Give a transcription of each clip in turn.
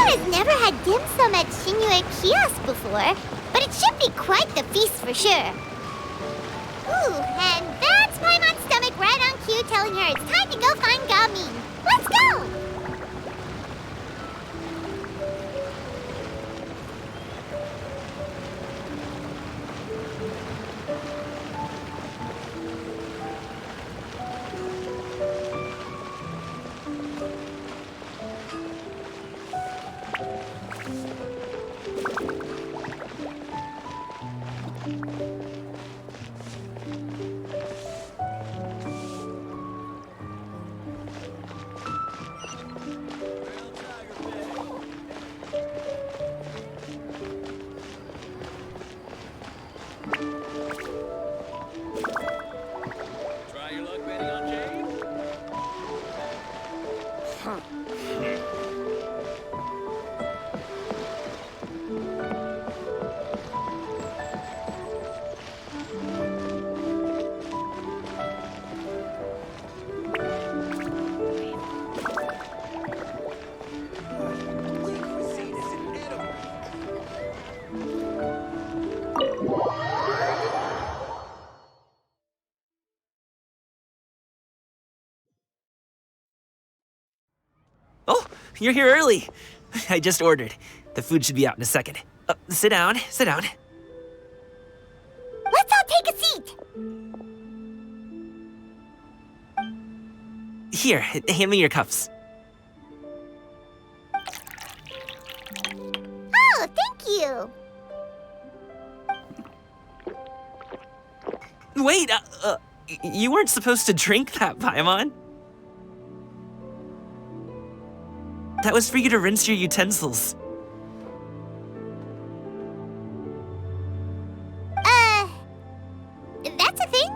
has never had dim sum at Shinue Kiosk before, but it should be quite the feast for sure. Ooh, and that's Paimon's stomach right on cue telling her it's time to go find Gamin. Let's go! Try your luck betting on Jade? Oh, you're here early. I just ordered. The food should be out in a second. Sit down, sit down. Let's all take a seat! Here, hand me your cups. Oh, thank you! Wait, you weren't supposed to drink that, Paimon. That was for you to rinse your utensils. That's a thing?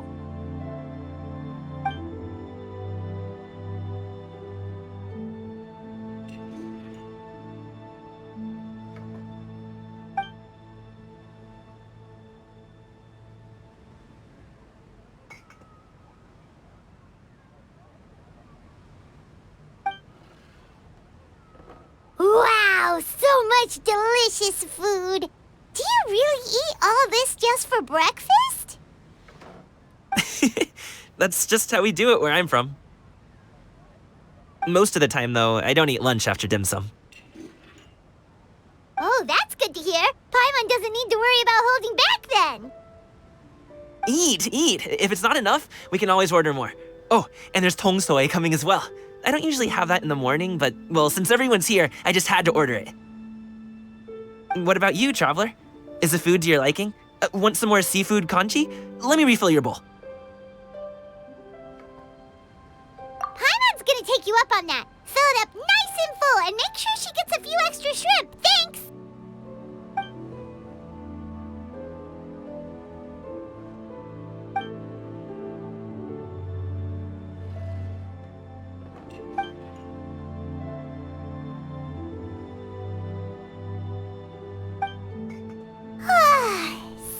Wow, so much delicious food! Do you really eat all this just for breakfast? That's just how we do it where I'm from. Most of the time, though, I don't eat lunch after dim sum. Oh, that's good to hear. Paimon doesn't need to worry about holding back then. Eat! If it's not enough, we can always order more. Oh, and there's tong soy coming as well. I don't usually have that in the morning, but, well, since everyone's here, I just had to order it. What about you, Traveler? Is the food to your liking? Want some more seafood congee? Let me refill your bowl. Paimon's gonna take you up on that. Fill it up nice and full and make sure she gets a few extra shrimp. Thanks!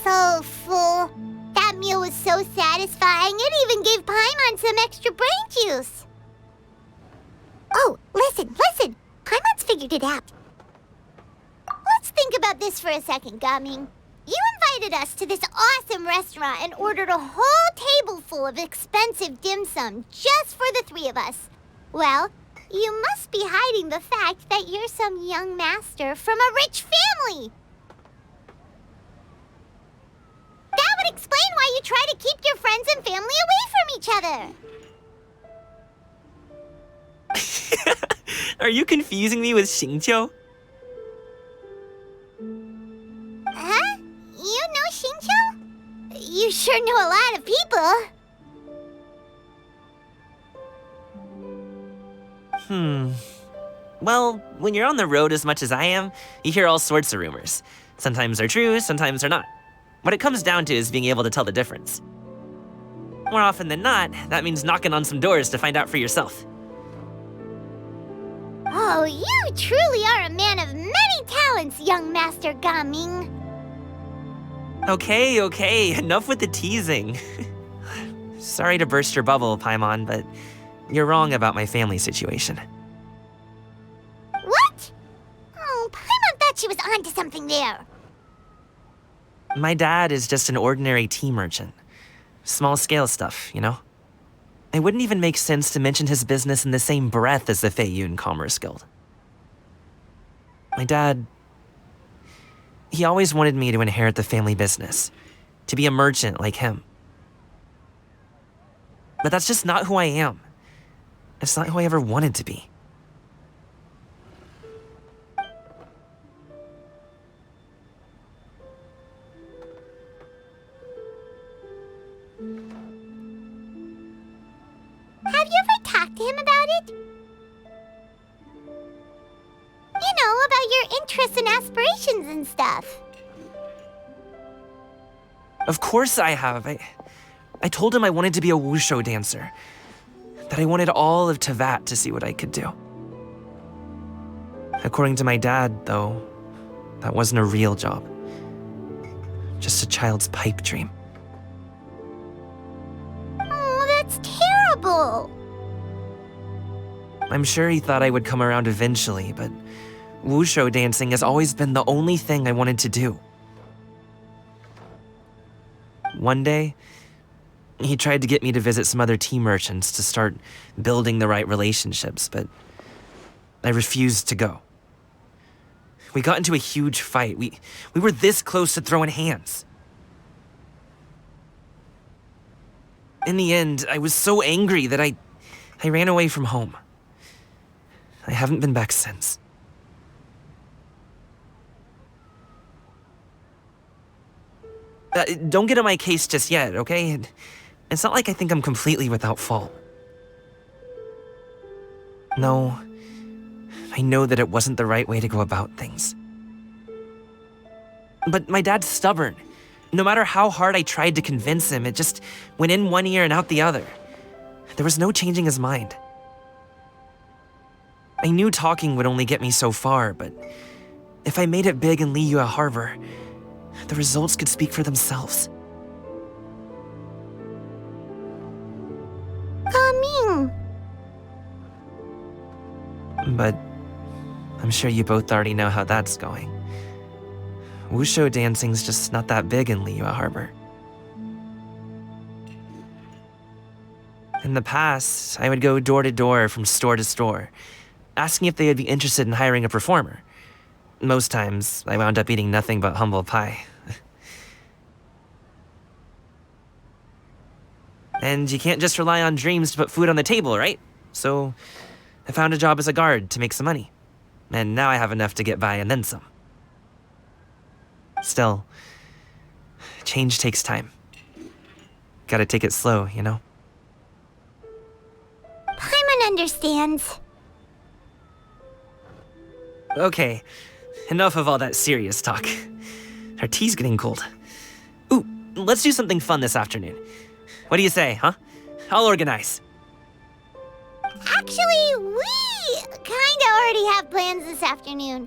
So full. That meal was so satisfying, it even gave Paimon some extra brain juice. Oh, listen! Paimon's figured it out. Let's think about this for a second, Gaming. You invited us to this awesome restaurant and ordered a whole table full of expensive dim sum just for the three of us. Well, you must be hiding the fact that you're some young master from a rich family. That would explain why you try to keep your friends and family away from each other. Are you confusing me with Xingqiu? Huh? You know Xingqiu? You sure know a lot of people. Well, when you're on the road as much as I am, you hear all sorts of rumors. Sometimes they're true, sometimes they're not. What it comes down to is being able to tell the difference. More often than not, that means knocking on some doors to find out for yourself. Oh, you truly are a man of many talents, young Master Gaming. Okay, enough with the teasing. Sorry to burst your bubble, Paimon, but you're wrong about my family situation. What? she was onto something there. My dad is just an ordinary tea merchant. Small-scale stuff, you know? It wouldn't even make sense to mention his business in the same breath as the Feiyun Commerce Guild. My dad... he always wanted me to inherit the family business, to be a merchant like him. But that's just not who I am. It's not who I ever wanted to be. Have you ever talked to him about it? You know, about your interests and aspirations and stuff. Of course I have. I told him I wanted to be a wushu dancer. That I wanted all of Teyvat to see what I could do. According to my dad, though, that wasn't a real job. Just a child's pipe dream. Oh, that's terrible. I'm sure he thought I would come around eventually, but wushu dancing has always been the only thing I wanted to do. One day, he tried to get me to visit some other tea merchants to start building the right relationships, but I refused to go. We got into a huge fight. We were this close to throwing hands. In the end, I was so angry that I ran away from home. I haven't been back since. Don't get on my case just yet, okay? It's not like I think I'm completely without fault. No, I know that it wasn't the right way to go about things. But my dad's stubborn. No matter how hard I tried to convince him, it just went in one ear and out the other. There was no changing his mind. I knew talking would only get me so far, but if I made it big in Liyue Harbor, the results could speak for themselves. Gaming. But I'm sure you both already know how that's going. Wushu dancing's just not that big in Liyue Harbor. In the past, I would go door to door from store to store, asking if they would be interested in hiring a performer. Most times, I wound up eating nothing but humble pie. And you can't just rely on dreams to put food on the table, right? So I found a job as a guard to make some money. And now I have enough to get by and then some. Still, change takes time. Gotta take it slow, you know? Paimon understands. Okay, enough of all that serious talk. Our tea's getting cold. Ooh, let's do something fun this afternoon. What do you say, huh? I'll organize. Actually, we kinda already have plans this afternoon.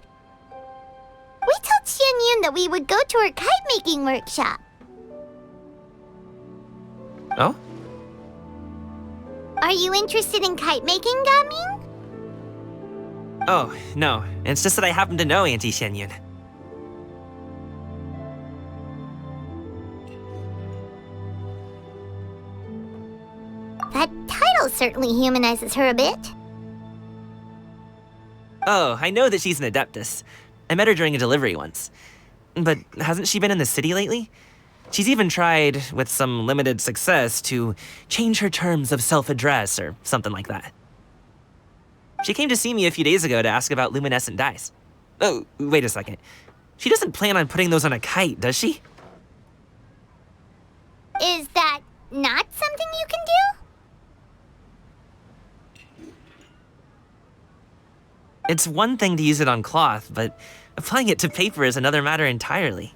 We told Xianyun that we would go to her kite-making workshop. Oh? Are you interested in kite-making, Gaming? Oh, no. It's just that I happen to know Auntie Xianyun. That title certainly humanizes her a bit. Oh, I know that she's an adeptus. I met her during a delivery once. But hasn't she been in the city lately? She's even tried, with some limited success, to change her terms of self-address or something like that. She came to see me a few days ago to ask about luminescent dyes. Oh, wait a second. She doesn't plan on putting those on a kite, does she? Is that not something you can do? It's one thing to use it on cloth, but applying it to paper is another matter entirely.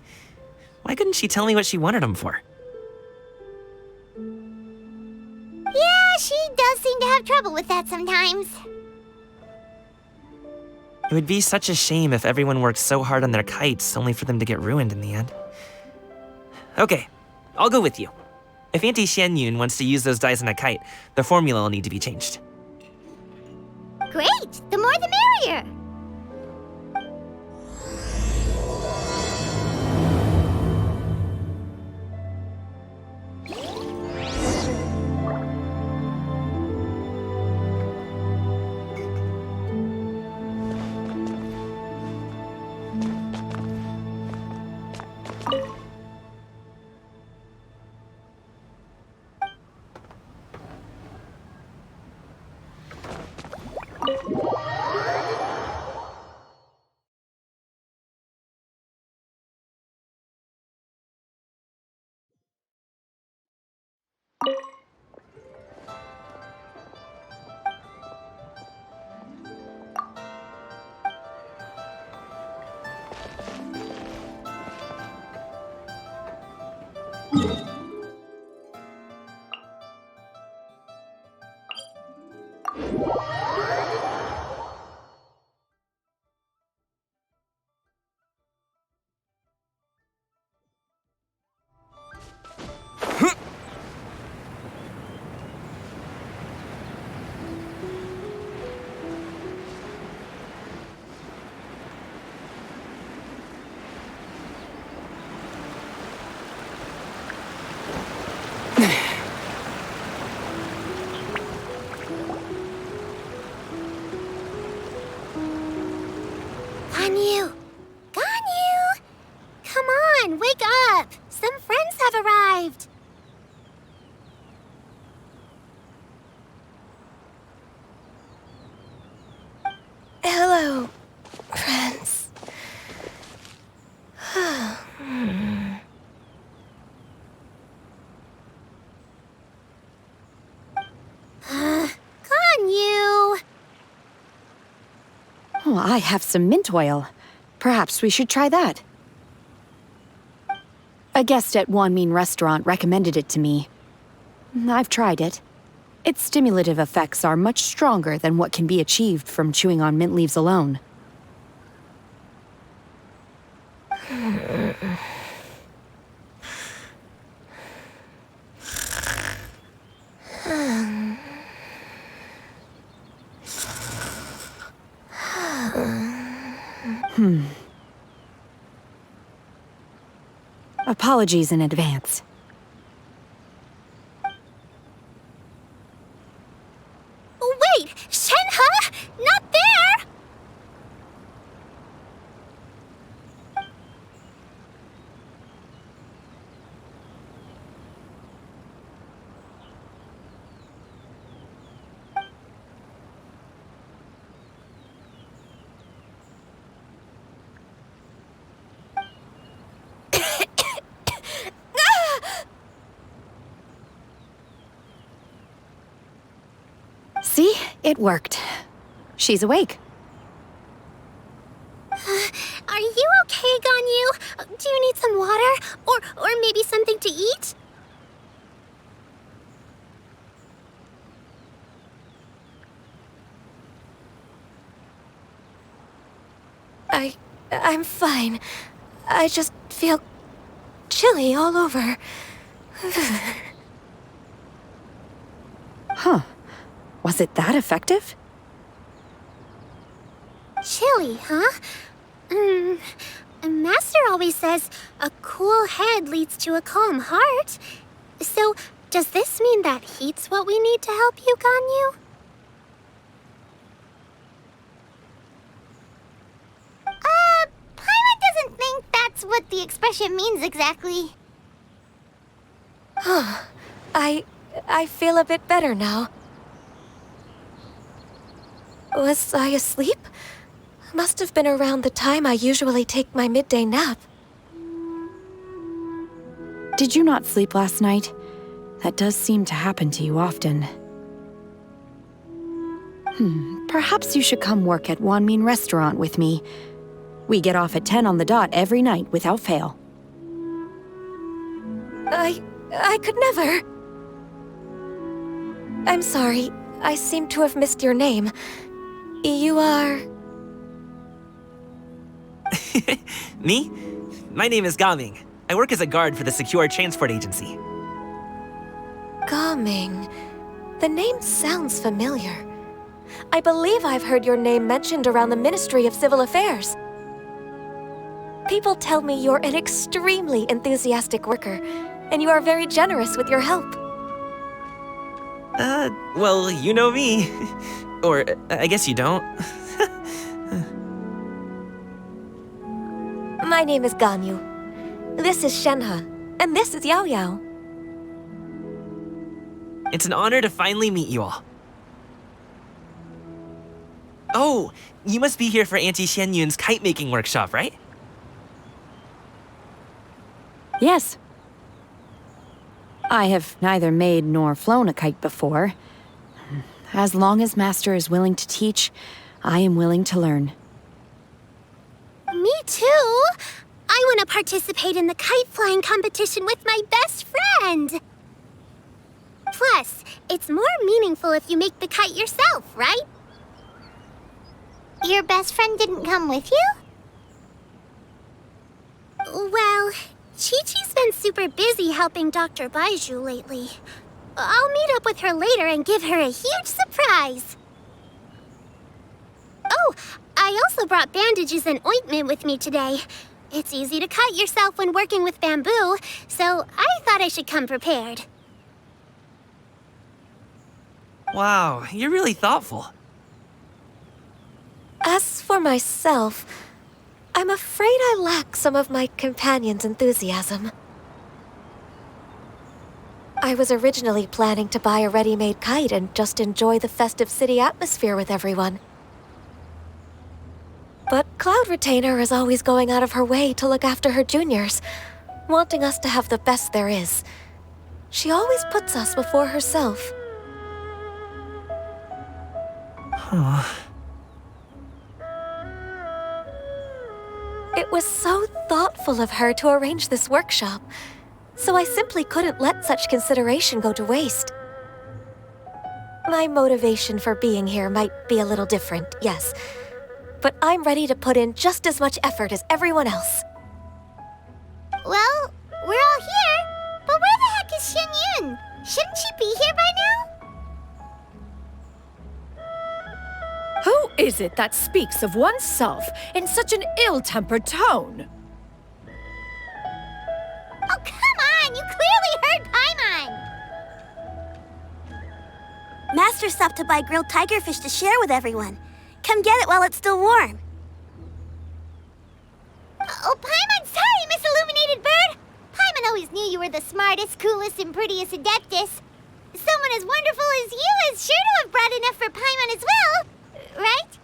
Why couldn't she tell me what she wanted them for? Yeah, she does seem to have trouble with that sometimes. It would be such a shame if everyone worked so hard on their kites only for them to get ruined in the end. Okay, I'll go with you. If Auntie Xianyun wants to use those dyes on a kite, the formula will need to be changed. Great! The more the merrier! Ganyu! Ganyu! Come on, wake up! Some friends have arrived! Hello, friends. Ganyu! Oh, I have some mint oil. Perhaps we should try that. A guest at Wanmin Restaurant recommended it to me. I've tried it. Its stimulative effects are much stronger than what can be achieved from chewing on mint leaves alone. Apologies in advance. Wait! Shenhe! Not there! See? It worked. She's awake. Are you okay, Ganyu? Do you need some water? Or maybe something to eat? I'm fine. I just feel chilly all over. Huh. Was it that effective? Chilly, huh? Master always says a cool head leads to a calm heart. So, does this mean that heat's what we need to help you, Ganyu? Paimon doesn't think that's what the expression means exactly. I feel a bit better now. Was I asleep? Must have been around the time I usually take my midday nap. Did you not sleep last night? That does seem to happen to you often. Perhaps you should come work at Wanmin Restaurant with me. We get off at 10 on the dot every night without fail. I could never. I'm sorry. I seem to have missed your name. You are... Me? My name is Gaming. I work as a guard for the Secure Transport Agency. Gaming. The name sounds familiar. I believe I've heard your name mentioned around the Ministry of Civil Affairs. People tell me you're an extremely enthusiastic worker, and you are very generous with your help. Well, you know me. Or, I guess you don't. My name is Ganyu. This is Shenhe, and this is Yao Yao. It's an honor to finally meet you all. Oh, you must be here for Auntie Xian Yun's kite-making workshop, right? Yes. I have neither made nor flown a kite before. As long as Master is willing to teach, I am willing to learn. Me too! I want to participate in the kite flying competition with my best friend! Plus, it's more meaningful if you make the kite yourself, right? Your best friend didn't come with you? Well, Chi-Chi's been super busy helping Dr. Baiju lately. I'll meet up with her later and give her a huge surprise. Oh, I also brought bandages and ointment with me today. It's easy to cut yourself when working with bamboo, so I thought I should come prepared. Wow, you're really thoughtful. As for myself, I'm afraid I lack some of my companion's enthusiasm. I was originally planning to buy a ready-made kite and just enjoy the festive city atmosphere with everyone. But Cloud Retainer is always going out of her way to look after her juniors, wanting us to have the best there is. She always puts us before herself. Huh. It was so thoughtful of her to arrange this workshop, so I simply couldn't let such consideration go to waste. My motivation for being here might be a little different, yes, but I'm ready to put in just as much effort as everyone else. Well, we're all here, but where the heck is Xinyun? Shouldn't she be here by now? Who is it that speaks of oneself in such an ill-tempered tone? Oh, come on! You clearly heard Paimon! Master stopped to buy grilled tigerfish to share with everyone. Come get it while it's still warm. Oh, Paimon, sorry, Miss Illuminated Bird! Paimon always knew you were the smartest, coolest, and prettiest Adeptus. Someone as wonderful as you is sure to have brought enough for Paimon as well, right?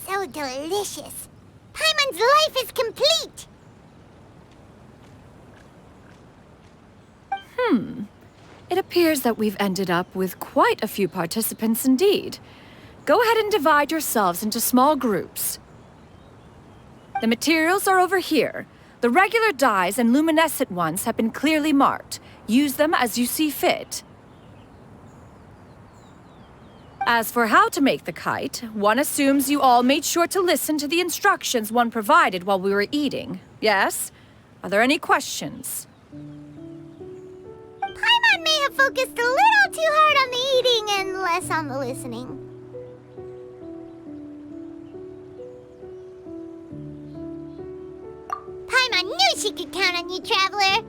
So delicious. Paimon's life is complete. It appears that we've ended up with quite a few participants indeed. Go ahead and divide yourselves into small groups. The materials are over here. The regular dyes and luminescent ones have been clearly marked. Use them as you see fit. As for how to make the kite, one assumes you all made sure to listen to the instructions one provided while we were eating. Yes? Are there any questions? Paimon may have focused a little too hard on the eating and less on the listening. Paimon knew she could count on you, Traveler.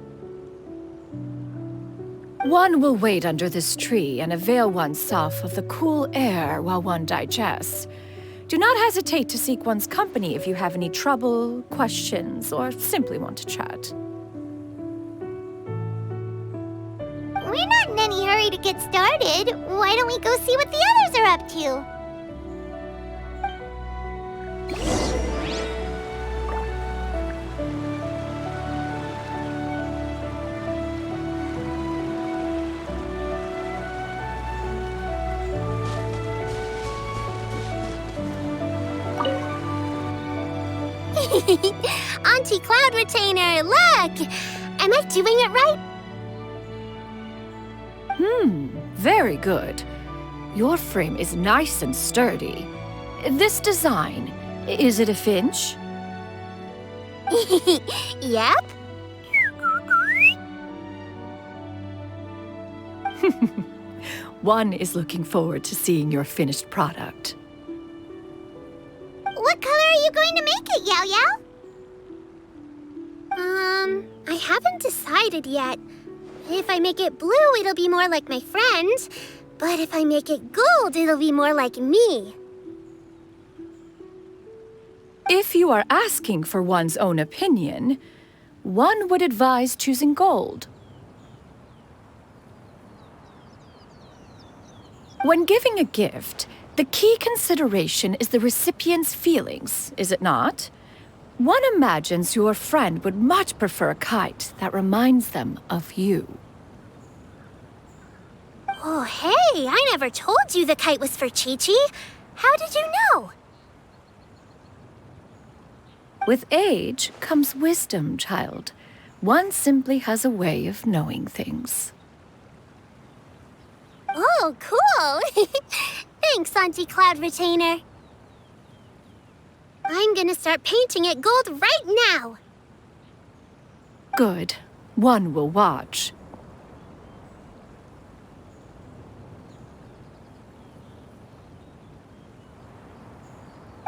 One will wait under this tree and avail oneself of the cool air while one digests. Do not hesitate to seek one's company if you have any trouble, questions, or simply want to chat. We're not in any hurry to get started. Why don't we go see what the others are up to? Auntie Cloud Retainer, look! Am I doing it right? Very good. Your frame is nice and sturdy. This design, is it a finch? Yep. One is looking forward to seeing your finished product. What color are you going to make it, Yao Yao? I haven't decided yet. If I make it blue, it'll be more like my friend. But if I make it gold, it'll be more like me. If you are asking for one's own opinion, one would advise choosing gold. When giving a gift, the key consideration is the recipient's feelings, is it not? One imagines your friend would much prefer a kite that reminds them of you. Oh, hey, I never told you the kite was for Chi-Chi. How did you know? With age comes wisdom, child. One simply has a way of knowing things. Oh, cool. Thanks, Auntie Cloud Retainer. I'm gonna start painting it gold right now. Good. One will watch.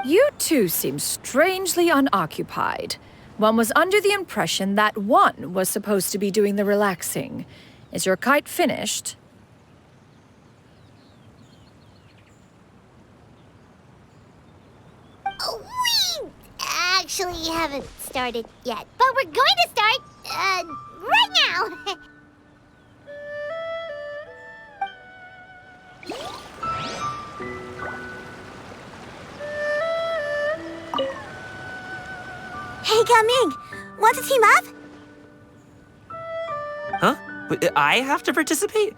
You two seem strangely unoccupied. One was under the impression that one was supposed to be doing the relaxing. Is your kite finished? We actually haven't started yet, but we're going to start, right now. Hey, Gaming, want to team up? Huh? I have to participate?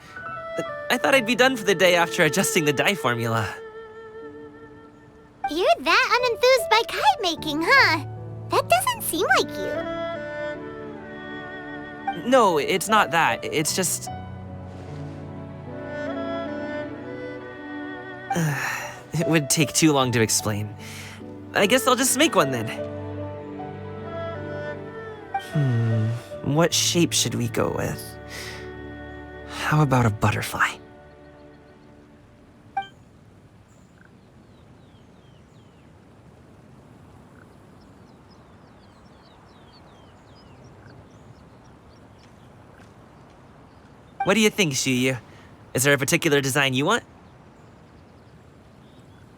I thought I'd be done for the day after adjusting the dye formula. You're that unenthused by kite making, huh? That doesn't seem like you. No, it's not that. It's just... it would take too long to explain. I guess I'll just make one then. What shape should we go with? How about a butterfly? What do you think, Shuyu? Is there a particular design you want?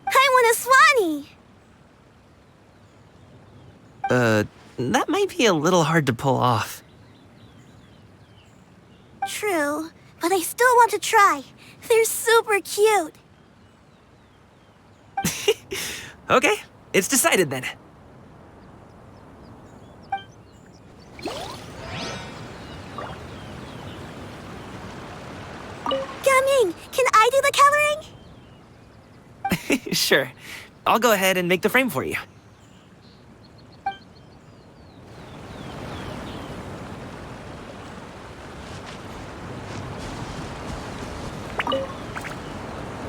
I want a swanee! That might be a little hard to pull off. True, but I still want to try. They're super cute. Okay, it's decided then. Gaming, can I do the coloring? Sure. I'll go ahead and make the frame for you.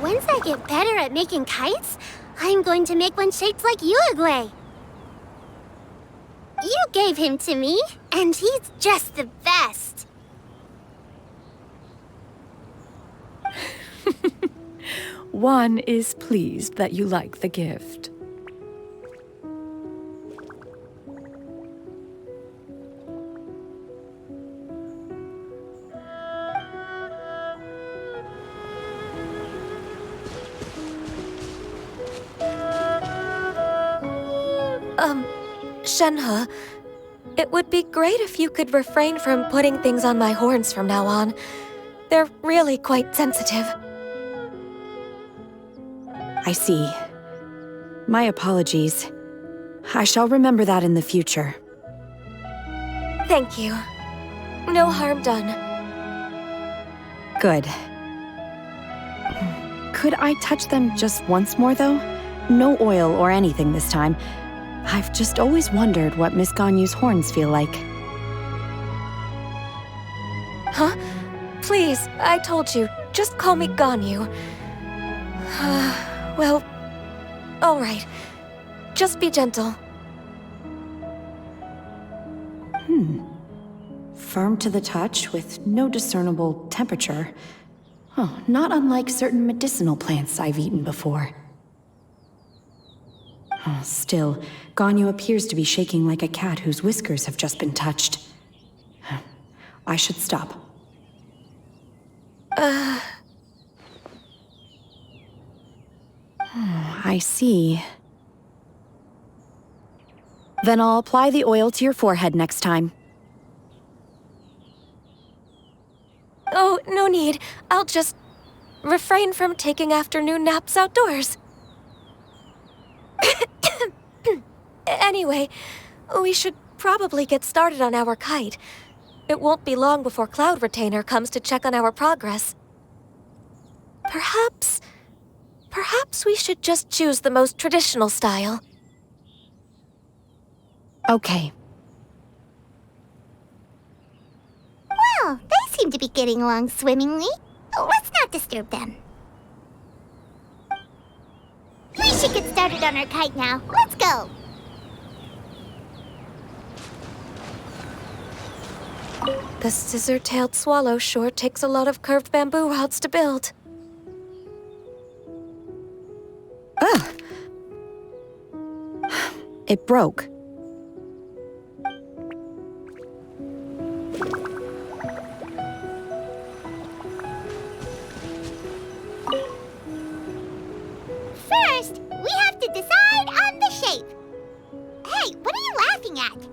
Once I get better at making kites, I'm going to make one shaped like Uruguay. You gave him to me, and he's just the best. One is pleased that you like the gift. Shenhe, it would be great if you could refrain from putting things on my horns from now on. They're really quite sensitive. I see. My apologies. I shall remember that in the future. Thank you. No harm done. Good. Could I touch them just once more, though? No oil or anything this time. I've just always wondered what Miss Ganyu's horns feel like. Huh? Please, I told you. Just call me Ganyu. Well, all right. Just be gentle. Firm to the touch with no discernible temperature. Oh, not unlike certain medicinal plants I've eaten before. Oh, still, Ganyu appears to be shaking like a cat whose whiskers have just been touched. I should stop. I see. Then I'll apply the oil to your forehead next time. Oh, no need. I'll just refrain from taking afternoon naps outdoors. Anyway, we should probably get started on our kite. It won't be long before Cloud Retainer comes to check on our progress. Perhaps we should just choose the most traditional style. Okay. Well, they seem to be getting along swimmingly. Let's not disturb them. We should get started on our kite now. Let's go. The scissor-tailed swallow sure takes a lot of curved bamboo rods to build. Ugh. It broke. First, we have to decide on the shape. Hey, what are you laughing at?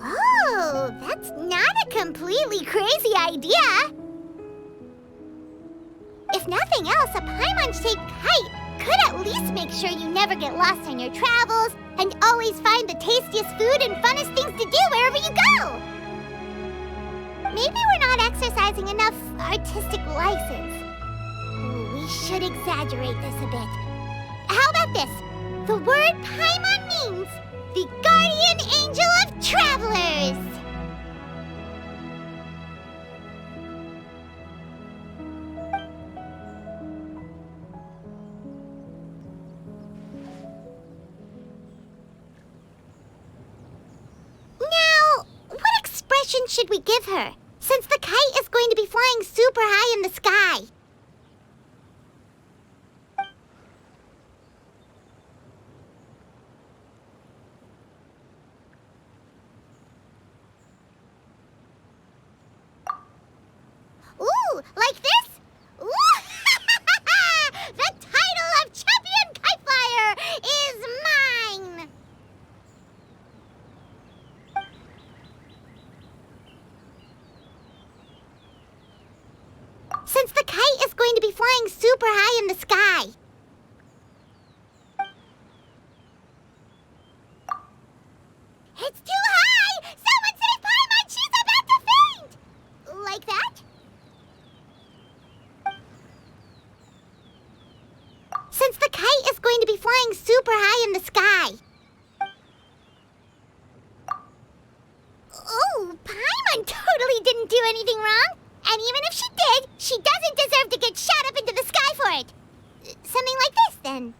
Oh, that's not a completely crazy idea. If nothing else, a Paimon-shaped kite could at least make sure you never get lost on your travels and always find the tastiest food and funnest things to do wherever you go. Maybe we're not exercising enough artistic license. We should exaggerate this a bit. How about this? The word Paimon means the guardian angel of travelers. Now, what expression should we give her, since the kite is going to be flying super high in the sky? Ooh, like this? Ooh! The title of Champion Kite Flyer is mine! Since the kite is going to be flying super high in the sky. It's too high! Someone save Paimon! She's about to faint! Like that? Since the kite is going to be flying super high in the sky. Oh, Paimon totally didn't do anything wrong. And even if she did, she doesn't deserve to get shot up into the sky for it. Something like this, then.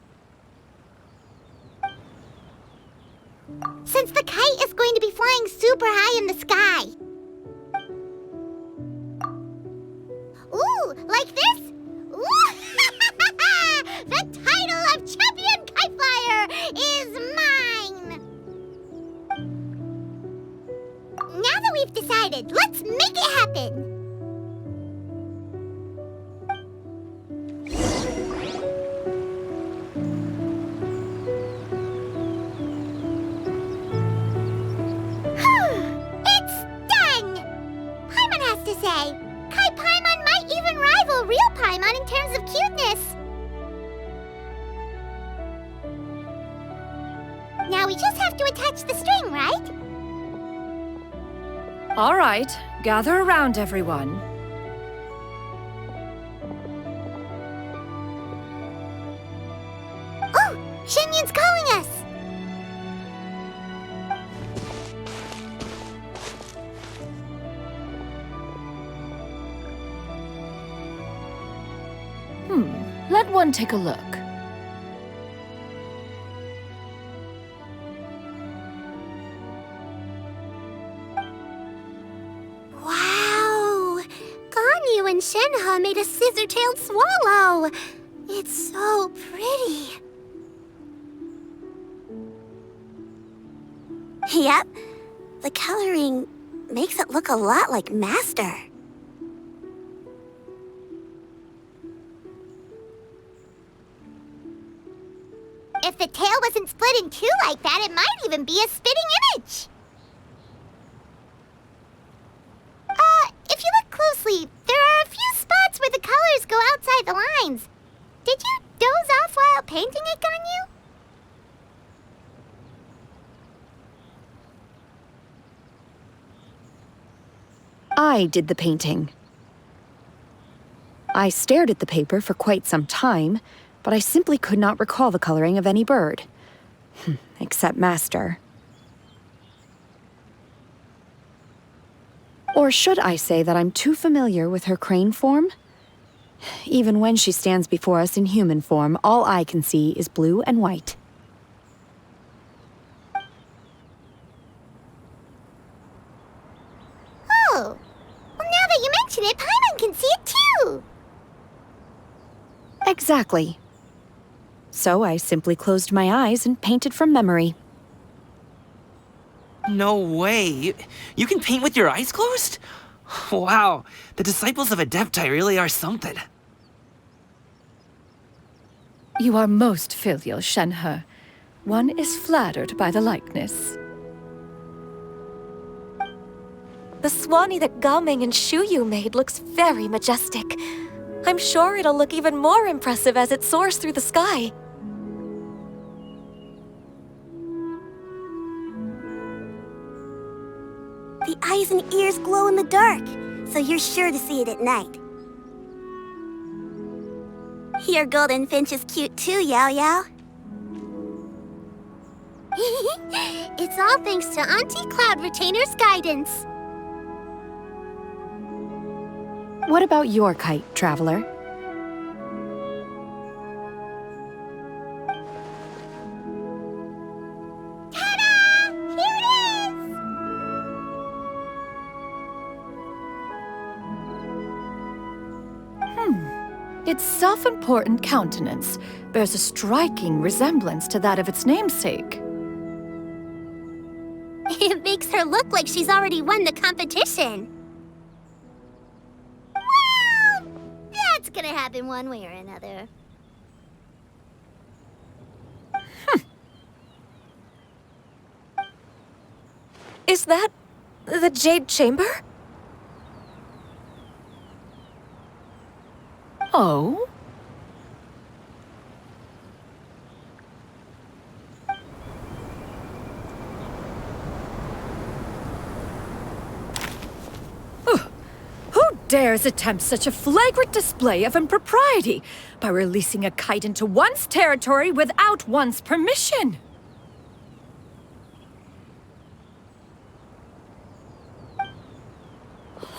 Since the kite is going to be flying super high in the sky. Ooh, like this? Ooh! The title of Champion Kite Flyer is mine! Now that we've decided, let's make it happen! It's done! Paimon has to say, Kite Paimon might even rival real Paimon in terms of cuteness. Now we just have to attach the string, right? All right, gather around, everyone. Oh, Shenyun's calling us! Let one take a look. Wow! Ganyu and Shenhe made a scissor-tailed swallow! It's so pretty. Yep. The coloring makes it look a lot like Master. If the tail wasn't split in two like that, it might even be a spitting image. If you look closely, there are a few spots where the colors go outside the lines. Did you doze off while painting it, Ganyu? I did the painting. I stared at the paper for quite some time, but I simply could not recall the coloring of any bird. Except Master. Or should I say that I'm too familiar with her crane form? Even when she stands before us in human form, all I can see is blue and white. Oh, well, now that you mention it, Paimon can see it too. Exactly. So I simply closed my eyes and painted from memory. No way. You can paint with your eyes closed? Wow, the disciples of Adepti really are something. You are most filial, Shenhe. One is flattered by the likeness. The Swanee that Gaming and Shuyu made looks very majestic. I'm sure it'll look even more impressive as it soars through the sky. The eyes and ears glow in the dark, so you're sure to see it at night. Your golden finch is cute too, Yao Yao. It's all thanks to Auntie Cloud Retainer's guidance. What about your kite, Traveler? Ta-da! Here it is! Its self-important countenance bears a striking resemblance to that of its namesake. It makes her look like she's already won the competition. Well, that's gonna happen one way or another. Is that the Jade Chamber? Oh? Who dares attempt such a flagrant display of impropriety by releasing a kite into one's territory without one's permission?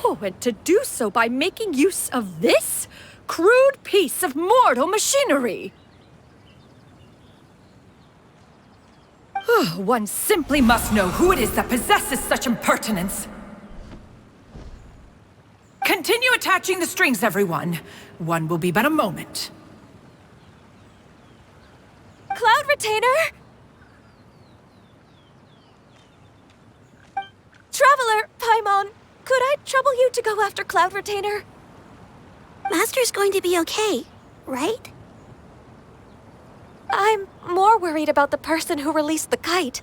Oh, and to do so by making use of this crude piece of mortal machinery. One simply must know who it is that possesses such impertinence. Continue attaching the strings, everyone. One will be but a moment. Cloud Retainer? Traveler, Paimon, could I trouble you to go after Cloud Retainer? Master's going to be okay, right? I'm more worried about the person who released the kite.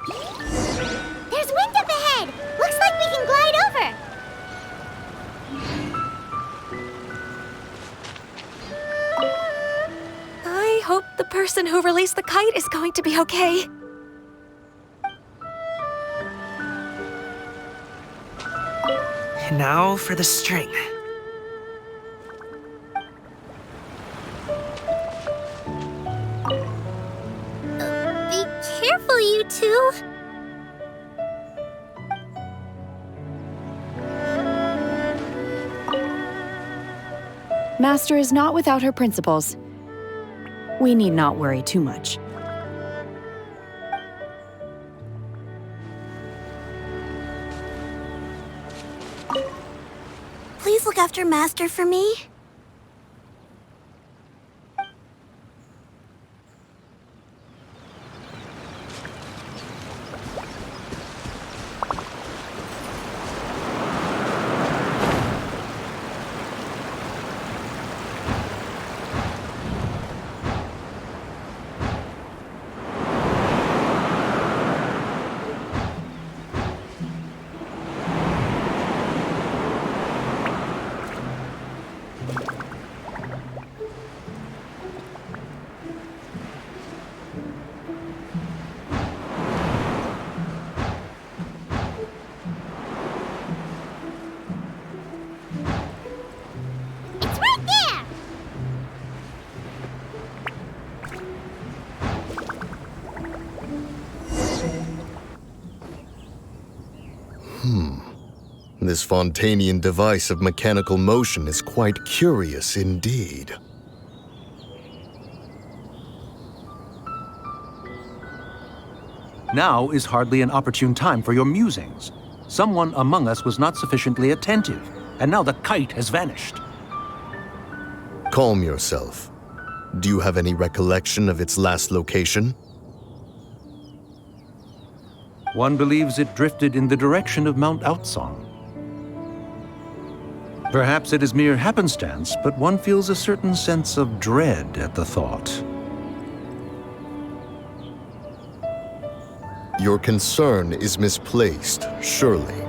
There's wind up ahead! Looks like we can glide over! I hope the person who released the kite is going to be okay. And now for the string. Be careful, you two! Master is not without her principles. We need not worry too much. Please look after Master for me. This Fontanian device of mechanical motion is quite curious indeed. Now is hardly an opportune time for your musings. Someone among us was not sufficiently attentive, and now the kite has vanished. Calm yourself. Do you have any recollection of its last location? One believes it drifted in the direction of Mount Outsong. Perhaps it is mere happenstance, but one feels a certain sense of dread at the thought. Your concern is misplaced, surely.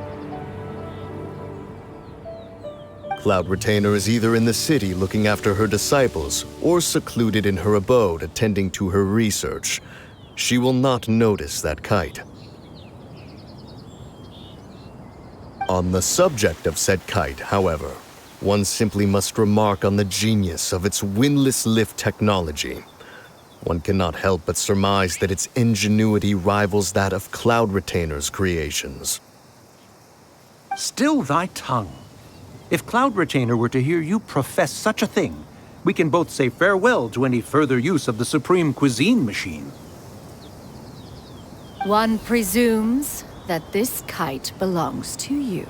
Cloud Retainer is either in the city looking after her disciples, or secluded in her abode attending to her research. She will not notice that kite. On the subject of said kite, however, one simply must remark on the genius of its windless lift technology. One cannot help but surmise that its ingenuity rivals that of Cloud Retainer's creations. Still thy tongue. If Cloud Retainer were to hear you profess such a thing, we can both say farewell to any further use of the Supreme Cuisine Machine. One presumes that this kite belongs to you.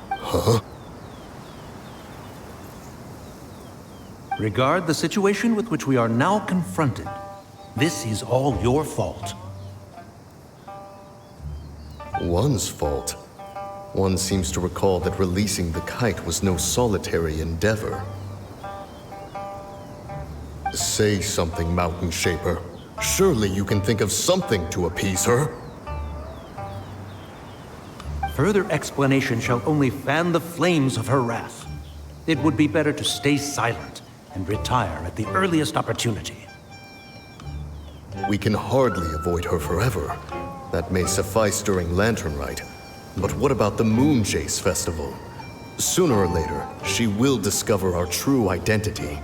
Huh? Regard the situation with which we are now confronted. This is all your fault. One's fault. One seems to recall that releasing the kite was no solitary endeavor. Say something, Mountain Shaper. Surely you can think of something to appease her. Further explanation shall only fan the flames of her wrath. It would be better to stay silent and retire at the earliest opportunity. We can hardly avoid her forever. That may suffice during Lantern Rite. But what about the Moon Jace Festival? Sooner or later, she will discover our true identity.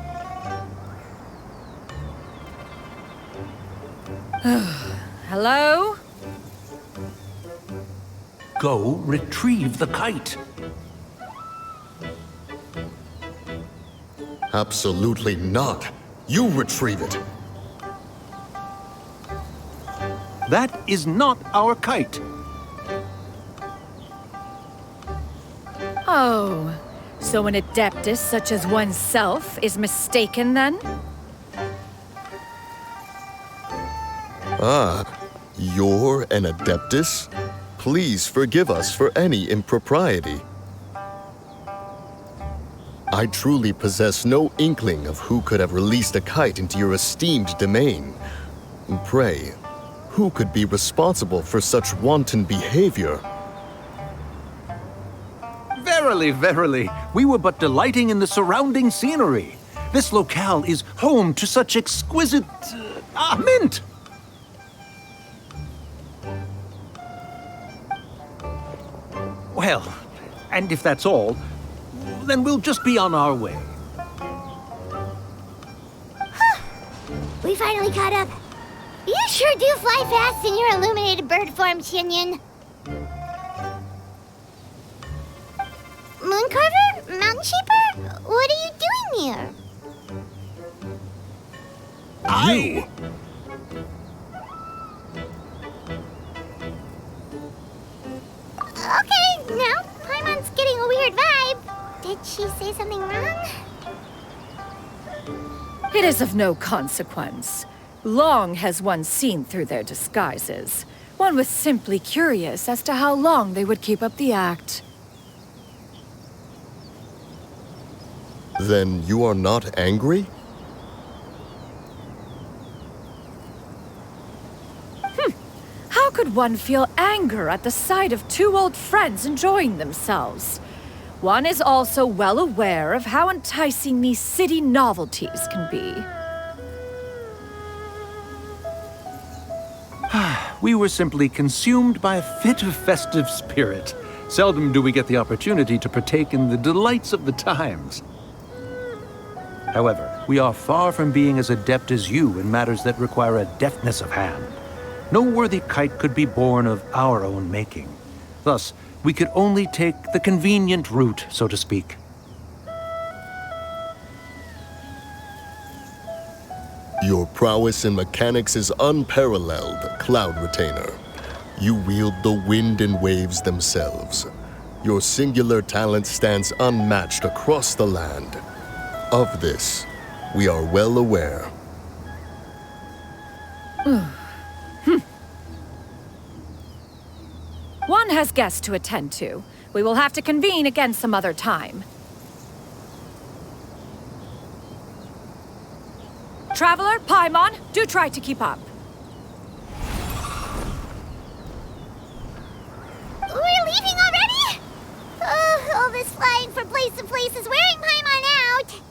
Hello? Go retrieve the kite. Absolutely not. You retrieve it. That is not our kite. Oh, so an adeptus such as oneself is mistaken then? Ah, you're an Adeptus? Please forgive us for any impropriety. I truly possess no inkling of who could have released a kite into your esteemed domain. Pray, who could be responsible for such wanton behavior? Verily, verily, we were but delighting in the surrounding scenery. This locale is home to such exquisite... mint! Well, and if that's all, then we'll just be on our way. We finally caught up. You sure do fly fast in your illuminated bird form, Xinyan. Mooncarver? Mountain Shaper? What are you doing here? You! Okay, now Paimon's getting a weird vibe. Did she say something wrong? It is of no consequence. Long has one seen through their disguises. One was simply curious as to how long they would keep up the act. Then you are not angry? How could one feel anger at the sight of two old friends enjoying themselves? One is also well aware of how enticing these city novelties can be. We were simply consumed by a fit of festive spirit. Seldom do we get the opportunity to partake in the delights of the times. However, we are far from being as adept as you in matters that require a deftness of hand. No worthy kite could be born of our own making. Thus, we could only take the convenient route, so to speak. Your prowess in mechanics is unparalleled, Cloud Retainer. You wield the wind and waves themselves. Your singular talent stands unmatched across the land. Of this, we are well aware. One has guests to attend to. We will have to convene again some other time. Traveler, Paimon, do try to keep up. We're leaving already? Oh, all this flying from place to place is wearing Paimon out.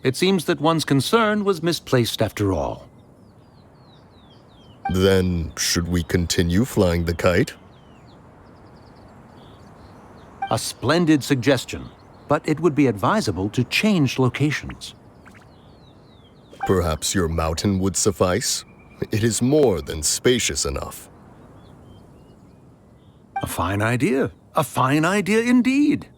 It seems that one's concern was misplaced after all. Then, should we continue flying the kite? A splendid suggestion, but it would be advisable to change locations. Perhaps your mountain would suffice? It is more than spacious enough. A fine idea. A fine idea indeed.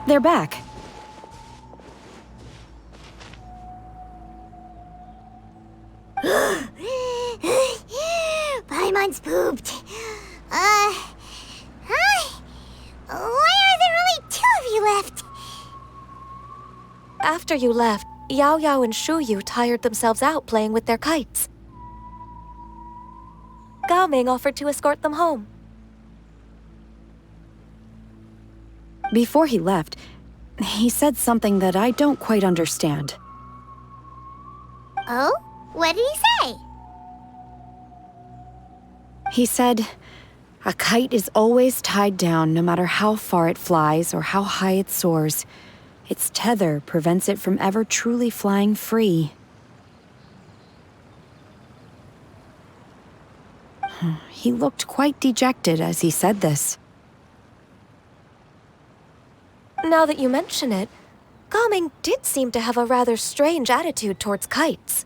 They're back. Paimon's pooped. Hi. Why are there only two of you left? After you left, Yao Yao and Shu Yu tired themselves out playing with their kites. Gao Ming offered to escort them home. Before he left, he said something that I don't quite understand. Oh? What did he say? He said, a kite is always tied down no matter how far it flies or how high it soars. Its tether prevents it from ever truly flying free. He looked quite dejected as he said this. Now that you mention it, Gao Ming did seem to have a rather strange attitude towards kites.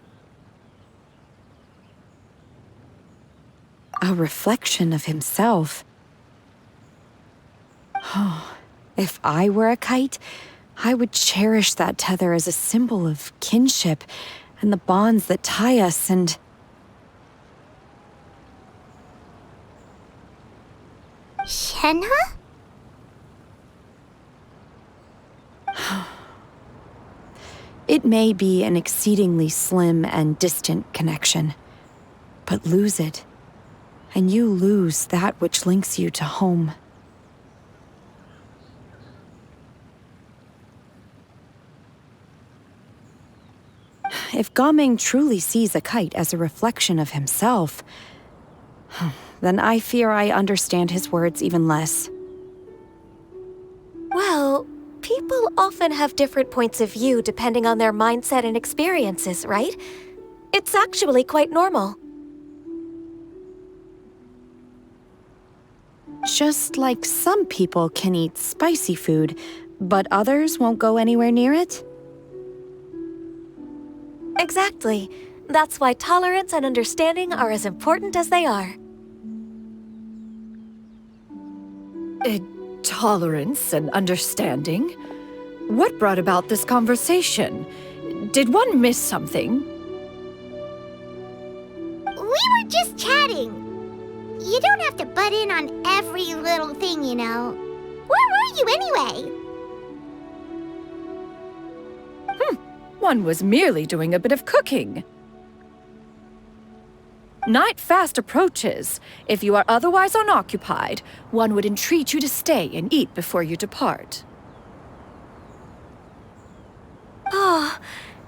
A reflection of himself. If I were a kite, I would cherish that tether as a symbol of kinship and the bonds that tie us and... Shenhe? It may be an exceedingly slim and distant connection, but lose it, and you lose that which links you to home. If Gaming truly sees a kite as a reflection of himself, then I fear I understand his words even less. Well, people often have different points of view depending on their mindset and experiences, right? It's actually quite normal. Just like some people can eat spicy food, but others won't go anywhere near it? Exactly. That's why tolerance and understanding are as important as they are. Tolerance and understanding? What brought about this conversation? Did one miss something? We were just chatting. You don't have to butt in on every little thing, you know. Where were you anyway? One was merely doing a bit of cooking. Night fast approaches. If you are otherwise unoccupied, one would entreat you to stay and eat before you depart. Oh,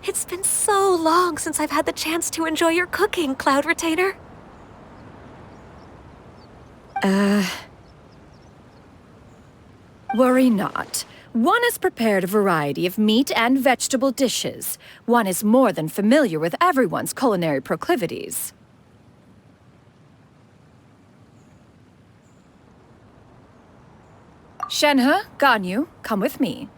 it's been so long since I've had the chance to enjoy your cooking, Cloud Retainer. Worry not. One has prepared a variety of meat and vegetable dishes. One is more than familiar with everyone's culinary proclivities. Shenhe, Ganyu, come with me.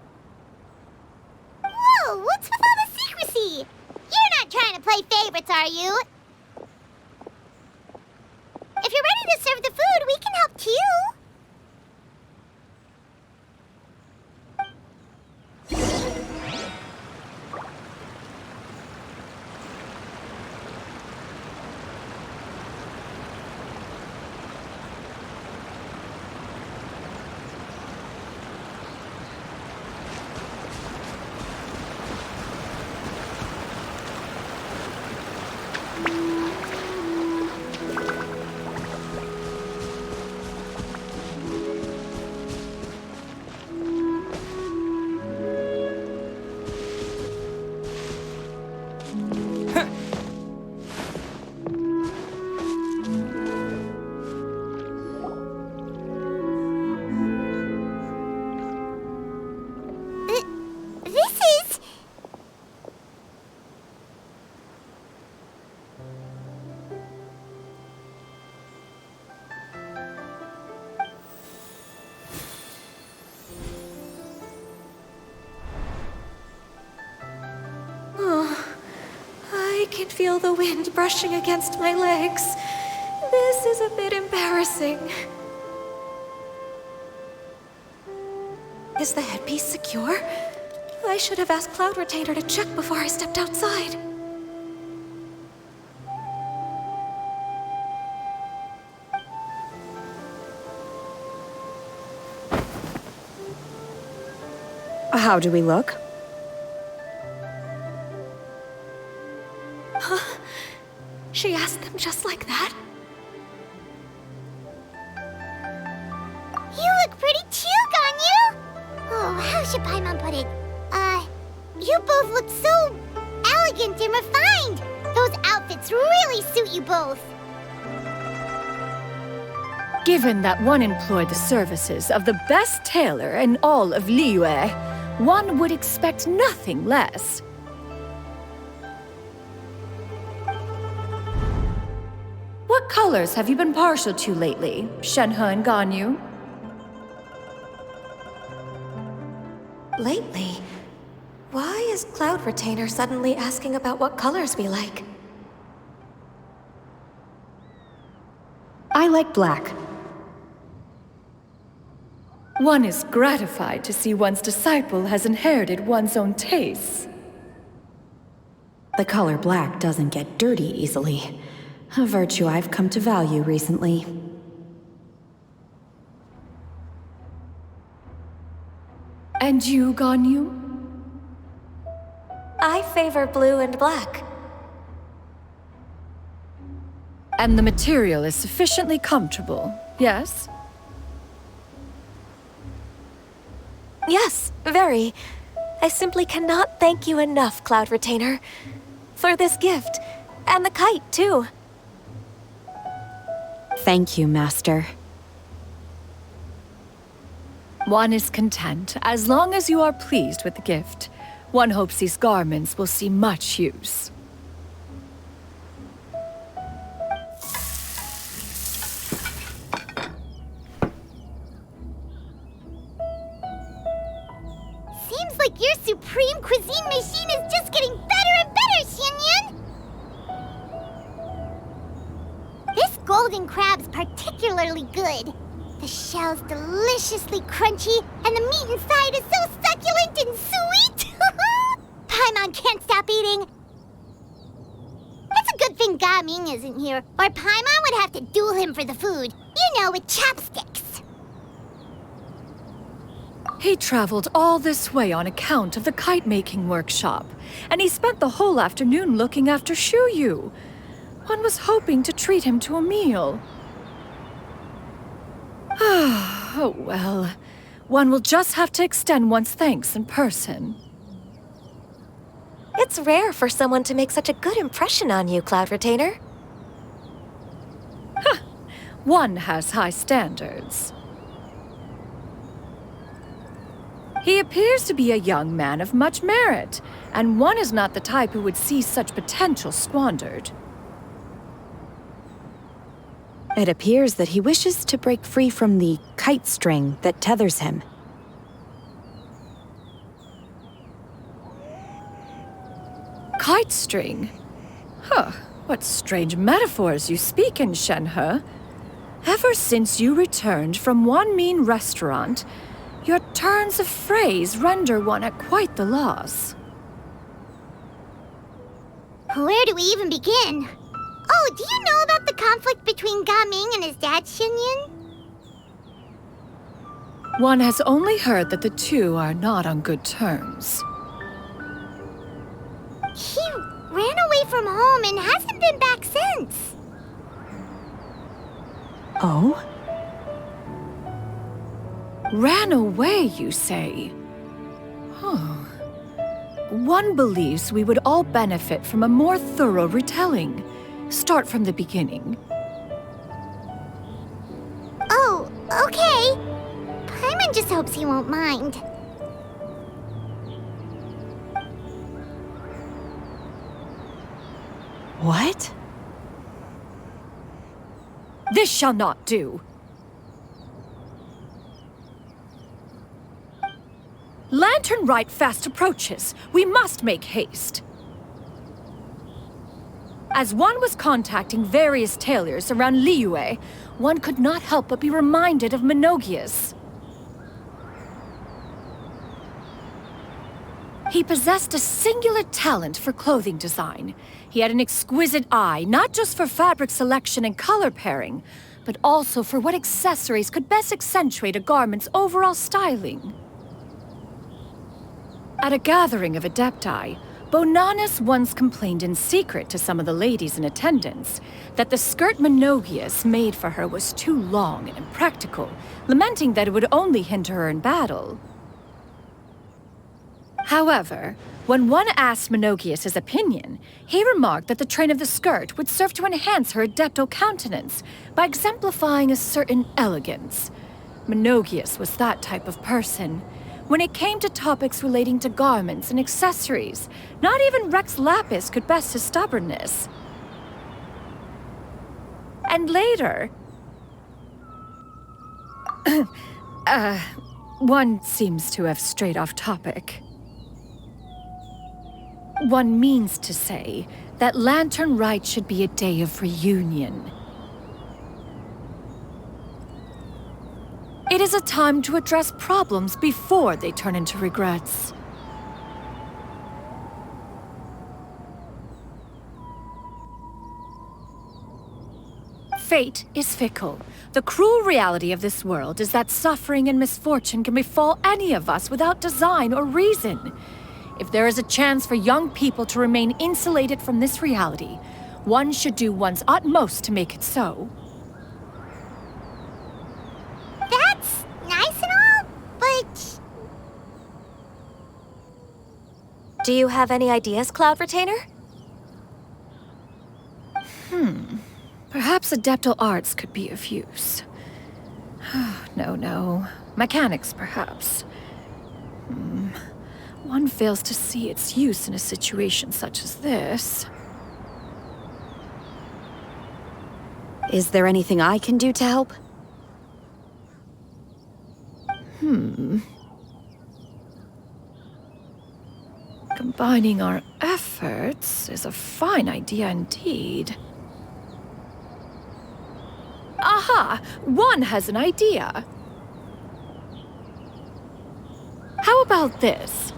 Whoa, what's with all the secrecy? You're not trying to play favorites, are you? If you're ready to serve the food, we can help too. This is... Oh, I can feel the wind brushing against my legs. This is a bit embarrassing. Is the headpiece secure? I should have asked Cloud Retainer to check before I stepped outside. How do we look? She asked them just like that? You look pretty too, Ganyu! Oh, how should Paimon put it? You both look so elegant and refined. Those outfits really suit you both. Given that one employed the services of the best tailor in all of Liyue, one would expect nothing less. What colors have you been partial to lately, Shenhe and Ganyu? Lately? Why is Cloud Retainer suddenly asking about what colors we like? I like black. One is gratified to see one's disciple has inherited one's own tastes. The color black doesn't get dirty easily. A virtue I've come to value recently. And you, Ganyu? I favor blue and black. And the material is sufficiently comfortable, yes? Yes, very. I simply cannot thank you enough, Cloud Retainer. For this gift. And the kite, too. Thank you, Master. One is content, as long as you are pleased with the gift. One hopes these garments will see much use. Seems like your supreme cuisine machine is just getting better and better, Xianyun! This golden crab's particularly good. The shell's deliciously crunchy, and the meat inside is so succulent and sweet! Paimon can't stop eating. It's a good thing Gaming isn't here, or Paimon would have to duel him for the food. You know, with chopsticks. He traveled all this way on account of the kite-making workshop, and he spent the whole afternoon looking after Shuyu. One was hoping to treat him to a meal. Oh well. One will just have to extend one's thanks in person. It's rare for someone to make such a good impression on you, Cloud Retainer. One has high standards. He appears to be a young man of much merit, and one is not the type who would see such potential squandered. It appears that he wishes to break free from the kite string that tethers him. Kite string? Huh, what strange metaphors you speak in, Shenhe. Ever since you returned from one mean restaurant, your turns of phrase render one at quite the loss. Where do we even begin? Oh, do you know about the conflict between Gaming and his dad, Xianyun? One has only heard that the two are not on good terms. He ran away from home and hasn't been back since. Oh? Ran away, you say? Huh. One believes we would all benefit from a more thorough retelling. Start from the beginning. Oh, okay. Paimon just hopes he won't mind. What? This shall not do. Lantern Rite fast approaches. We must make haste. As one was contacting various tailors around Liyue, one could not help but be reminded of Menogias. He possessed a singular talent for clothing design. He had an exquisite eye, not just for fabric selection and color pairing, but also for what accessories could best accentuate a garment's overall styling. At a gathering of Adepti, Bonanis once complained in secret to some of the ladies in attendance that the skirt Menogias made for her was too long and impractical, lamenting that it would only hinder her in battle. However, when one asked Menogias his opinion, he remarked that the train of the skirt would serve to enhance her adeptal countenance by exemplifying a certain elegance. Menogias was that type of person. When it came to topics relating to garments and accessories, not even Rex Lapis could best his stubbornness. And later... one seems to have strayed off topic. One means to say that Lantern Rite should be a day of reunion. It is a time to address problems before they turn into regrets. Fate is fickle. The cruel reality of this world is that suffering and misfortune can befall any of us without design or reason. If there is a chance for young people to remain insulated from this reality, one should do one's utmost to make it so. That's nice and all, but Do you have any ideas, Cloud Retainer? Perhaps adeptal arts could be of use. No. Mechanics, perhaps. One fails to see its use in a situation such as this. Is there anything I can do to help? Combining our efforts is a fine idea indeed. Aha! One has an idea! How about this?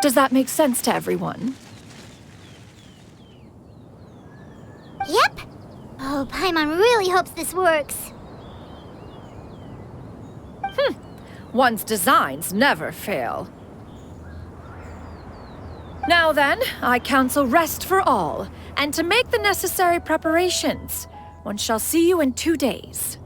Does that make sense to everyone? yep. Oh, Paimon really hopes this works. One's designs never fail. Now then, I counsel rest for all, and to make the necessary preparations. One shall see you in 2 days.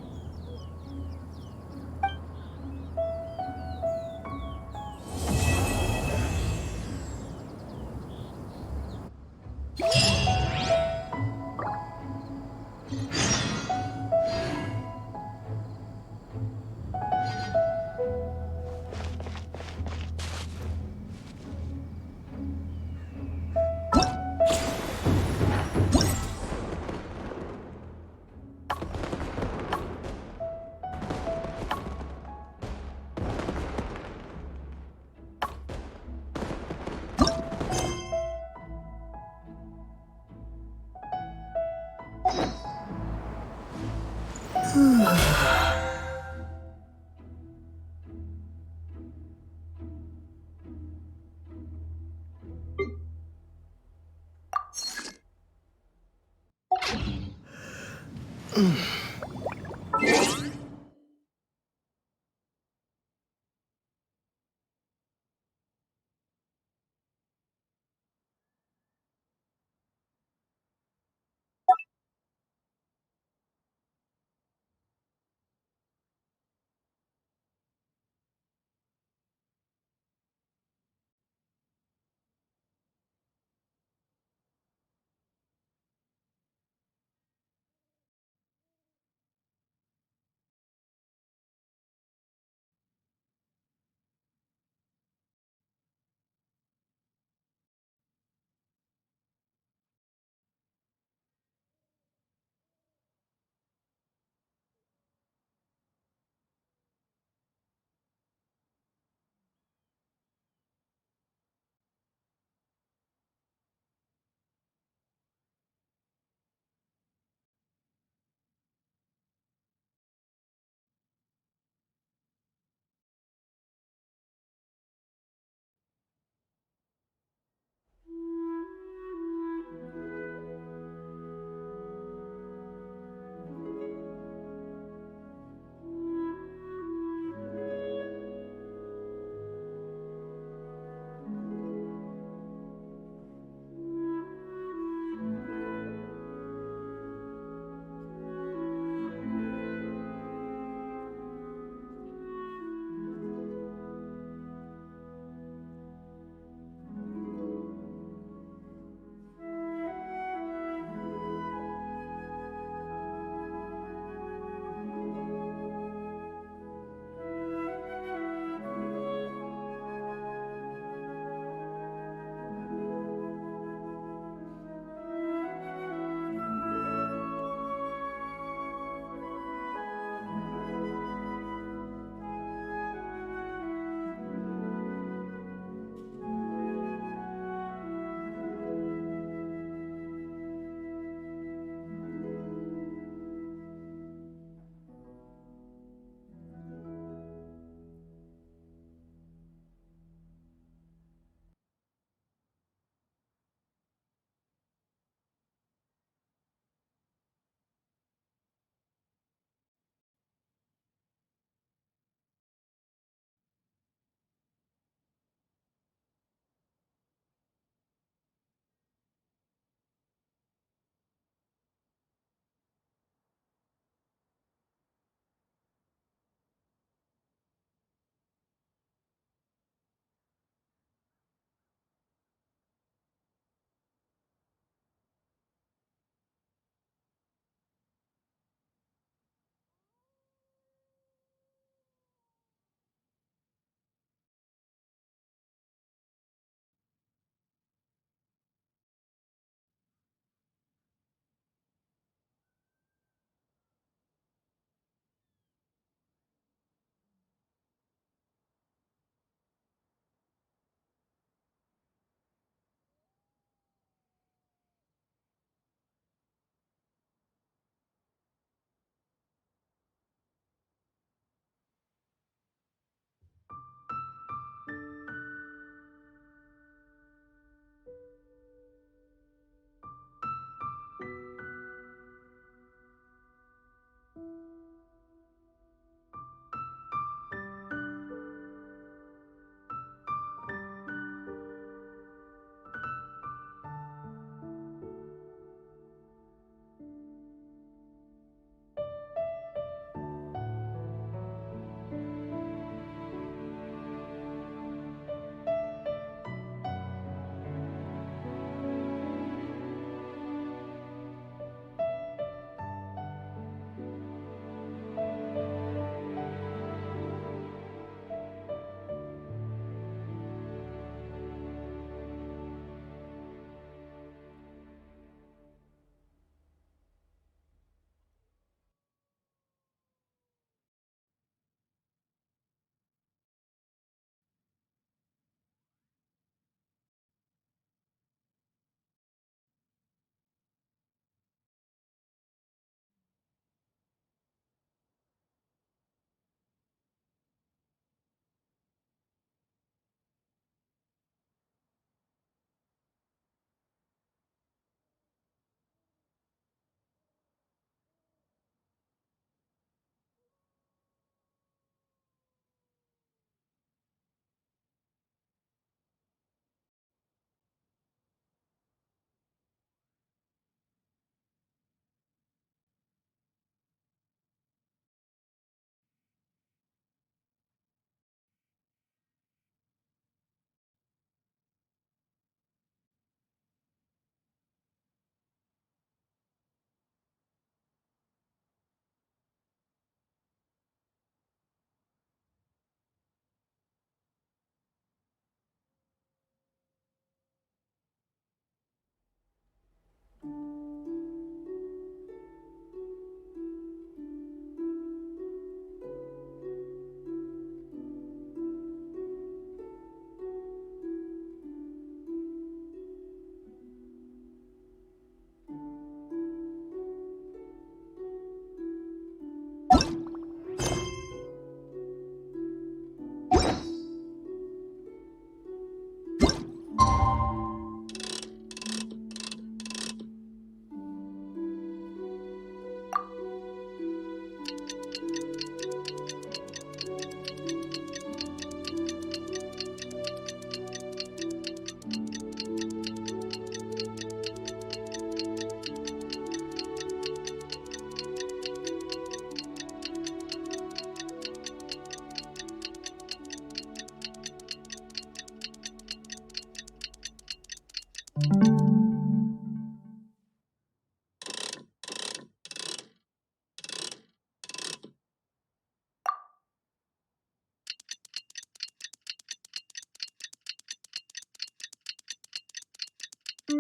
It's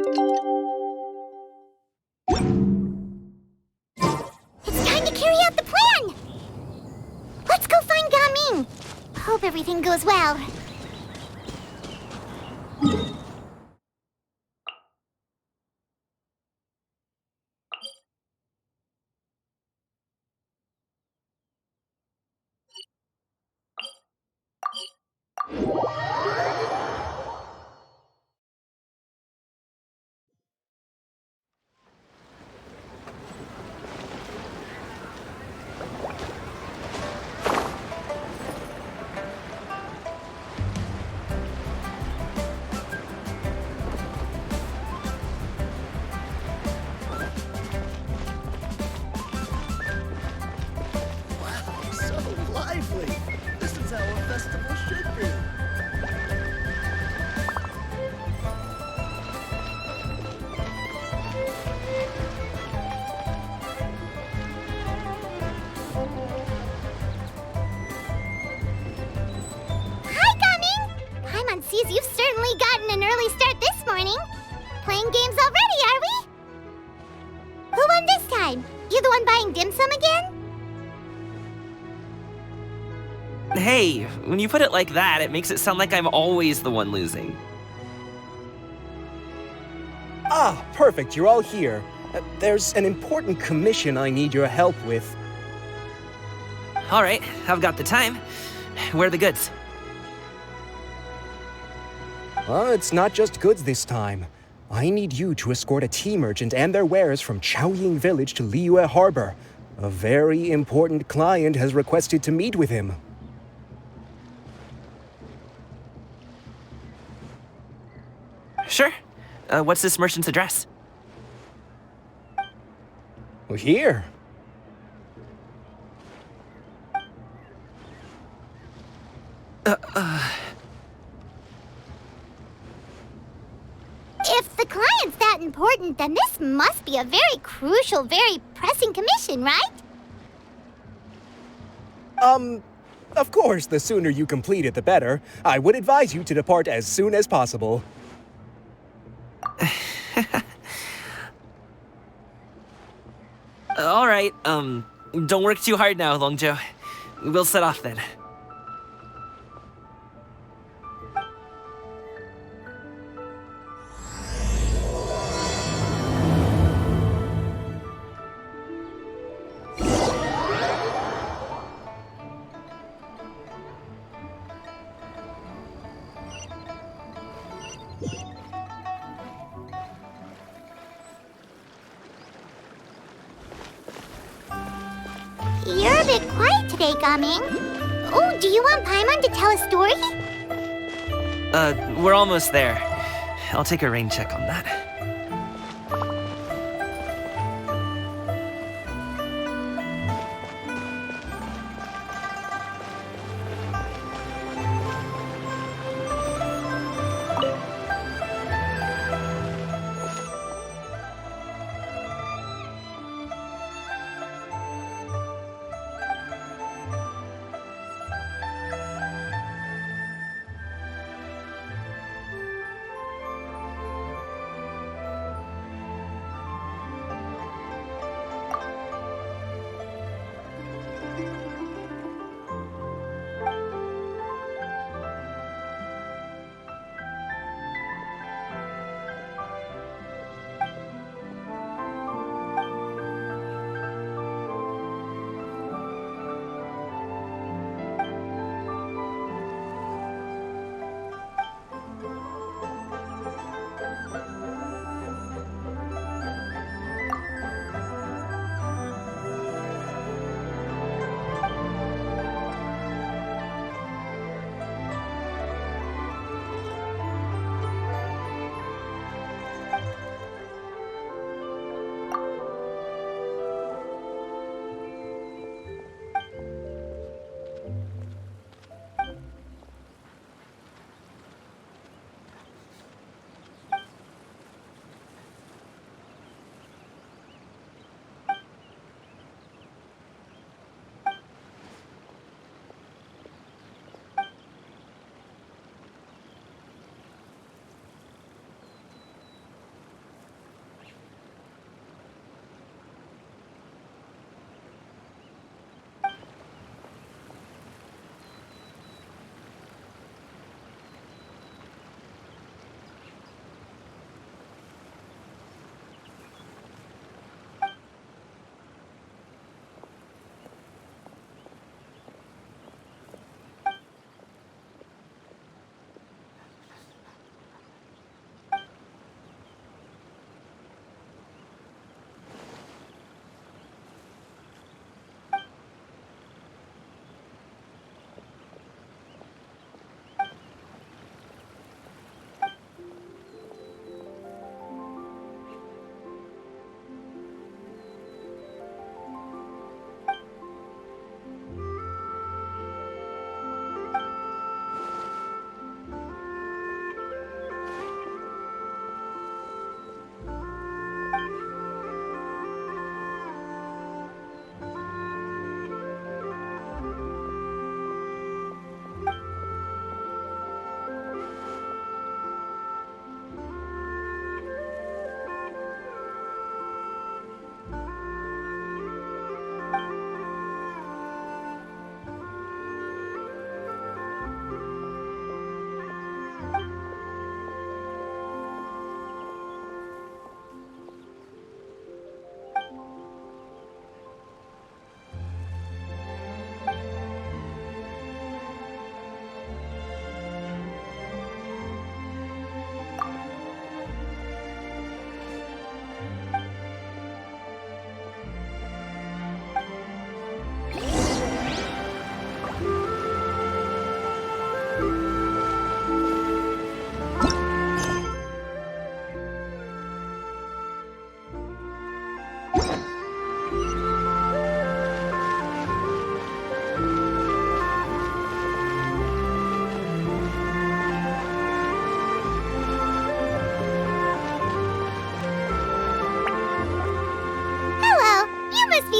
time to carry out the plan! Let's go find Gaming! Hope everything goes well. So lively! This is how a festival should be. Hi, Gaming! Paimon sees you've certainly gotten an early start this morning. Playing games already, are we? Who won this time? You the one buying dim sum again? Hey, when you put it like that, it makes it sound like I'm always the one losing. Ah, perfect, you're all here. There's an important commission I need your help with. All right, I've got the time. Where are the goods? Well, it's not just goods this time. I need you to escort a tea merchant and their wares from Chaoying Village to Liyue Harbor. A very important client has requested to meet with him. Sure. What's this merchant's address? Well, here. If the client's that important, then this must be a very crucial, very pressing commission, right? Of course, the sooner you complete it, the better. I would advise you to depart as soon as possible. All right, don't work too hard now, Longjo. We'll set off then. You're a bit quiet today, Gaming. Oh, do you want Paimon to tell a story? We're almost there. I'll take a rain check on that.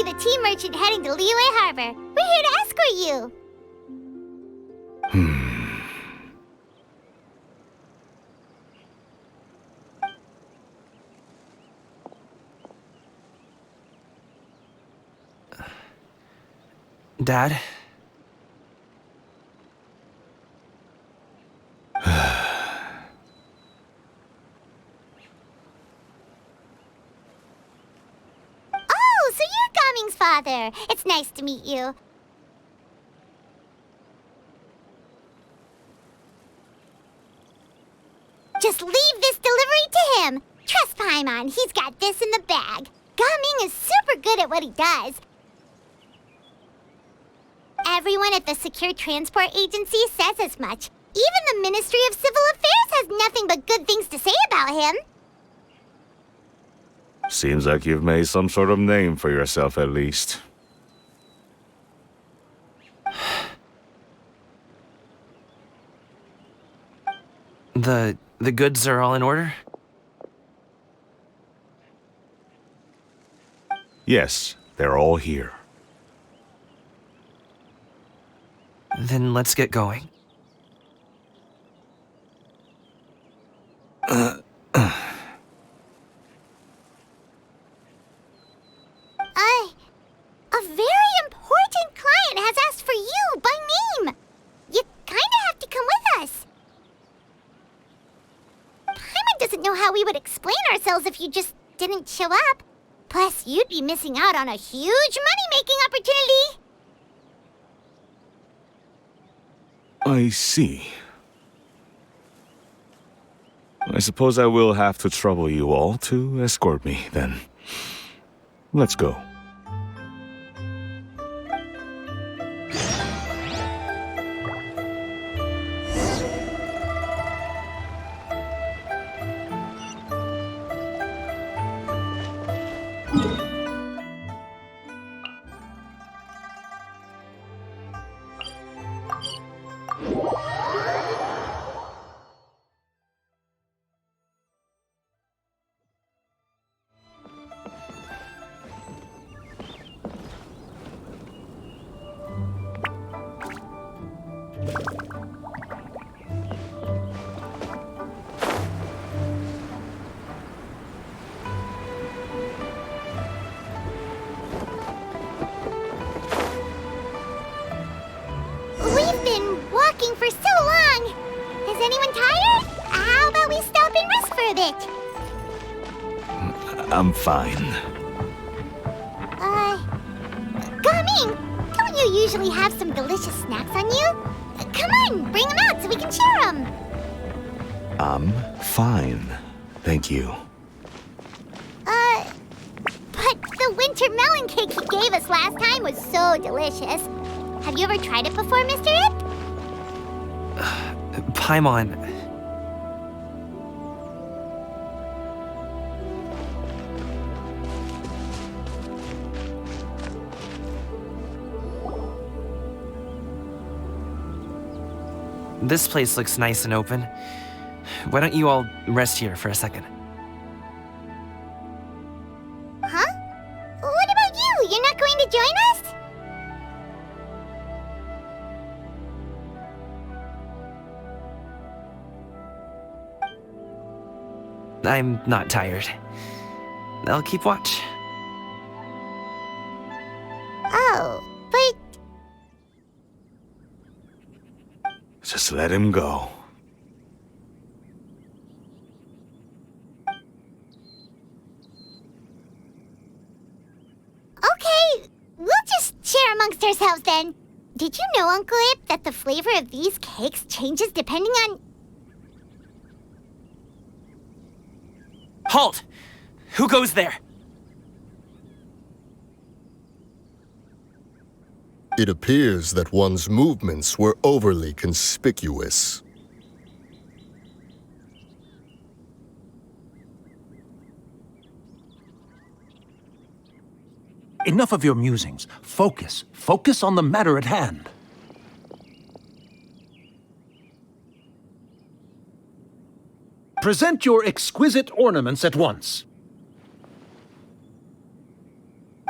the tea merchant heading to Liyue Harbor. We're here to escort you. Dad? Oh, so you're Gaming's father. It's nice to meet you. Just leave this delivery to him. Trust Paimon, he's got this in the bag. Gaming is super good at what he does. Everyone at the Secure Transport Agency says as much. Even the Ministry of Civil Affairs has nothing but good things to say about him. Seems like you've made some sort of name for yourself at least. The goods are all in order? Yes, they're all here. Then let's get going. A very important client has asked for you by name. You kinda have to come with us. Paimon doesn't know how we would explain ourselves if you just didn't show up. Plus, you'd be missing out on a huge money-making opportunity. I see. I suppose I will have to trouble you all to escort me, then. Let's go. We've been walking for so long. Is anyone tired? How about we stop and rest for a bit? I'm fine. Gaming, don't you usually have some delicious snacks on you? Come on, bring them out so we can share them. I'm fine. Thank you. But the winter melon cake he gave us last time was so delicious. Have you ever tried it before, Mr. Ip? Paimon. This place looks nice and open. Why don't you all rest here for a second? Huh? What about you? You're not going to join us? I'm not tired. I'll keep watch. Oh, but Just let him go. okay, we'll just share amongst ourselves then. Did you know, Uncle Ip, that the flavor of these cakes changes depending on... Halt! Who goes there? It appears that one's movements were overly conspicuous. Enough of your musings. Focus. Focus on the matter at hand. Present your exquisite ornaments at once.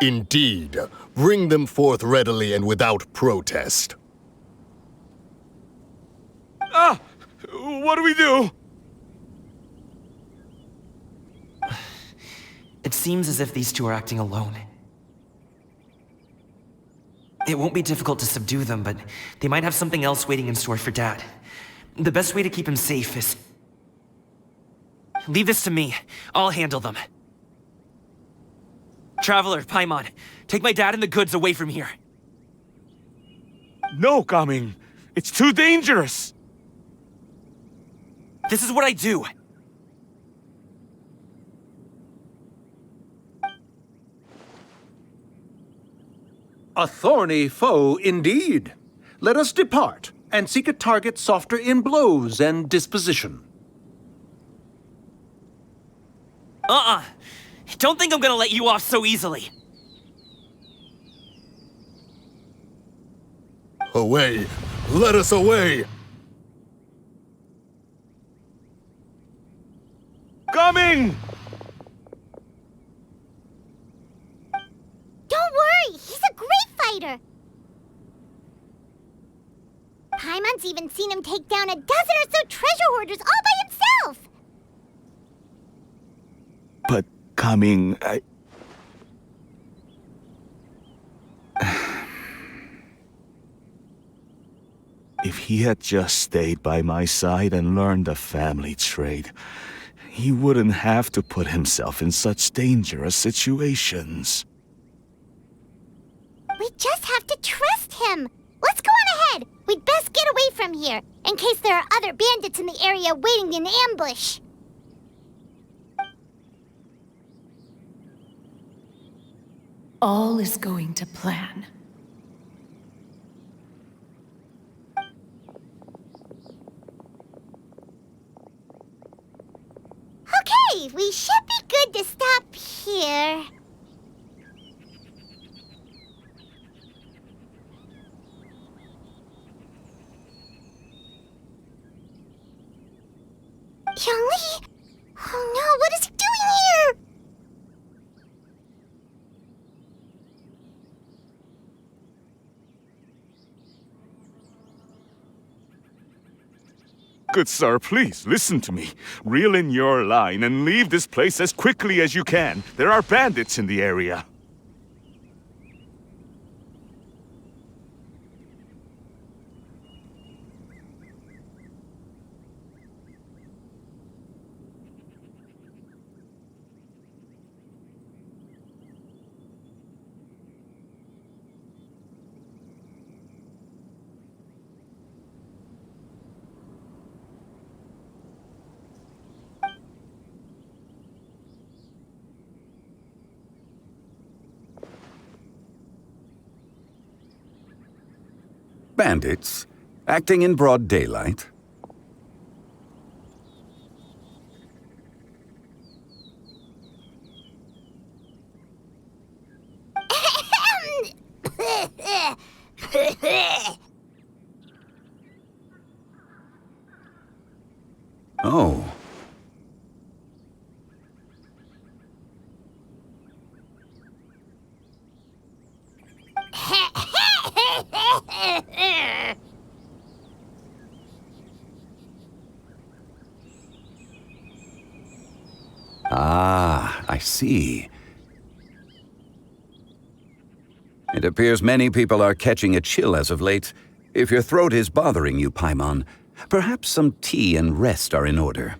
Indeed. Bring them forth readily and without protest. Ah! What do we do? It seems as if these two are acting alone. It won't be difficult to subdue them, but they might have something else waiting in store for Dad. The best way to keep him safe is... Leave this to me. I'll handle them. Traveler, Paimon, take my dad and the goods away from here. No, Gaming. It's too dangerous. This is what I do. A thorny foe indeed. Let us depart and seek a target softer in blows and disposition. Don't think I'm gonna let you off so easily. Away! Let us away! Coming! Don't worry, he's a great fighter. Paimon's even seen him take down a dozen or so treasure hoarders all by himself. But Coming, If he had just stayed by my side and learned the family trade, he wouldn't have to put himself in such dangerous situations. We just have to trust him. Let's go on ahead. We'd best get away from here, in case there are other bandits in the area waiting in ambush. All is going to plan. Okay, we should be good to stop here. Youngli? Oh no, what is he doing here? Good sir, please, listen to me. Reel in your line and leave this place as quickly as you can. There are bandits in the area. Bandits? Acting in broad daylight? Oh. Ah, I see. It appears many people are catching a chill as of late. If your throat is bothering you, Paimon, perhaps some tea and rest are in order.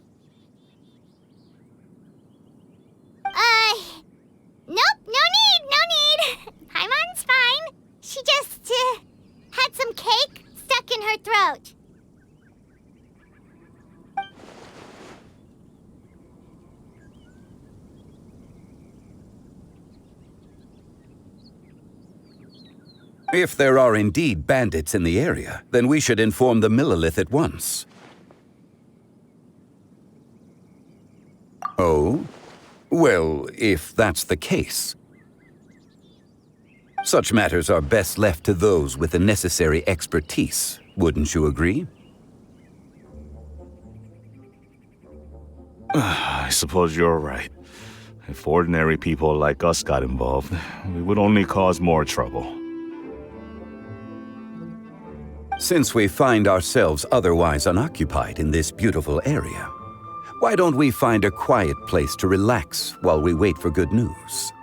Nope, no need. Paimon's fine. She just, had some cake stuck in her throat. If there are indeed bandits in the area, then we should inform the Millelith at once. Oh? Well, if that's the case. Such matters are best left to those with the necessary expertise, wouldn't you agree? I suppose you're right. If ordinary people like us got involved, we would only cause more trouble. Since we find ourselves otherwise unoccupied in this beautiful area, why don't we find a quiet place to relax while we wait for good news?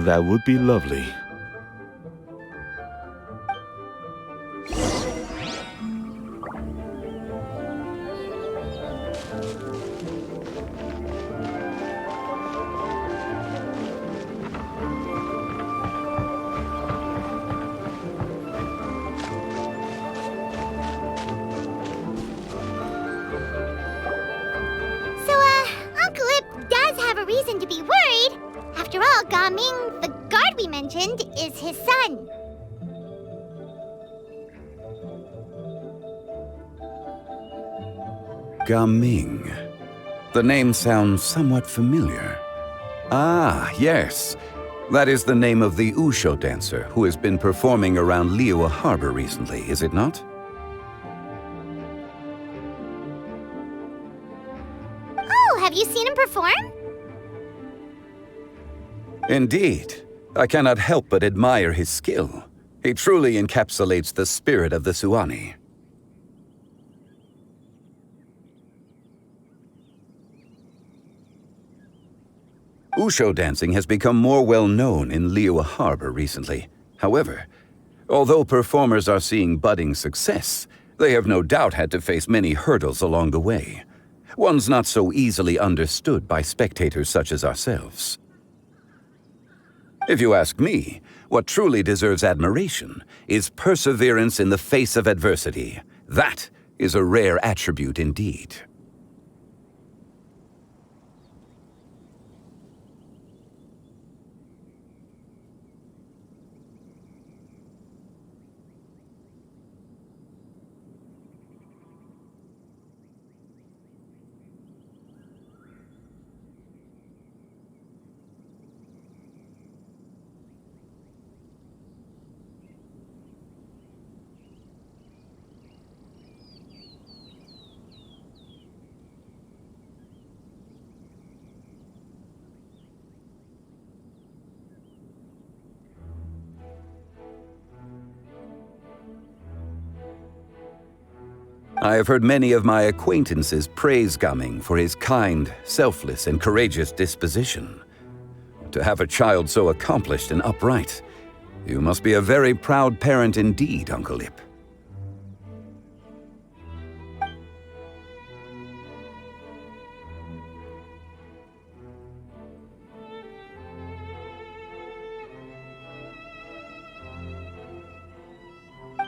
That would be lovely. Uncle Ip does have a reason to be worried. After all, Gaming, the guard we mentioned, is his son. Gaming. The name sounds somewhat familiar. Ah, yes. That is the name of the Usho dancer who has been performing around Liyue Harbor recently, is it not? Oh, have you seen him perform? Indeed. I cannot help but admire his skill. He truly encapsulates the spirit of the Suani. Usho dancing has become more well known in Liyue Harbor recently. However, although performers are seeing budding success, they have no doubt had to face many hurdles along the way. Ones not so easily understood by spectators such as ourselves. If you ask me, what truly deserves admiration is perseverance in the face of adversity. That is a rare attribute indeed. I have heard many of my acquaintances praise Gaming for his kind, selfless, and courageous disposition. To have a child so accomplished and upright, you must be a very proud parent indeed, Uncle Ip.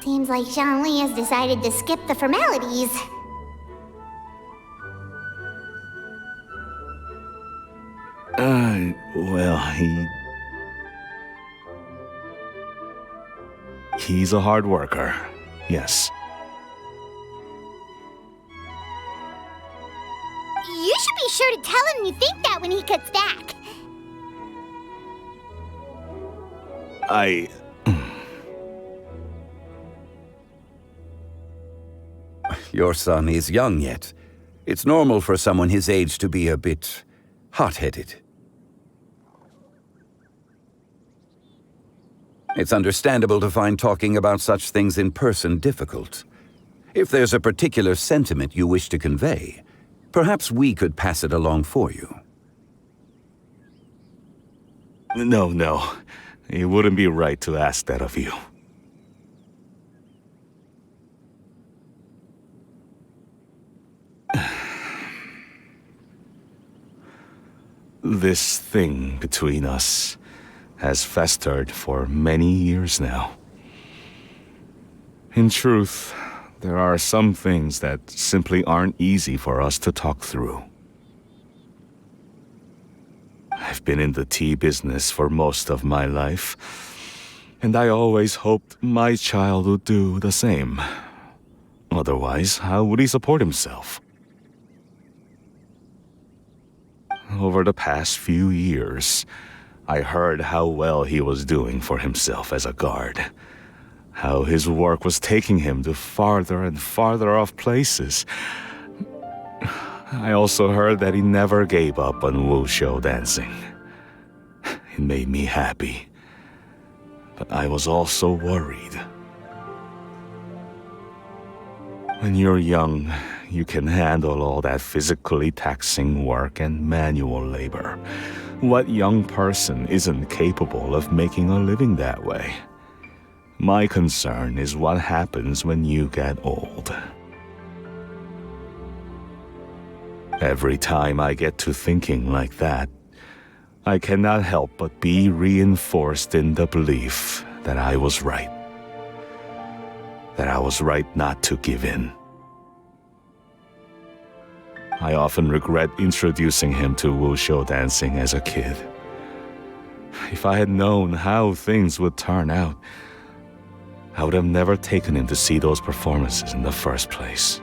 Seems like Zhongli has decided to skip the formalities. Well, he's a hard worker, yes. You should be sure to tell him you think that when he gets back. Your son is young yet. It's normal for someone his age to be a bit hot-headed. It's understandable to find talking about such things in person difficult. If there's a particular sentiment you wish to convey, perhaps we could pass it along for you. No. It wouldn't be right to ask that of you. This thing between us has festered for many years now. In truth, there are some things that simply aren't easy for us to talk through. I've been in the tea business for most of my life, and I always hoped my child would do the same. Otherwise, how would he support himself? Over the past few years, I heard how well he was doing for himself as a guard. How his work was taking him to farther and farther off places. I also heard that he never gave up on wushou dancing. It made me happy. But I was also worried. When you're young, you can handle all that physically taxing work and manual labor. What young person isn't capable of making a living that way? My concern is what happens when you get old. Every time I get to thinking like that, I cannot help but be reinforced in the belief that I was right. That I was right not to give in. I often regret introducing him to wushou dancing as a kid. If I had known how things would turn out, I would have never taken him to see those performances in the first place.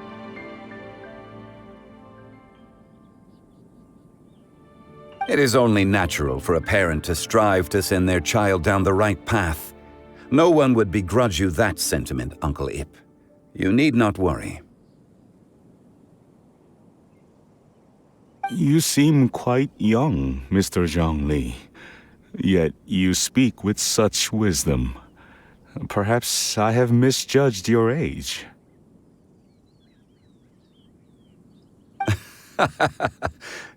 It is only natural for a parent to strive to send their child down the right path. No one would begrudge you that sentiment, Uncle Ip. You need not worry. You seem quite young, Mr. Zhongli. Yet you speak with such wisdom. Perhaps I have misjudged your age.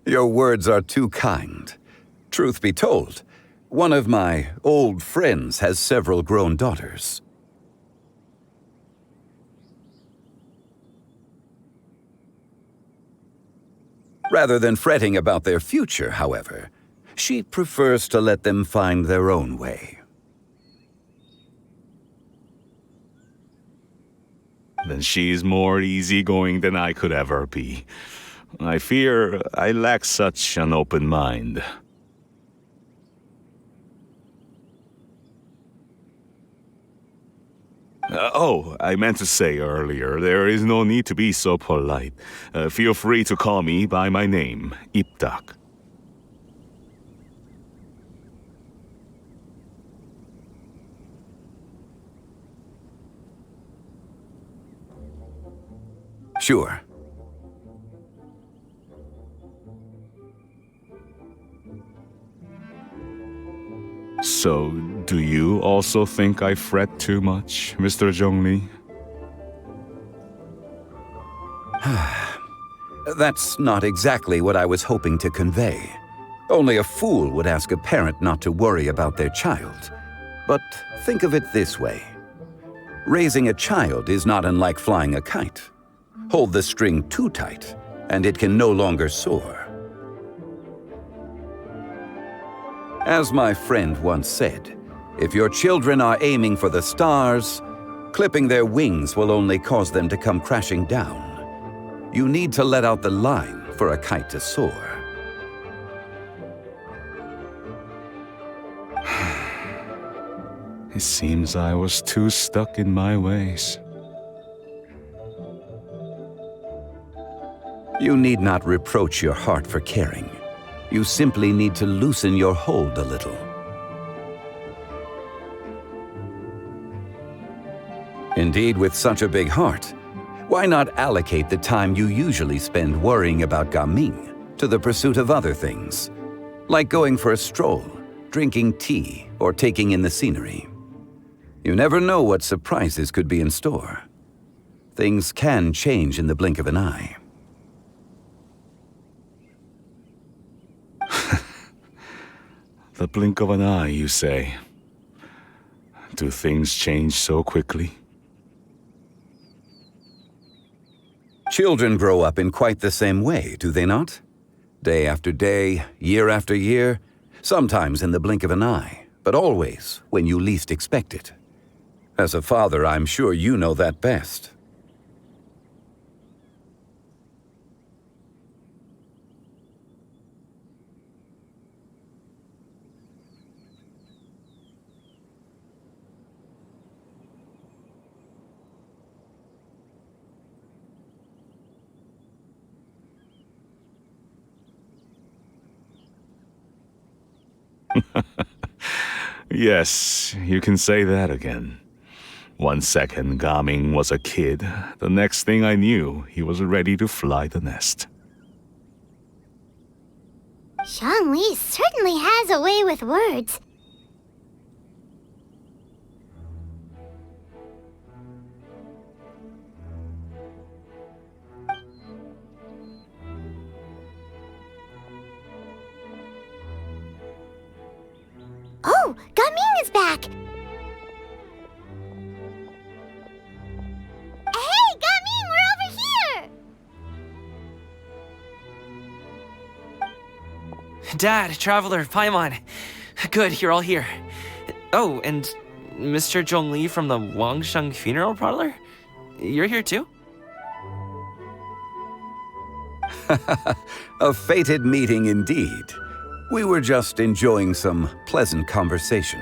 Your words are too kind. Truth be told, one of my old friends has several grown daughters. Rather than fretting about their future, however, she prefers to let them find their own way. Then she's more easygoing than I could ever be. I fear I lack such an open mind. I meant to say earlier, there is no need to be so polite. Feel free to call me by my name, Ipdak. Sure. So, do you also think I fret too much, Mr. Zhongli? That's not exactly what I was hoping to convey. Only a fool would ask a parent not to worry about their child. But think of it this way. Raising a child is not unlike flying a kite. Hold the string too tight, and it can no longer soar. As my friend once said, if your children are aiming for the stars, clipping their wings will only cause them to come crashing down. You need to let out the line for a kite to soar. It seems I was too stuck in my ways. You need not reproach your heart for caring. You simply need to loosen your hold a little. Indeed, with such a big heart, why not allocate the time you usually spend worrying about Gaming to the pursuit of other things, like going for a stroll, drinking tea, or taking in the scenery? You never know what surprises could be in store. Things can change in the blink of an eye. The blink of an eye, you say? Do things change so quickly? Children grow up in quite the same way, do they not? Day after day, year after year, sometimes in the blink of an eye, but always when you least expect it. As a father, I'm sure you know that best. Yes, you can say that again. One second, Gaming was a kid. The next thing I knew, he was ready to fly the nest. Zhongli certainly has a way with words. Oh, Gaming is back! Hey, Gaming, we're over here! Dad, Traveler, Paimon. Good, you're all here. Oh, and Mr. Zhongli from the Wangsheng Funeral Parlor? You're here too? A fated meeting indeed. We were just enjoying some pleasant conversation.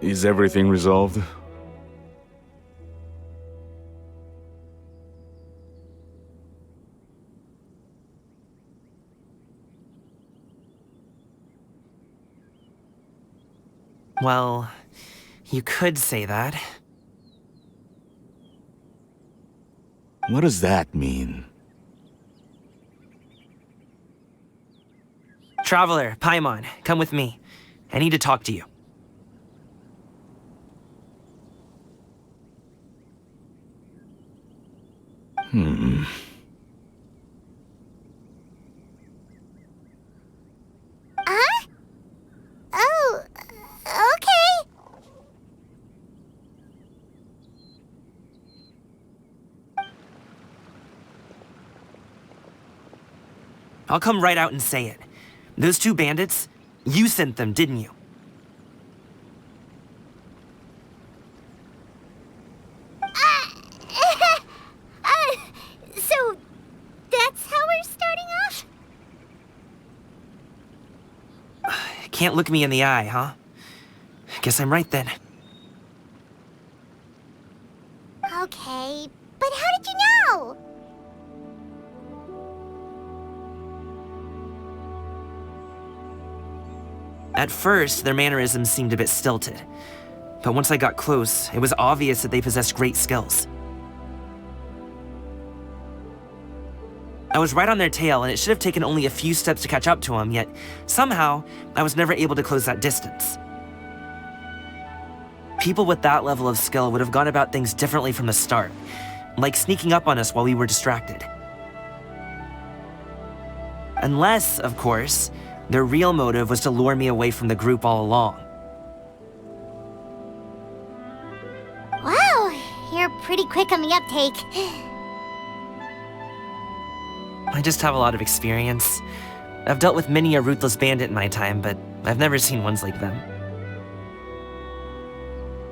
Is everything resolved? Well, you could say that. What does that mean? Traveler, Paimon, come with me. I need to talk to you. Huh? Oh, okay. I'll come right out and say it. Those two bandits, you sent them, didn't you? So that's how we're starting off? Can't look me in the eye, huh? Guess I'm right then. Okay, but how did you know? At first, their mannerisms seemed a bit stilted. But once I got close, it was obvious that they possessed great skills. I was right on their tail, and it should have taken only a few steps to catch up to them, yet somehow, I was never able to close that distance. People with that level of skill would have gone about things differently from the start, like sneaking up on us while we were distracted. Unless, of course, their real motive was to lure me away from the group all along. Wow, you're pretty quick on the uptake. I just have a lot of experience. I've dealt with many a ruthless bandit in my time, but I've never seen ones like them.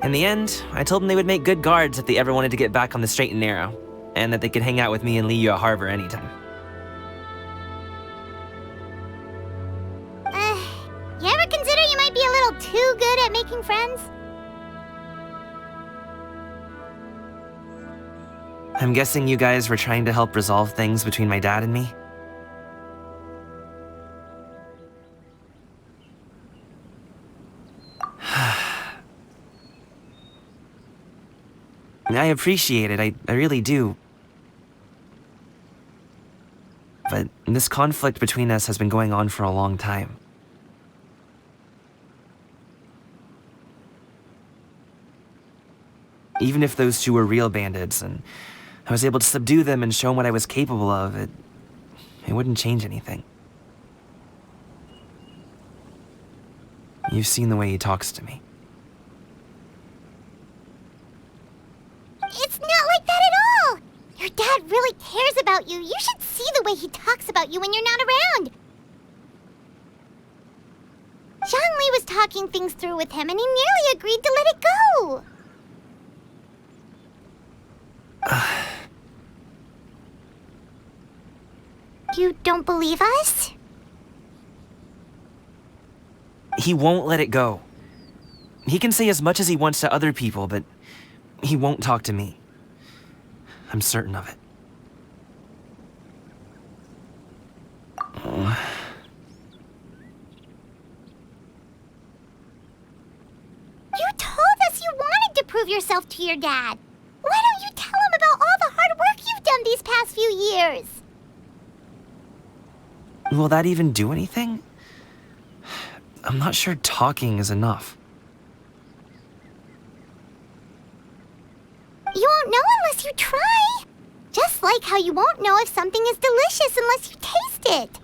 In the end, I told them they would make good guards if they ever wanted to get back on the straight and narrow, and that they could hang out with me in Liyue Harbor anytime. You ever consider you might be a little too good at making friends? I'm guessing you guys were trying to help resolve things between my dad and me? I appreciate it, I really do. But this conflict between us has been going on for a long time. Even if those two were real bandits, and I was able to subdue them and show them what I was capable of, it wouldn't change anything. You've seen the way he talks to me. It's not like that at all! Your dad really cares about you. You should see the way he talks about you when you're not around. Zhongli was talking things through with him, and he nearly agreed to let it go. You don't believe us? He won't let it go. He can say as much as he wants to other people, but he won't talk to me. I'm certain of it. yourself to your dad. Why don't you tell him about all the hard work you've done these past few years? Will that even do anything? I'm not sure talking is enough. You won't know unless you try. Just like how you won't know if something is delicious unless you taste it.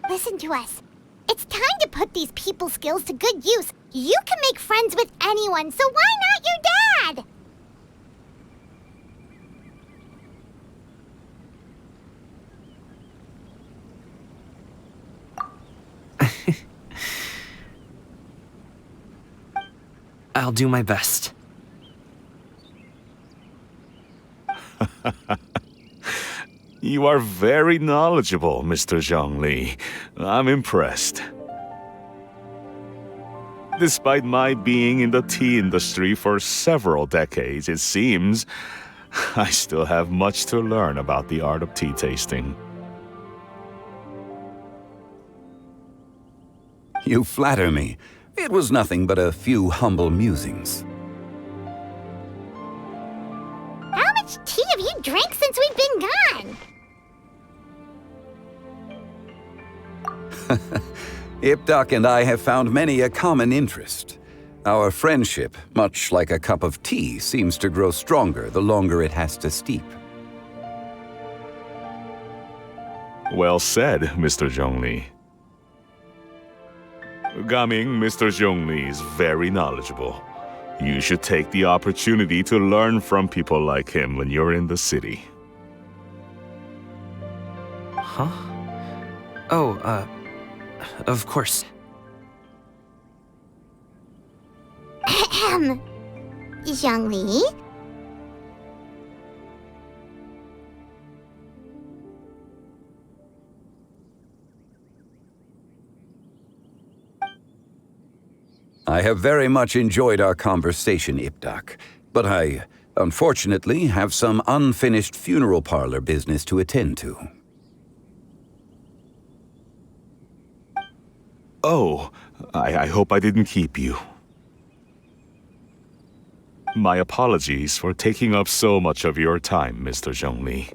Listen to us. It's time to put these people skills to good use. You can make friends with anyone, so why not your dad? I'll do my best. You are very knowledgeable, Mr. Zhongli. I'm impressed. Despite my being in the tea industry for several decades, it seems I still have much to learn about the art of tea tasting. You flatter me. It was nothing but a few humble musings. How much tea have you drank since we've been gone? Ipdak and I have found many a common interest. Our friendship, much like a cup of tea, seems to grow stronger the longer it has to steep. Well said, Mr. Zhongli. Gaming, Mr. Zhongli is very knowledgeable. You should take the opportunity to learn from people like him when you're in the city. Huh? Oh, of course. Ahem. Zhongli? I have very much enjoyed our conversation, Ipdak, but I, unfortunately, have some unfinished funeral parlor business to attend to. Oh, I hope I didn't keep you. My apologies for taking up so much of your time, Mr. Zhongli.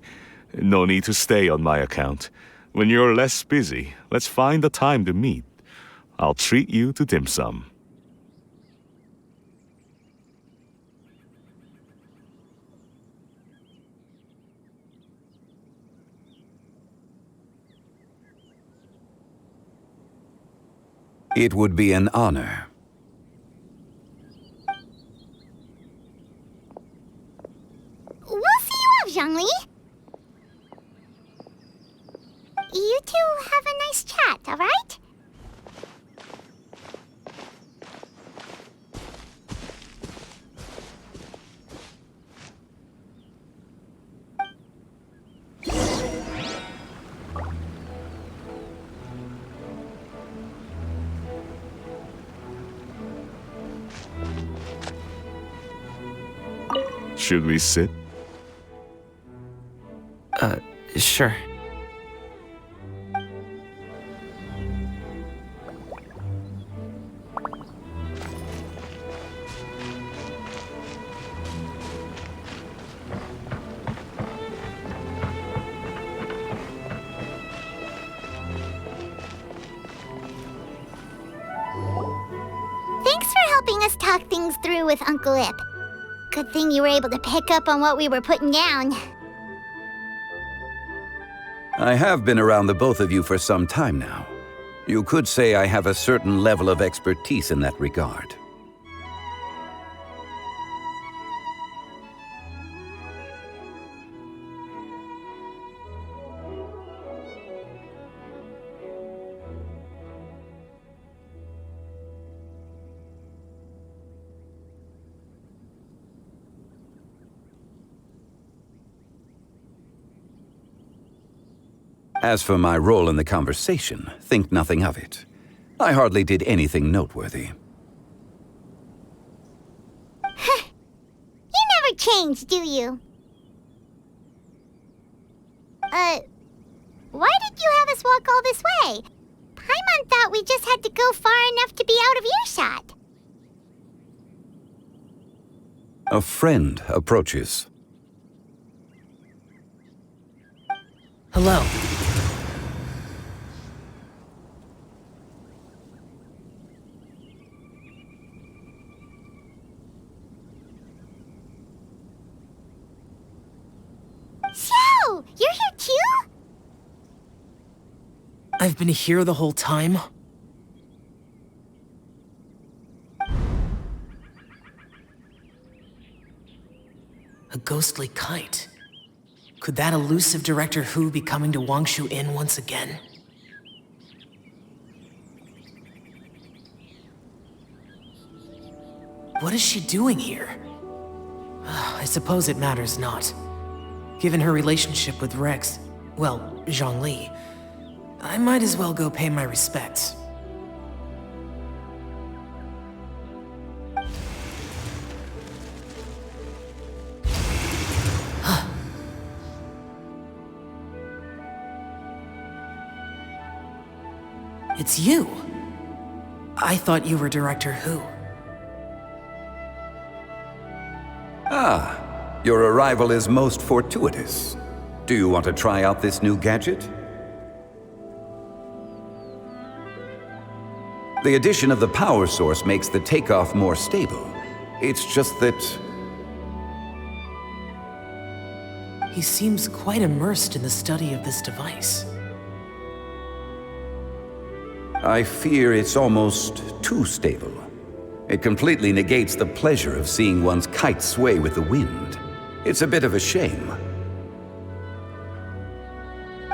No need to stay on my account. When you're less busy, let's find a time to meet. I'll treat you to dim sum. It would be an honor. We'll see you off, Zhongli. You two have a nice chat, all right? Should we sit? Sure. Thanks for helping us talk things through with Uncle Ip. Good thing you were able to pick up on what we were putting down. I have been around the both of you for some time now. You could say I have a certain level of expertise in that regard. As for my role in the conversation, think nothing of it. I hardly did anything noteworthy. You never change, do you? Why did you have us walk all this way? Paimon thought we just had to go far enough to be out of earshot. A friend approaches. Hello. Xiao! You're here too? I've been here the whole time? A ghostly kite. Could that elusive Director Hu be coming to Wangshu Inn once again? What is she doing here? I suppose it matters not. Given her relationship with Rex, well, Zhongli, I might as well go pay my respects. It's you! I thought you were Director Hu. Ah, your arrival is most fortuitous. Do you want to try out this new gadget? The addition of the power source makes the takeoff more stable. It's just that... He seems quite immersed in the study of this device. I fear it's almost too stable. It completely negates the pleasure of seeing one's kite sway with the wind. It's a bit of a shame.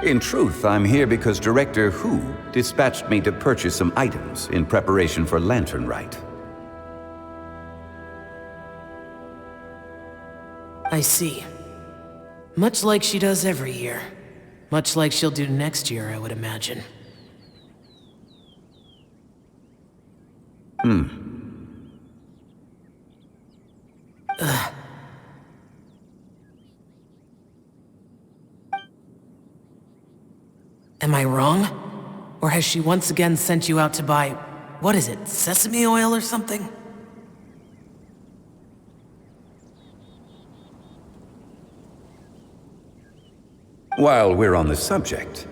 In truth, I'm here because Director Hu dispatched me to purchase some items in preparation for Lantern Rite. I see. Much like she does every year. Much like she'll do next year, I would imagine. Am I wrong? Or has she once again sent you out to buy, what is it, sesame oil or something? While we're on the subject,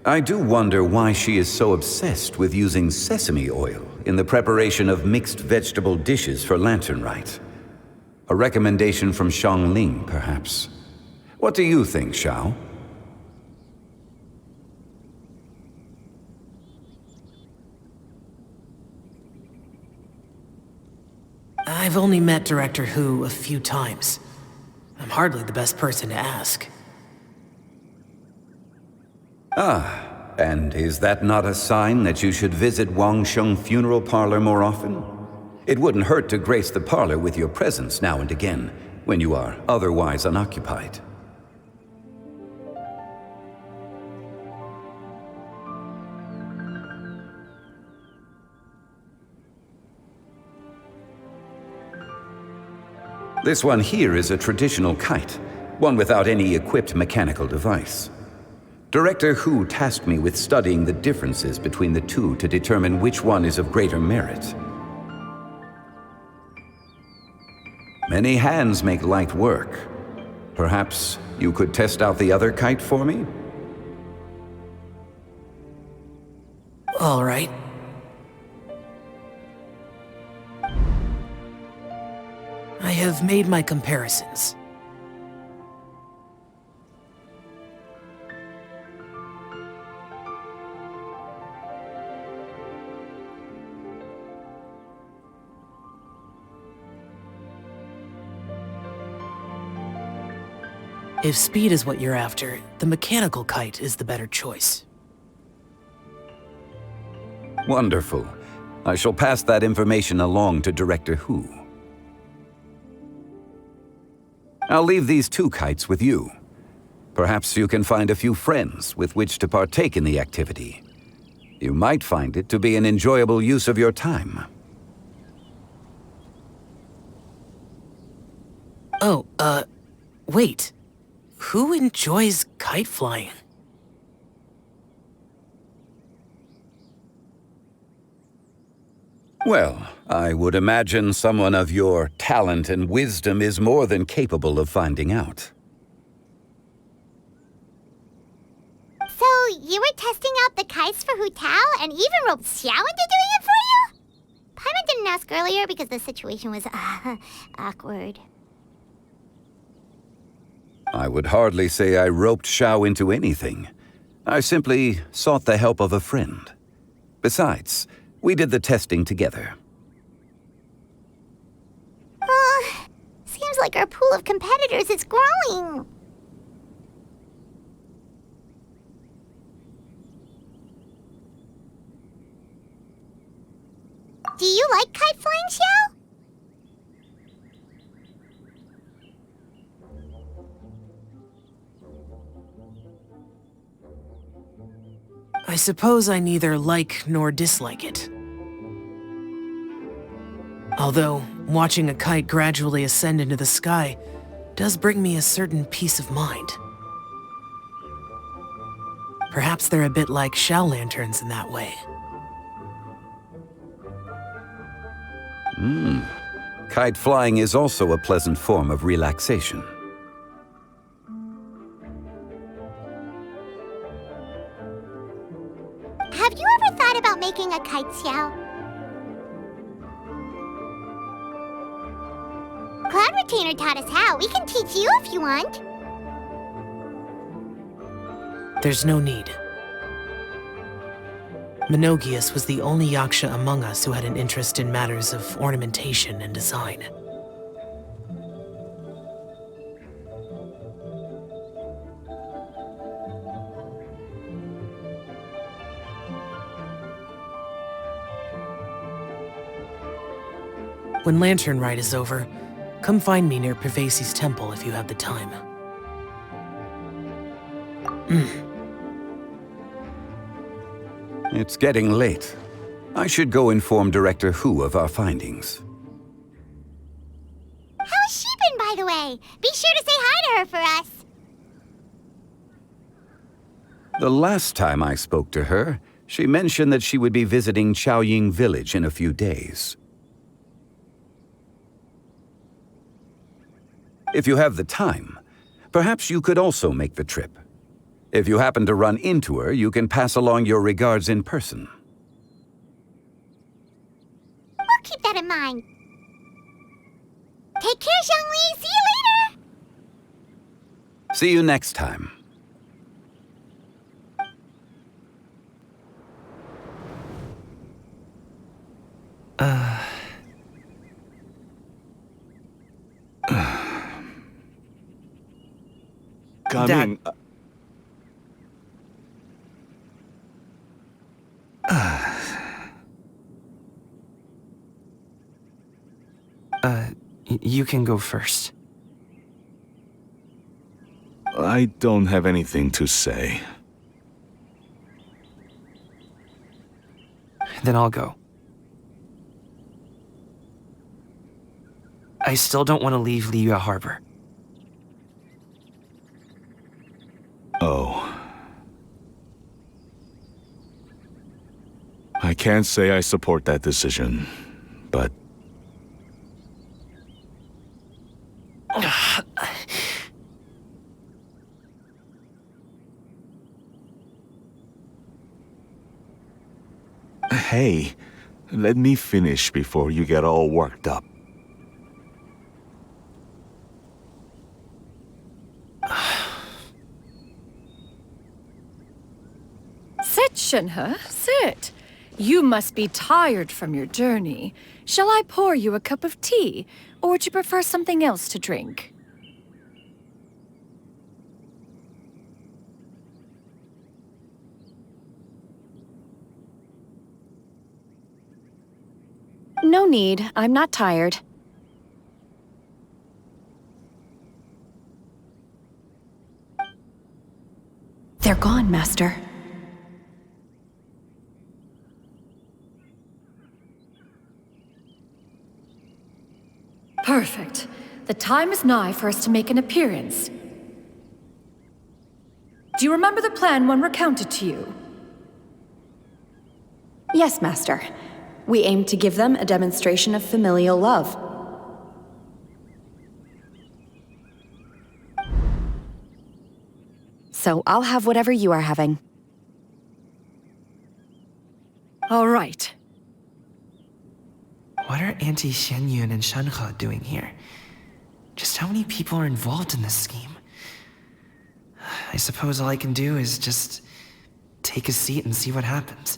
I do wonder why she is so obsessed with using sesame oil in the preparation of mixed vegetable dishes for Lantern Rite. A recommendation from Xiangling, perhaps. What do you think, Xiao? I've only met Director Hu a few times. I'm hardly the best person to ask. Ah, and is that not a sign that you should visit Wangsheng Funeral Parlor more often? It wouldn't hurt to grace the parlor with your presence now and again, when you are otherwise unoccupied. This one here is a traditional kite, one without any equipped mechanical device. Director Hu tasked me with studying the differences between the two to determine which one is of greater merit. Many hands make light work. Perhaps you could test out the other kite for me? All right. I have made my comparisons. If speed is what you're after, the mechanical kite is the better choice. Wonderful. I shall pass that information along to Director Hu. I'll leave these two kites with you. Perhaps you can find a few friends with which to partake in the activity. You might find it to be an enjoyable use of your time. Oh, wait. Who enjoys kite flying? Well, I would imagine someone of your talent and wisdom is more than capable of finding out. So, you were testing out the kites for Hu Tao and even roped Xiao into doing it for you? Paimon didn't ask earlier because the situation was, awkward. I would hardly say I roped Xiao into anything. I simply sought the help of a friend. Besides, we did the testing together. Seems like our pool of competitors is growing. Do you like kite flying, Xiao? I suppose I neither like nor dislike it. Although, watching a kite gradually ascend into the sky does bring me a certain peace of mind. Perhaps they're a bit like shell lanterns in that way. Kite flying is also a pleasant form of relaxation. Have you ever thought about making a kite, Xiao? Cloud Retainer taught us how. We can teach you if you want. There's no need. Menogias was the only Yaksha among us who had an interest in matters of ornamentation and design. When Lantern Rite is over, come find me near Pervasi's temple if you have the time. It's getting late. I should go inform Director Hu of our findings. How's she been, by the way? Be sure to say hi to her for us. The last time I spoke to her, she mentioned that she would be visiting Chaoying Village in a few days. If you have the time, perhaps you could also make the trip. If you happen to run into her, you can pass along your regards in person. We'll keep that in mind. Take care, Zhongli. See you later. See you next time. Coming. You can go first. I don't have anything to say. Then I'll go. I still don't want to leave Liyue Harbor. Oh. I can't say I support that decision, but... Hey, let me finish before you get all worked up. Sit, Shenhe, sit. You must be tired from your journey. Shall I pour you a cup of tea, or would you prefer something else to drink? No need. I'm not tired. They're gone, Master. Perfect. The time is nigh for us to make an appearance. Do you remember the plan when recounted to you? Yes, Master. We aim to give them a demonstration of familial love. So I'll have whatever you are having. All right. What are Auntie Xianyun and Shenhe doing here? Just how many people are involved in this scheme? I suppose all I can do is just take a seat and see what happens.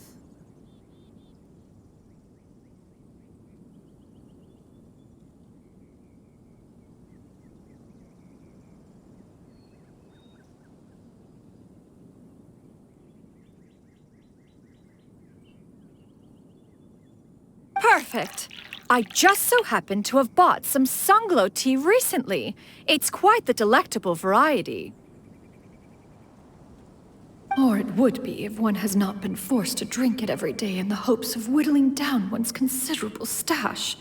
Perfect. I just so happened to have bought some Sunglow tea recently. It's quite the delectable variety. Or it would be if one has not been forced to drink it every day in the hopes of whittling down one's considerable stash.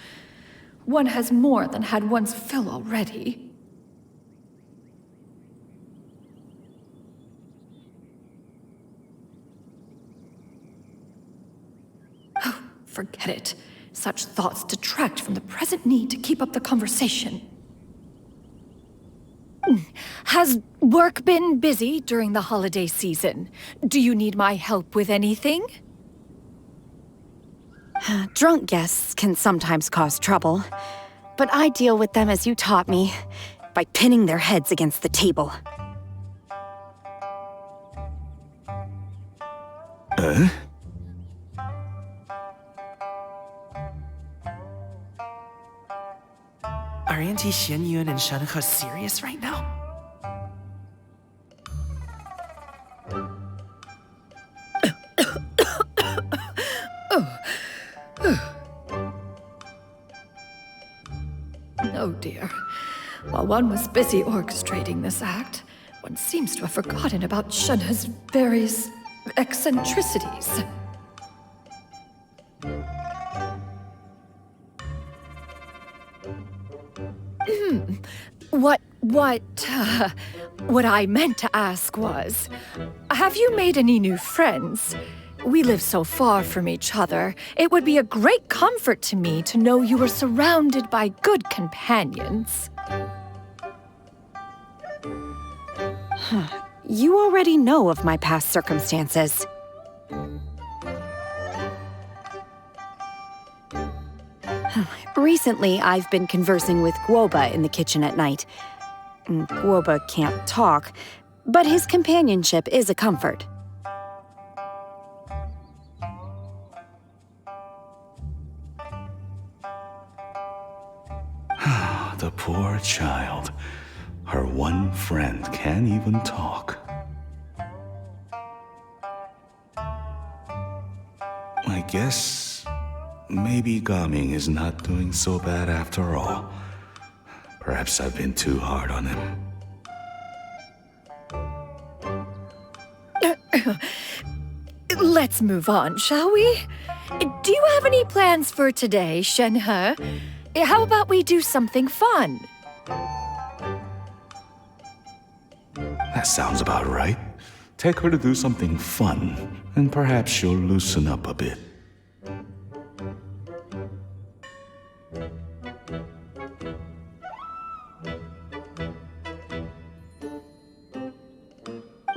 One has more than had one's fill already. Oh, forget it. Such thoughts detract from the present need to keep up the conversation. Has work been busy during the holiday season? Do you need my help with anything? Drunk guests can sometimes cause trouble, but I deal with them as you taught me, by pinning their heads against the table. Are Auntie Xianyun and Shenhe serious right now? Oh dear. While one was busy orchestrating this act, one seems to have forgotten about Shenhe's various eccentricities. What I meant to ask was, have you made any new friends? We live so far from each other. It would be a great comfort to me to know you were surrounded by good companions. You already know of my past circumstances. Recently, I've been conversing with Guoba in the kitchen at night. Guoba can't talk, but his companionship is a comfort. The poor child. Her one friend can't even talk. I guess maybe Gaming is not doing so bad after all. Perhaps I've been too hard on him. Let's move on, shall we? Do you have any plans for today, Shenhe? How about we do something fun? That sounds about right. Take her to do something fun, and perhaps she'll loosen up a bit.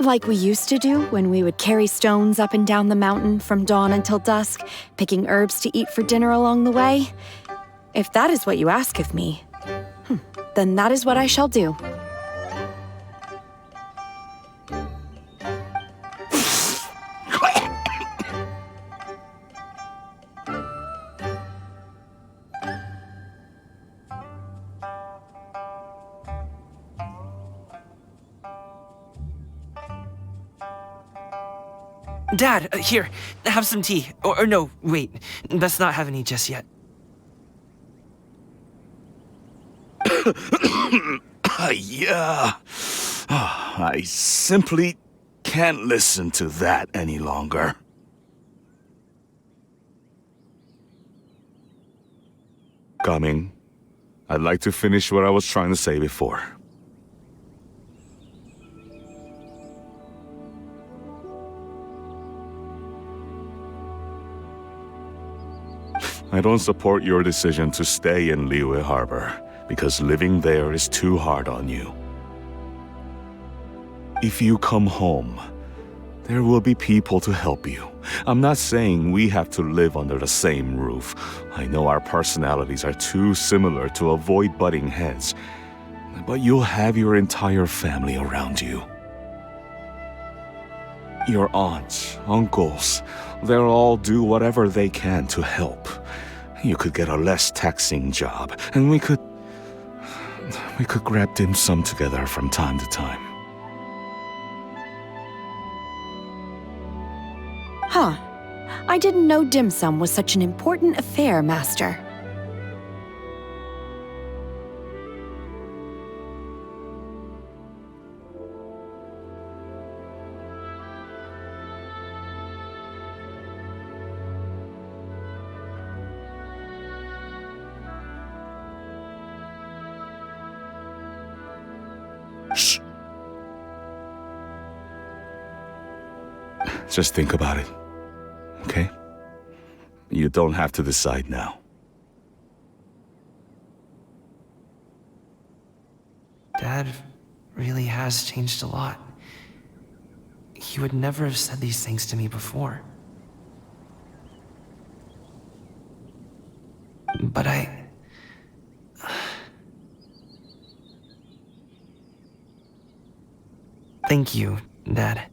Like we used to do when we would carry stones up and down the mountain from dawn until dusk, picking herbs to eat for dinner along the way. If that is what you ask of me, then that is what I shall do. Dad, here, have some tea. Or no, wait, let's not have any just yet. Yeah. I simply can't listen to that any longer. Coming. I'd like to finish what I was trying to say before. I don't support your decision to stay in Liyue Harbor, because living there is too hard on you. If you come home, there will be people to help you. I'm not saying we have to live under the same roof. I know our personalities are too similar to avoid butting heads, but you'll have your entire family around you. Your aunts, uncles, they'll all do whatever they can to help. You could get a less taxing job, and we could grab dim sum together from time to time. Huh. I didn't know dim sum was such an important affair, Master. Shh. Just think about it. Okay? You don't have to decide now. Dad really has changed a lot. He would never have said these things to me before. But Thank you, Dad.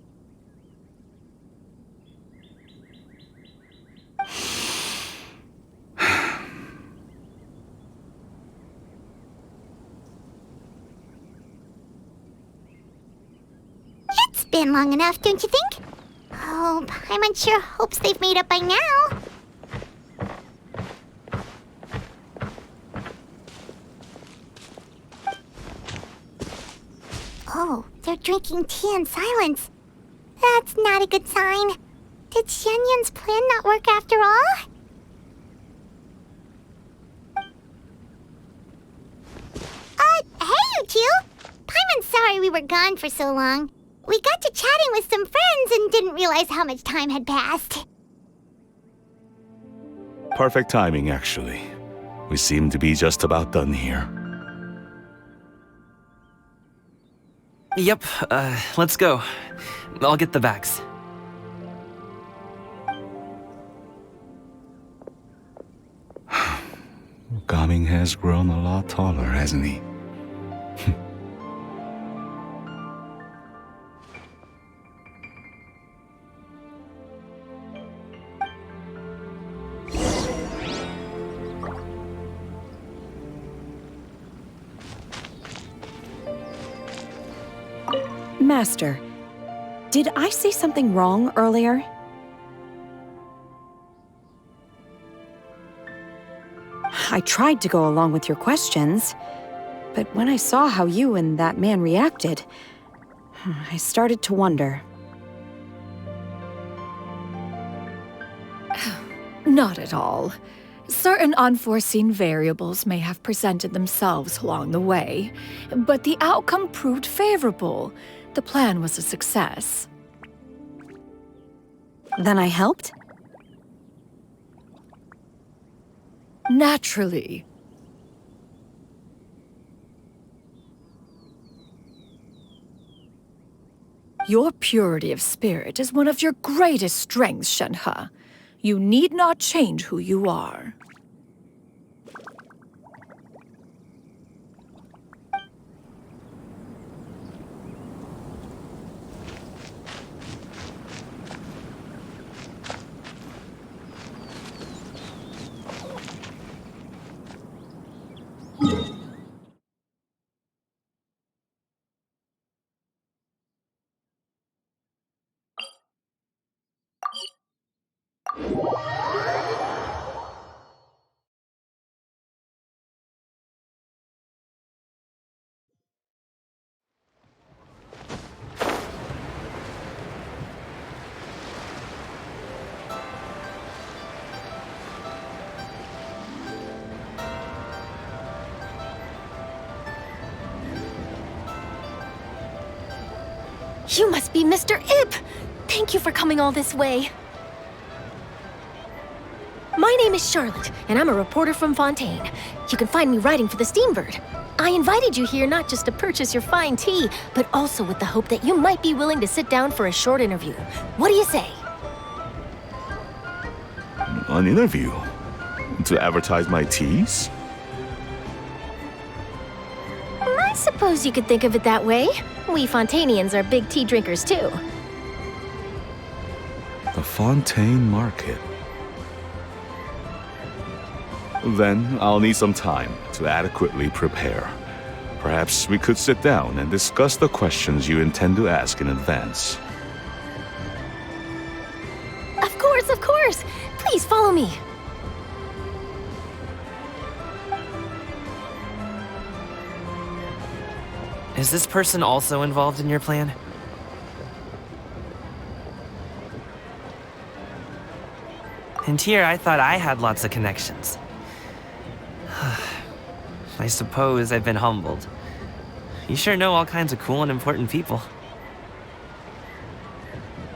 It's been long enough, don't you think? Oh, Paimon sure hopes they've made up by now. Oh, they're drinking tea in silence. That's not a good sign. Did Xianyun's plan not work after all? Hey, you two! Paimon's sorry we were gone for so long. We got to chatting with some friends and didn't realize how much time had passed. Perfect timing, actually. We seem to be just about done here. Yep, let's go. I'll get the bags. Gaming has grown a lot taller, hasn't he? Master, did I say something wrong earlier? I tried to go along with your questions, but when I saw how you and that man reacted, I started to wonder. Not at all. Certain unforeseen variables may have presented themselves along the way, but the outcome proved favorable. The plan was a success. Then I helped? Naturally. Your purity of spirit is one of your greatest strengths, Shenhe. You need not change who you are. You must be Mr. Ip! Thank you for coming all this way. My My name is Charlotte, and I'm a reporter from Fontaine. You can find me writing for the Steambird. I invited you here not just to purchase your fine tea, but also with the hope that you might be willing to sit down for a short interview. What do you say? An interview? To advertise my teas? I suppose you could think of it that way. We Fontainians are big tea drinkers, too. The Fontaine Market. Then I'll need some time to adequately prepare. Perhaps we could sit down and discuss the questions you intend to ask in advance. Of course! Please follow me. Is this person also involved in your plan? And here I thought I had lots of connections. I suppose I've been humbled. You sure know all kinds of cool and important people.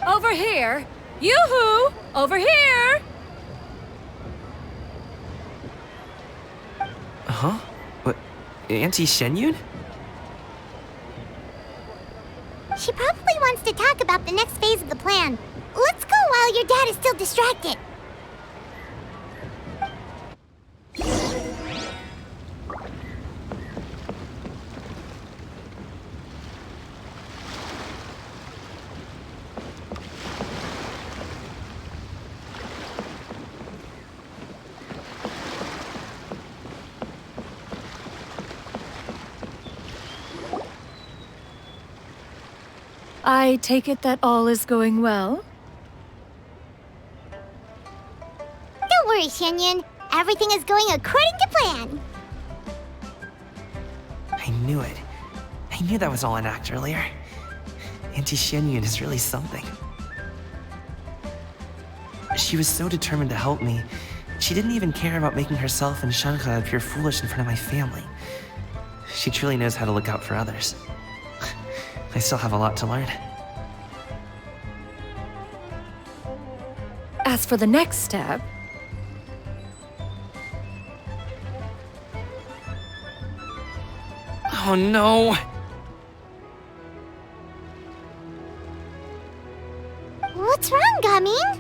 Over here! Yoo-hoo! Over here! Huh? What? Auntie Shenyun? She probably wants to talk about the next phase of the plan. Let's go while your dad is still distracted. I take it that all is going well? Don't worry, Shenyun. Everything is going according to plan. I knew it. I knew that was all an act earlier. Auntie Shenyun is really something. She was so determined to help me. She didn't even care about making herself and Shanka appear foolish in front of my family. She truly knows how to look out for others. I still have a lot to learn. As for the next step... Oh no! What's wrong, Gamin?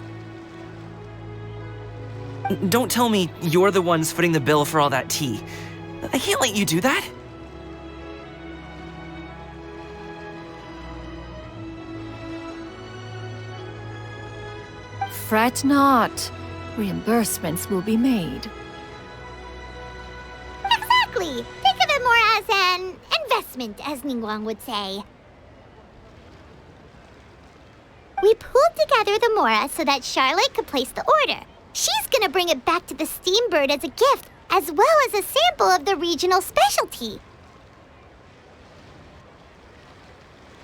Don't tell me you're the ones footing the bill for all that tea. I can't let you do that. Fret not. Reimbursements will be made. Exactly. Think of it more as an investment, as Ningguang would say. We pooled together the Mora so that Charlotte could place the order. She's gonna bring it back to the Steambird as a gift, as well as a sample of the regional specialty.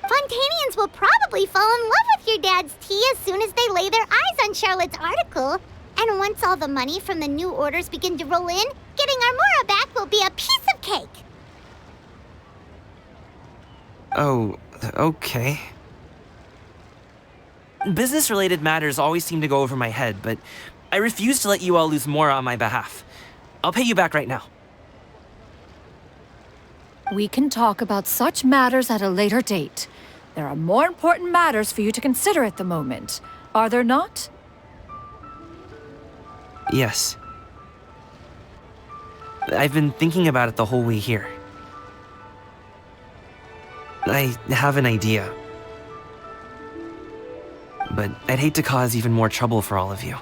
Fontainians will probably fall in love with your dad's tea as soon as they lay their eyes on Charlotte's article. And once all the money from the new orders begin to roll in, getting our Mora back will be a piece of cake. Oh, okay. Business-related matters always seem to go over my head, but I refuse to let you all lose Mora on my behalf. I'll pay you back right now. We can talk about such matters at a later date. There are more important matters for you to consider at the moment, are there not? Yes. I've been thinking about it the whole way here. I have an idea. But I'd hate to cause even more trouble for all of you.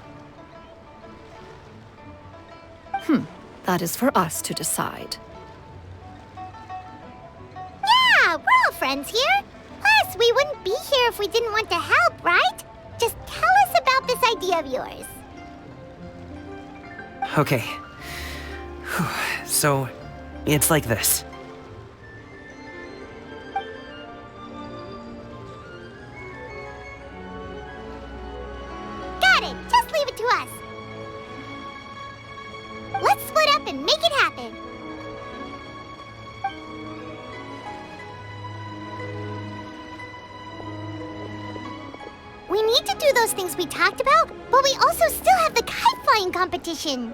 That is for us to decide. Yeah, we're all friends here. Plus, we wouldn't be here if we didn't want to help, right? Just tell us about this idea of yours. Okay. So, it's like this. Got it. Just leave it to us. Let's split up and make it happen. We need need to do those things we talked about, but we also still have the kite flying competition.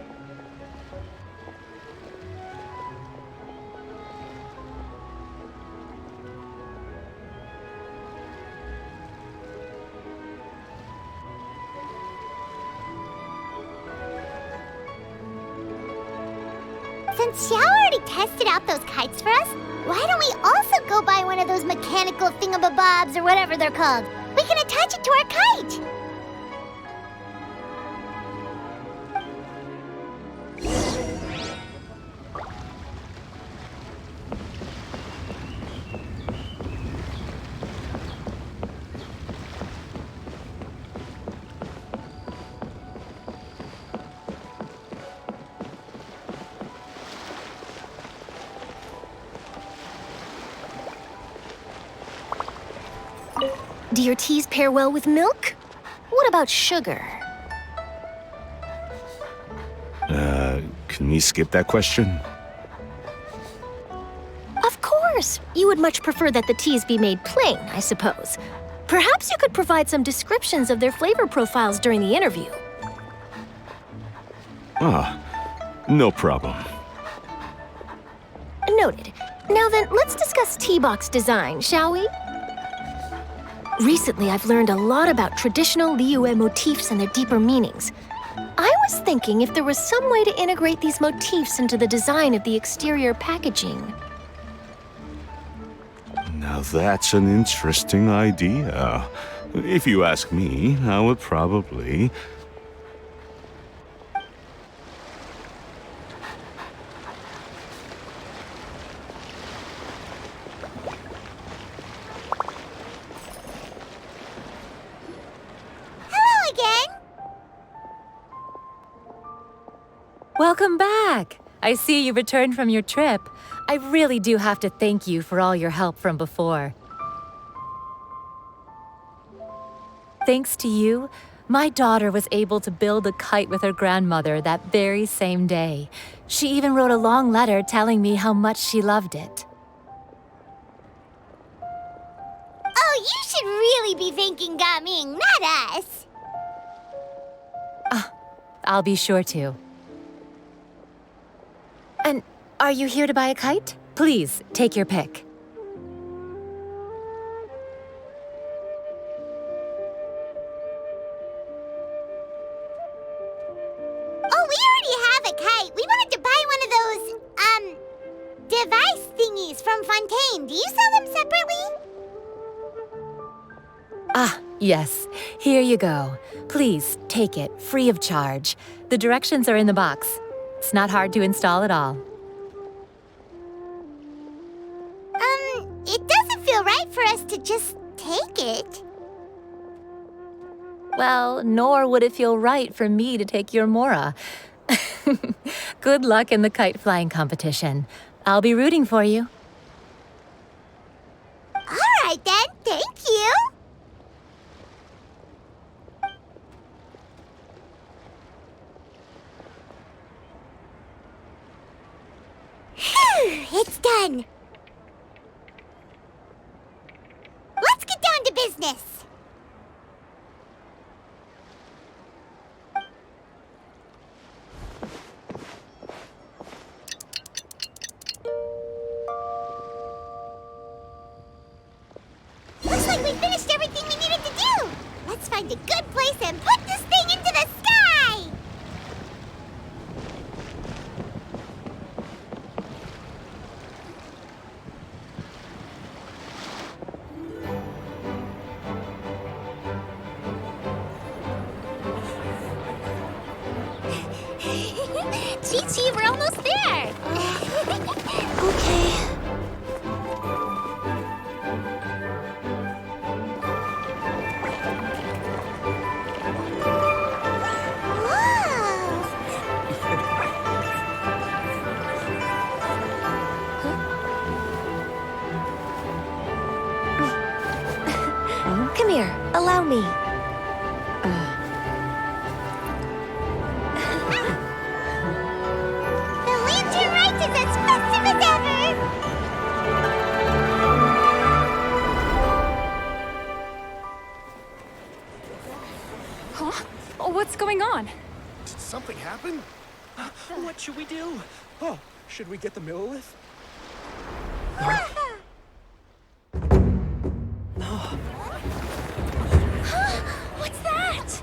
Since Xiao already tested out those kites for us, why don't we also go buy one of those mechanical thingamabobs or whatever they're called? We can attach it to our kite! Do your teas pair well with milk? What about sugar? Can we skip that question? Of course! You would much prefer that the teas be made plain, I suppose. Perhaps you could provide some descriptions of their flavor profiles during the interview. Ah, no problem. Noted. Now then, let's discuss tea box design, shall we? Recently, I've learned a lot about traditional Liyue motifs and their deeper meanings. I was thinking if there was some way to integrate these motifs into the design of the exterior packaging. Now that's an interesting idea. If you ask me, I would probably... Welcome back! I see you returned from your trip. I really do have to thank you for all your help from before. Thanks to you, my daughter was able to build a kite with her grandmother that very same day. She even wrote a long letter telling me how much she loved it. Oh, you should really be thanking Gaming, not us! I'll be sure to. And are you here to buy a kite? Please, take your pick. Oh, we already have a kite. We wanted to buy one of those, device thingies from Fontaine. Do you sell them separately? Ah, yes. Here you go. Please, take it, free of charge. The directions are in the box. It's not hard to install at all. It doesn't feel right for us to just take it. Well, nor would it feel right for me to take your Mora. Good luck in the kite flying competition. I'll be rooting for you. All right then, thank you. Phew, it's done. Let's get down to business. Looks like we finished everything we needed to do. Let's find a good place and put this thing into the sky. Chi-Chi, we're almost there. Okay. Come here, allow me. The Lantern Rite is as festive as ever! What's going on? Did something happen? What should we do? Oh, should we get the Millilith? What's that?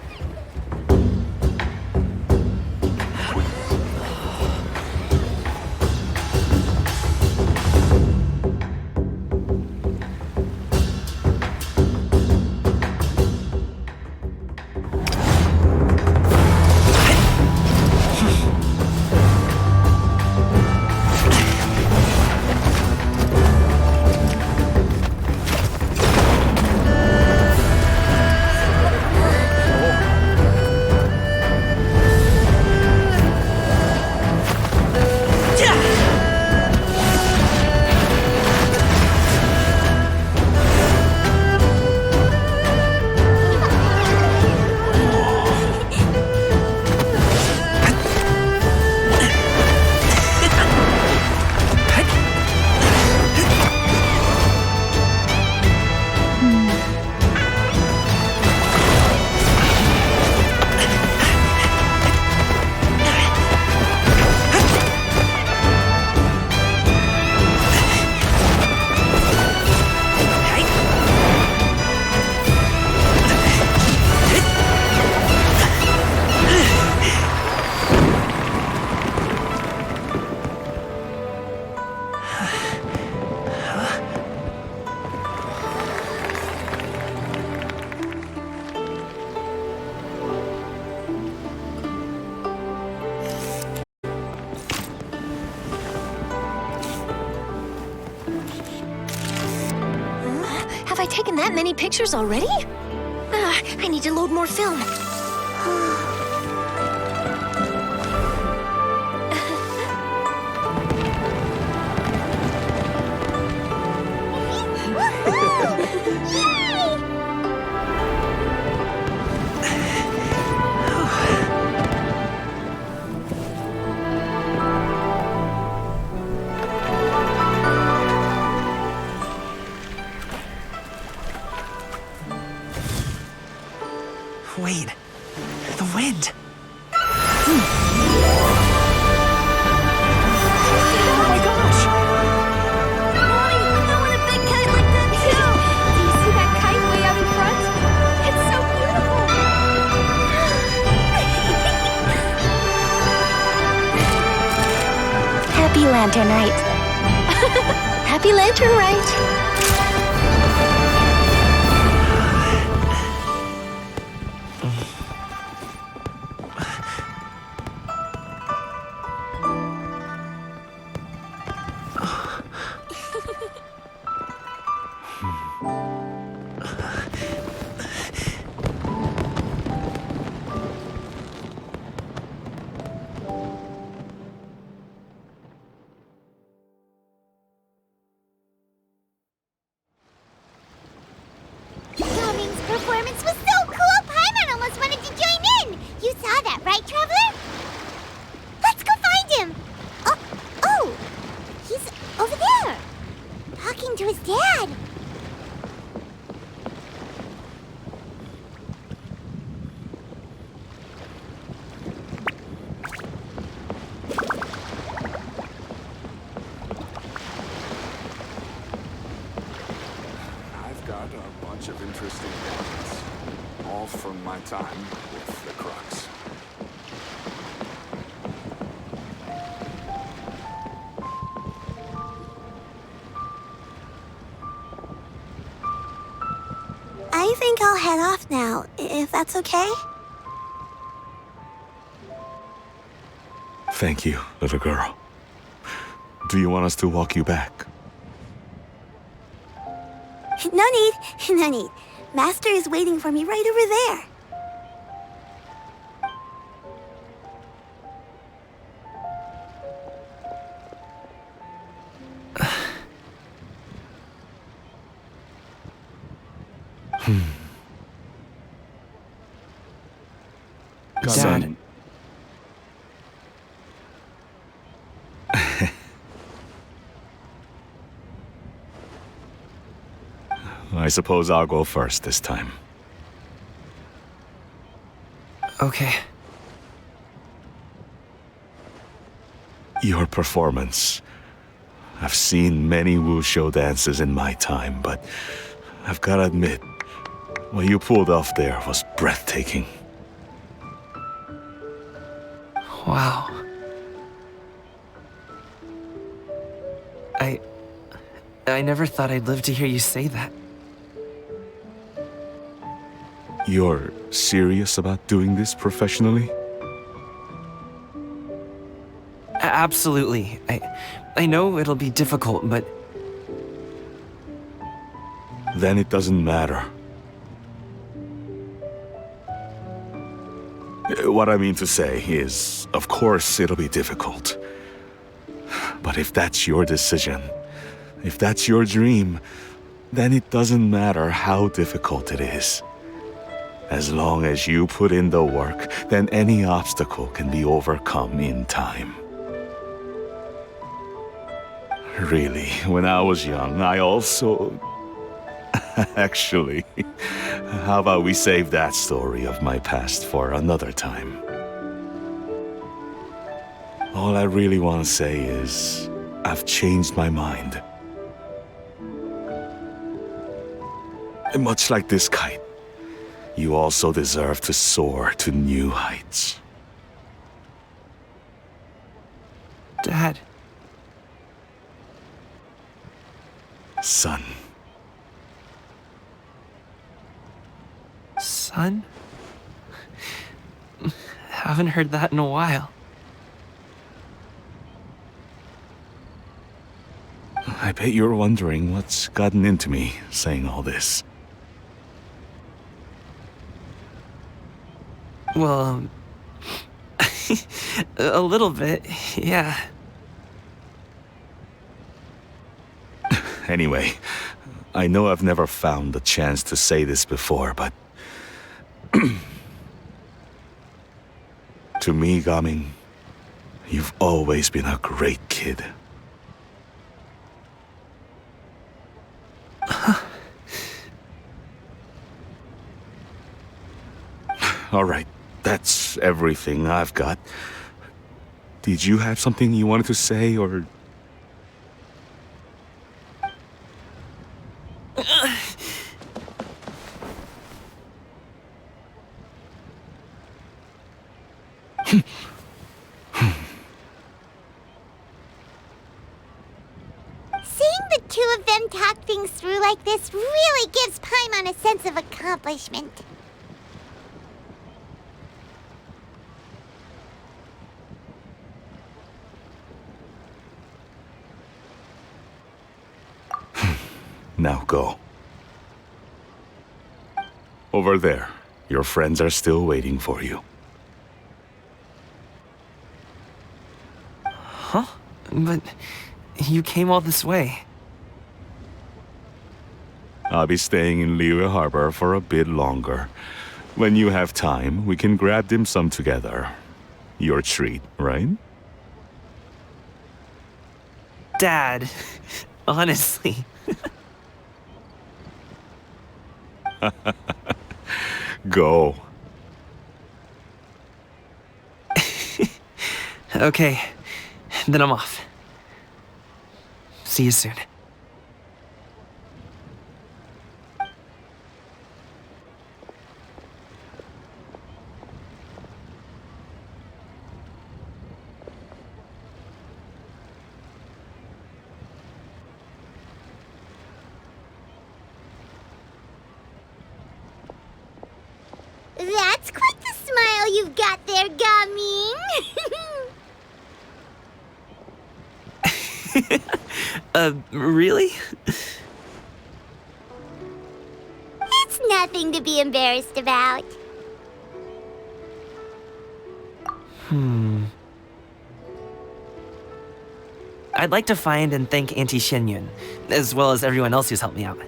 Have I taken that many pictures already? I need to load more film. Wait, the wind. Oh my gosh! Mommy, I want a big kite like that too! Do you see that kite way out in front? It's so beautiful! Happy Lantern Rite. Happy Lantern Rite. Darling's performance was so cool, Paimon almost wanted to join in! You saw that, right, Traveler? Let's go find him! Oh! He's over there! Talking to his dad! I've got a bunch of interesting gadgets, all from my time with the Crux. I think I'll head off now, if that's okay? Thank you, little girl. Do you want us to walk you back? No need. Master is waiting for me right over there. Son. I suppose I'll go first this time. Okay. Your performance. I've seen many wuxia dances in my time, but I've gotta admit, what you pulled off there was breathtaking. Wow. I never thought I'd live to hear you say that. You're serious about doing this professionally? Absolutely. I know it'll be difficult, but... Then it doesn't matter. What I mean to say is, of course it'll be difficult. But if that's your decision, if that's your dream, then it doesn't matter how difficult it is. As long as you put in the work, then any obstacle can be overcome in time. Really, when I was young, I also... Actually, how about we save that story of my past for another time? All I really want to say is, I've changed my mind. And much like this kite, you also deserve to soar to new heights. Dad. Son. Son? Haven't heard that in a while. I bet you're wondering what's gotten into me saying all this. Well, a little bit, yeah. Anyway, I know I've never found the chance to say this before, but... To me, Gaming, you've always been a great kid. All right, that's everything I've got. Did you have something you wanted to say, or... Seeing the two of them talk things through like this really gives Paimon a sense of accomplishment. Now go. Over there. Your friends are still waiting for you. Huh? But you came all this way. I'll be staying in Liyue Harbor for a bit longer. When you have time, we can grab dim sum together. Your treat, right? Dad, honestly. Go. Okay, then I'm off. See you soon. That's quite the smile you've got there, Gaming. Really? It's nothing to be embarrassed about. I'd like to find and thank Auntie Xinyun, as well as everyone else who's helped me out.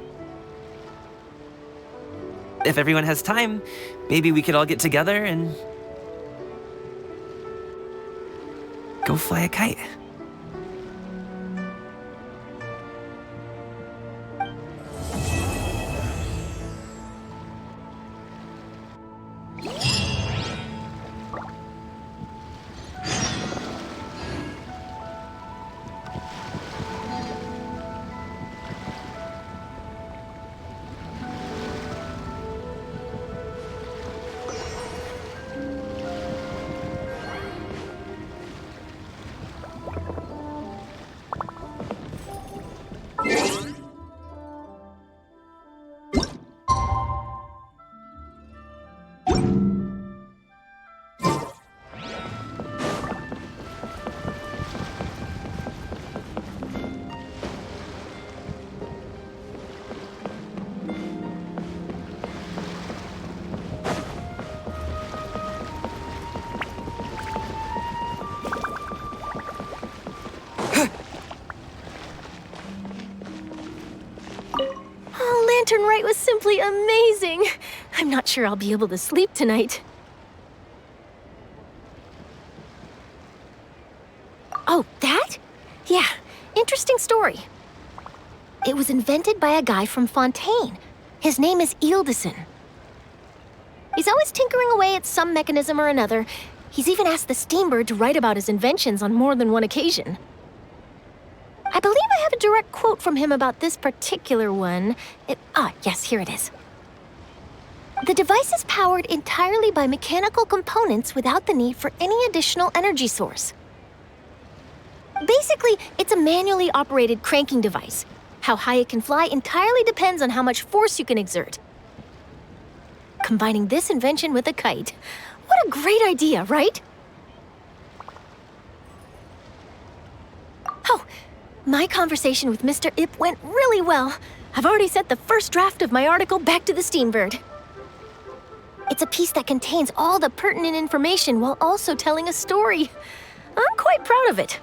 If everyone has time, maybe we could all get together and... go fly a kite. Lantern Rite was simply amazing. I'm not sure I'll be able to sleep tonight. Oh, that? Yeah, interesting story. It was invented by a guy from Fontaine. His name is Ildison. He's always tinkering away at some mechanism or another. He's even asked the Steambird to write about his inventions on more than one occasion. I believe I have a direct quote from him about this particular one. Yes, here it is. The device is powered entirely by mechanical components without the need for any additional energy source. Basically, it's a manually operated cranking device. How high it can fly entirely depends on how much force you can exert. Combining this invention with a kite. What a great idea, right? Oh, my conversation with Mr. Ip went really well. I've already sent the first draft of my article back to the Steambird. It's a piece that contains all the pertinent information while also telling a story. I'm quite proud of it.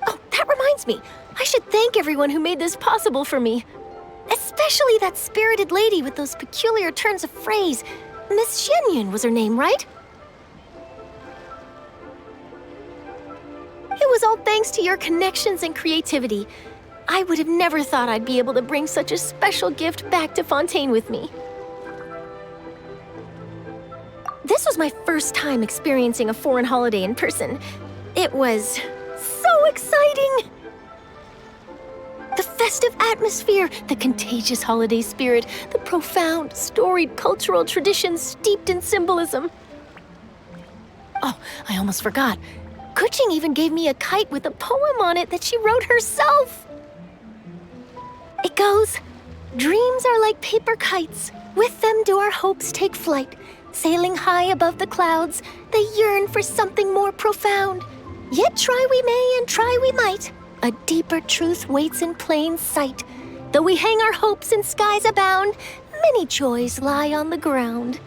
Oh, that reminds me. I should thank everyone who made this possible for me. Especially that spirited lady with those peculiar turns of phrase. Miss Xianyun was her name, right? It was all thanks to your connections and creativity. I would have never thought I'd be able to bring such a special gift back to Fontaine with me. This was my first time experiencing a foreign holiday in person. It was so exciting! The festive atmosphere, the contagious holiday spirit, the profound, storied cultural traditions steeped in symbolism. Oh, I almost forgot. Kuching even gave me a kite with a poem on it that she wrote herself. It goes, "Dreams are like paper kites. With them do our hopes take flight. Sailing high above the clouds, they yearn for something more profound. Yet try we may and try we might. A deeper truth waits in plain sight. Though we hang our hopes in skies abound, many joys lie on the ground."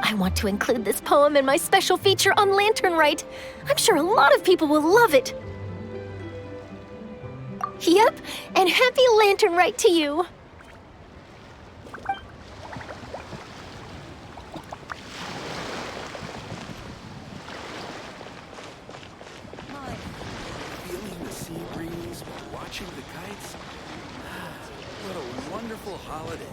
I want to include this poem in my special feature on Lantern Rite. I'm sure a lot of people will love it. Yep, and happy Lantern Rite to you. Feeling the sea breeze, watching the kites. What a wonderful holiday.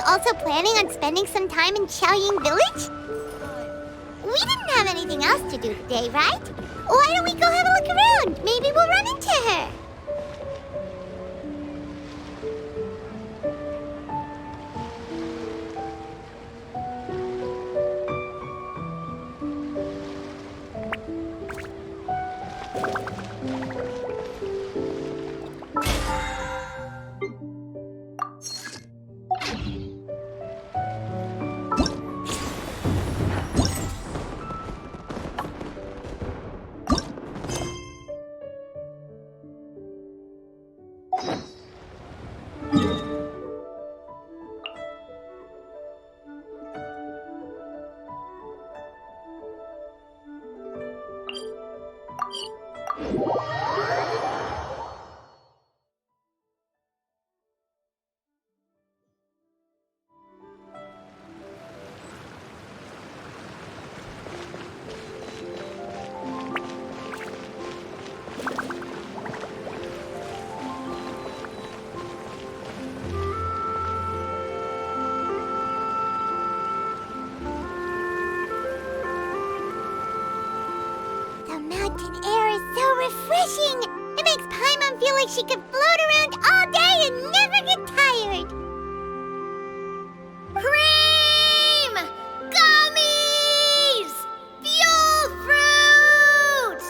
Also planning on spending some time in Xiaoying Village? We didn't have anything else to do today, right? Why don't we go have a look around? Maybe we'll run into her. mountain air is so refreshing. It makes Paimon feel like she could float around all day and never get tired. Cream! Gummies! Fuel fruit!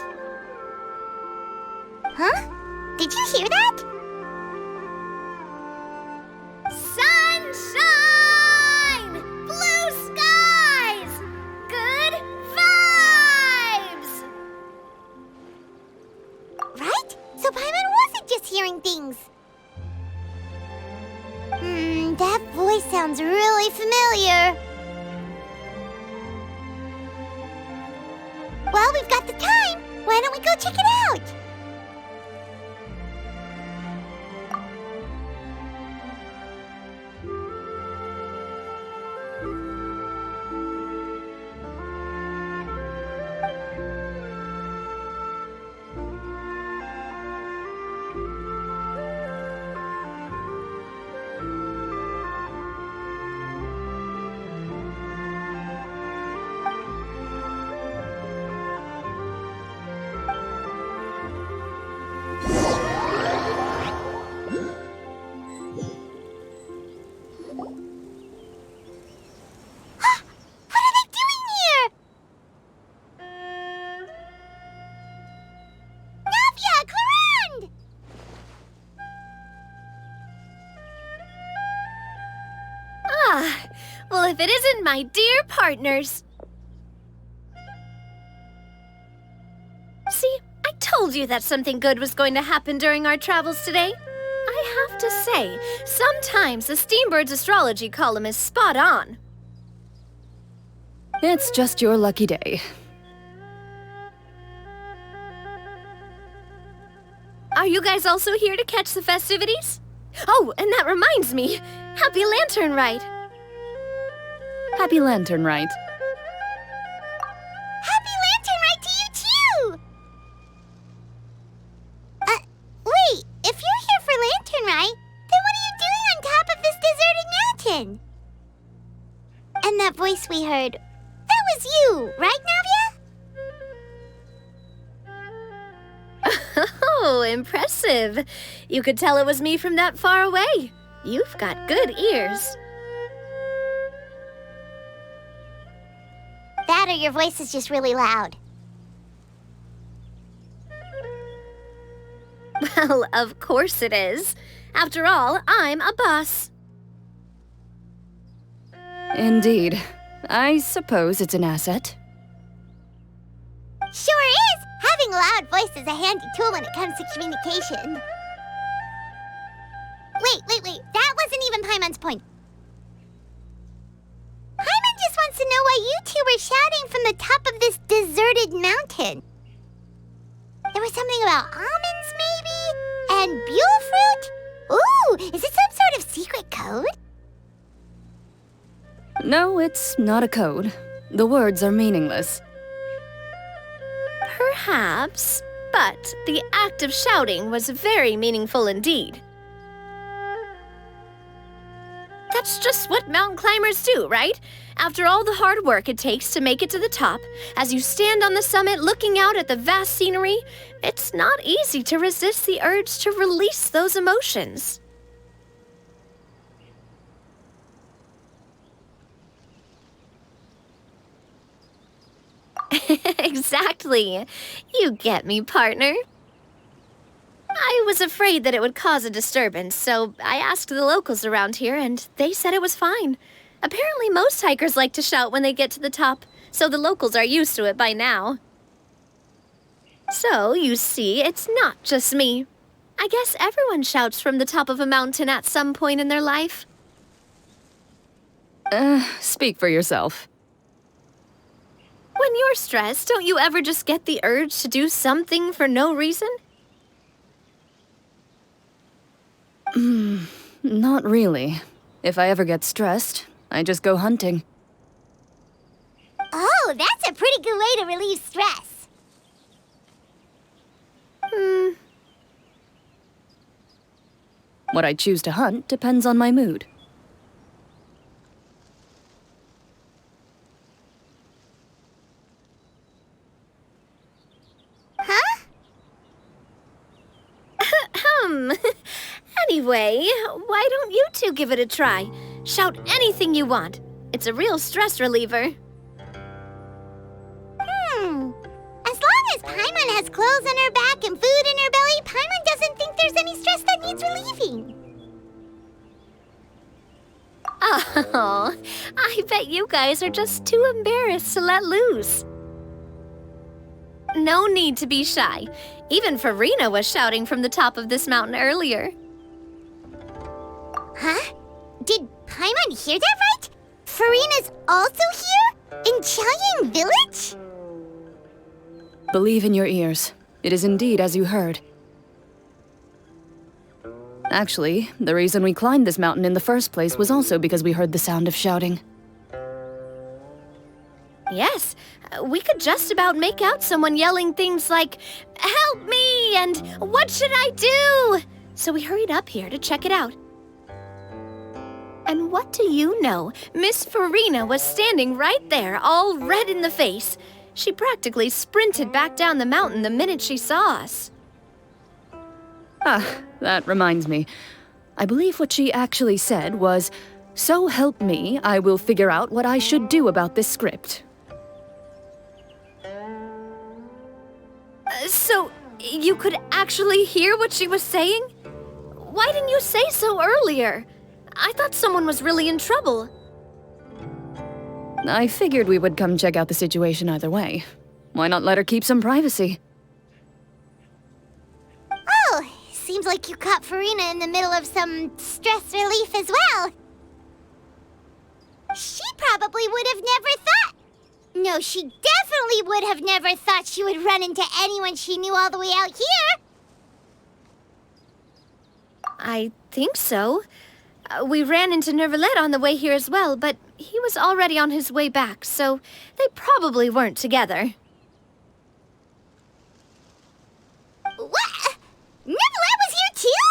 Huh? Did you hear that? Sunshine! Blue skies! Good vibes! Right? So Paimon wasn't just hearing things. That voice sounds really familiar. Well, we've got the time. Why don't we go check it out? Well, if it isn't my dear partners. See, I told you that something good was going to happen during our travels today. I have to say, sometimes the Steambird's astrology column is spot on. It's just your lucky day. Are you guys also here to catch the festivities? Oh, and that reminds me. Happy Lantern Rite! Happy Lantern Rite. Happy Lantern Rite to you too! Wait, if you're here for Lantern Rite, then what are you doing on top of this deserted mountain? And that voice we heard, that was you, right, Navia? Oh, impressive. You could tell it was me from that far away. You've got good ears. That or your voice is just really loud. Well, of course it is. After all, I'm a boss. Indeed. I suppose it's an asset. Sure is! Having a loud voice is a handy tool when it comes to communication. Wait. That wasn't even Paimon's point. Paimon just wants to know why you two were shouting from the top of this deserted mountain. There was something about almonds, maybe? And buell fruit? Ooh, is it some sort of secret code? No, it's not a code. The words are meaningless. Perhaps, but the act of shouting was very meaningful indeed. That's just what mountain climbers do, right? After all the hard work it takes to make it to the top, as you stand on the summit looking out at the vast scenery, it's not easy to resist the urge to release those emotions. Exactly. You get me, partner. I was afraid that it would cause a disturbance, so I asked the locals around here, and they said it was fine. Apparently most hikers like to shout when they get to the top, so the locals are used to it by now. So, you see, it's not just me. I guess everyone shouts from the top of a mountain at some point in their life. Speak for yourself. When you're stressed, don't you ever just get the urge to do something for no reason? Not really. If I ever get stressed, I just go hunting. Oh, that's a pretty good way to relieve stress. What I choose to hunt depends on my mood. Anyway, why don't you two give it a try? Shout anything you want. It's a real stress reliever. As long as Paimon has clothes on her back and food in her belly, Paimon doesn't think there's any stress that needs relieving. Oh, I bet you guys are just too embarrassed to let loose. No need to be shy. Even Farina was shouting from the top of this mountain earlier. Huh? Did Paimon hear that right? Farina's also here? In Chaoying Village? Believe in your ears. It is indeed as you heard. Actually, the reason we climbed this mountain in the first place was also because we heard the sound of shouting. Yes, we could just about make out someone yelling things like, "Help me!" and "What should I do?" So we hurried up here to check it out. And what do you know? Miss Farina was standing right there, all red in the face. She practically sprinted back down the mountain the minute she saw us. Ah, that reminds me. I believe what she actually said was, "So help me, I will figure out what I should do about this script." So, you could actually hear what she was saying? Why didn't you say so earlier? I thought someone was really in trouble. I figured we would come check out the situation either way. Why not let her keep some privacy? Oh, seems like you caught Farina in the middle of some stress relief as well. She probably would have never thought. No, she definitely would have never thought she would run into anyone she knew all the way out here. I think so. We ran into Nervalet on the way here as well, but he was already on his way back, so they probably weren't together. What? Nervalet was here too?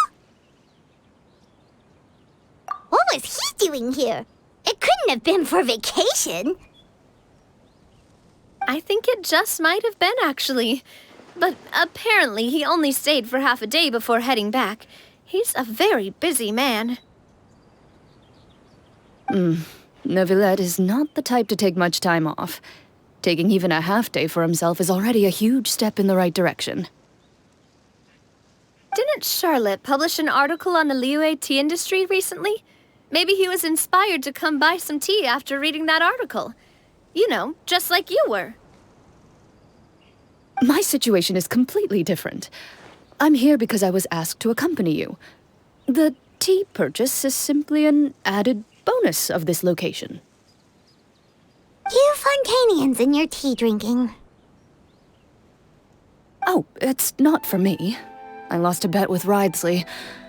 What was he doing here? It couldn't have been for vacation. I think it just might have been, actually. But apparently he only stayed for half a day before heading back. He's a very busy man. Neuvillette is not the type to take much time off. Taking even a half day for himself is already a huge step in the right direction. Didn't Charlotte publish an article on the Liyue tea industry recently? Maybe he was inspired to come buy some tea after reading that article. You know, just like you were. My situation is completely different. I'm here because I was asked to accompany you. The tea purchase is simply an added bonus of this location. You Fontanians and your tea drinking. Oh, it's not for me. I lost a bet with Ridesley,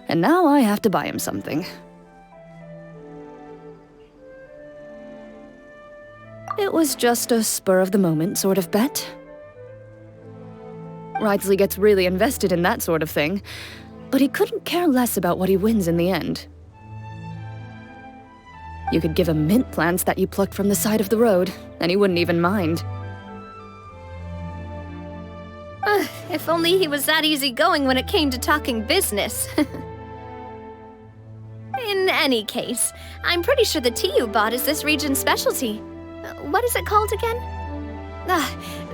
and now I have to buy him something. It was just a spur-of-the-moment sort of bet. Ridesley gets really invested in that sort of thing, but he couldn't care less about what he wins in the end. You could give him mint plants that you plucked from the side of the road, and he wouldn't even mind. If only he was that easygoing when it came to talking business. In any case, I'm pretty sure the tea you bought is this region's specialty. What is it called again?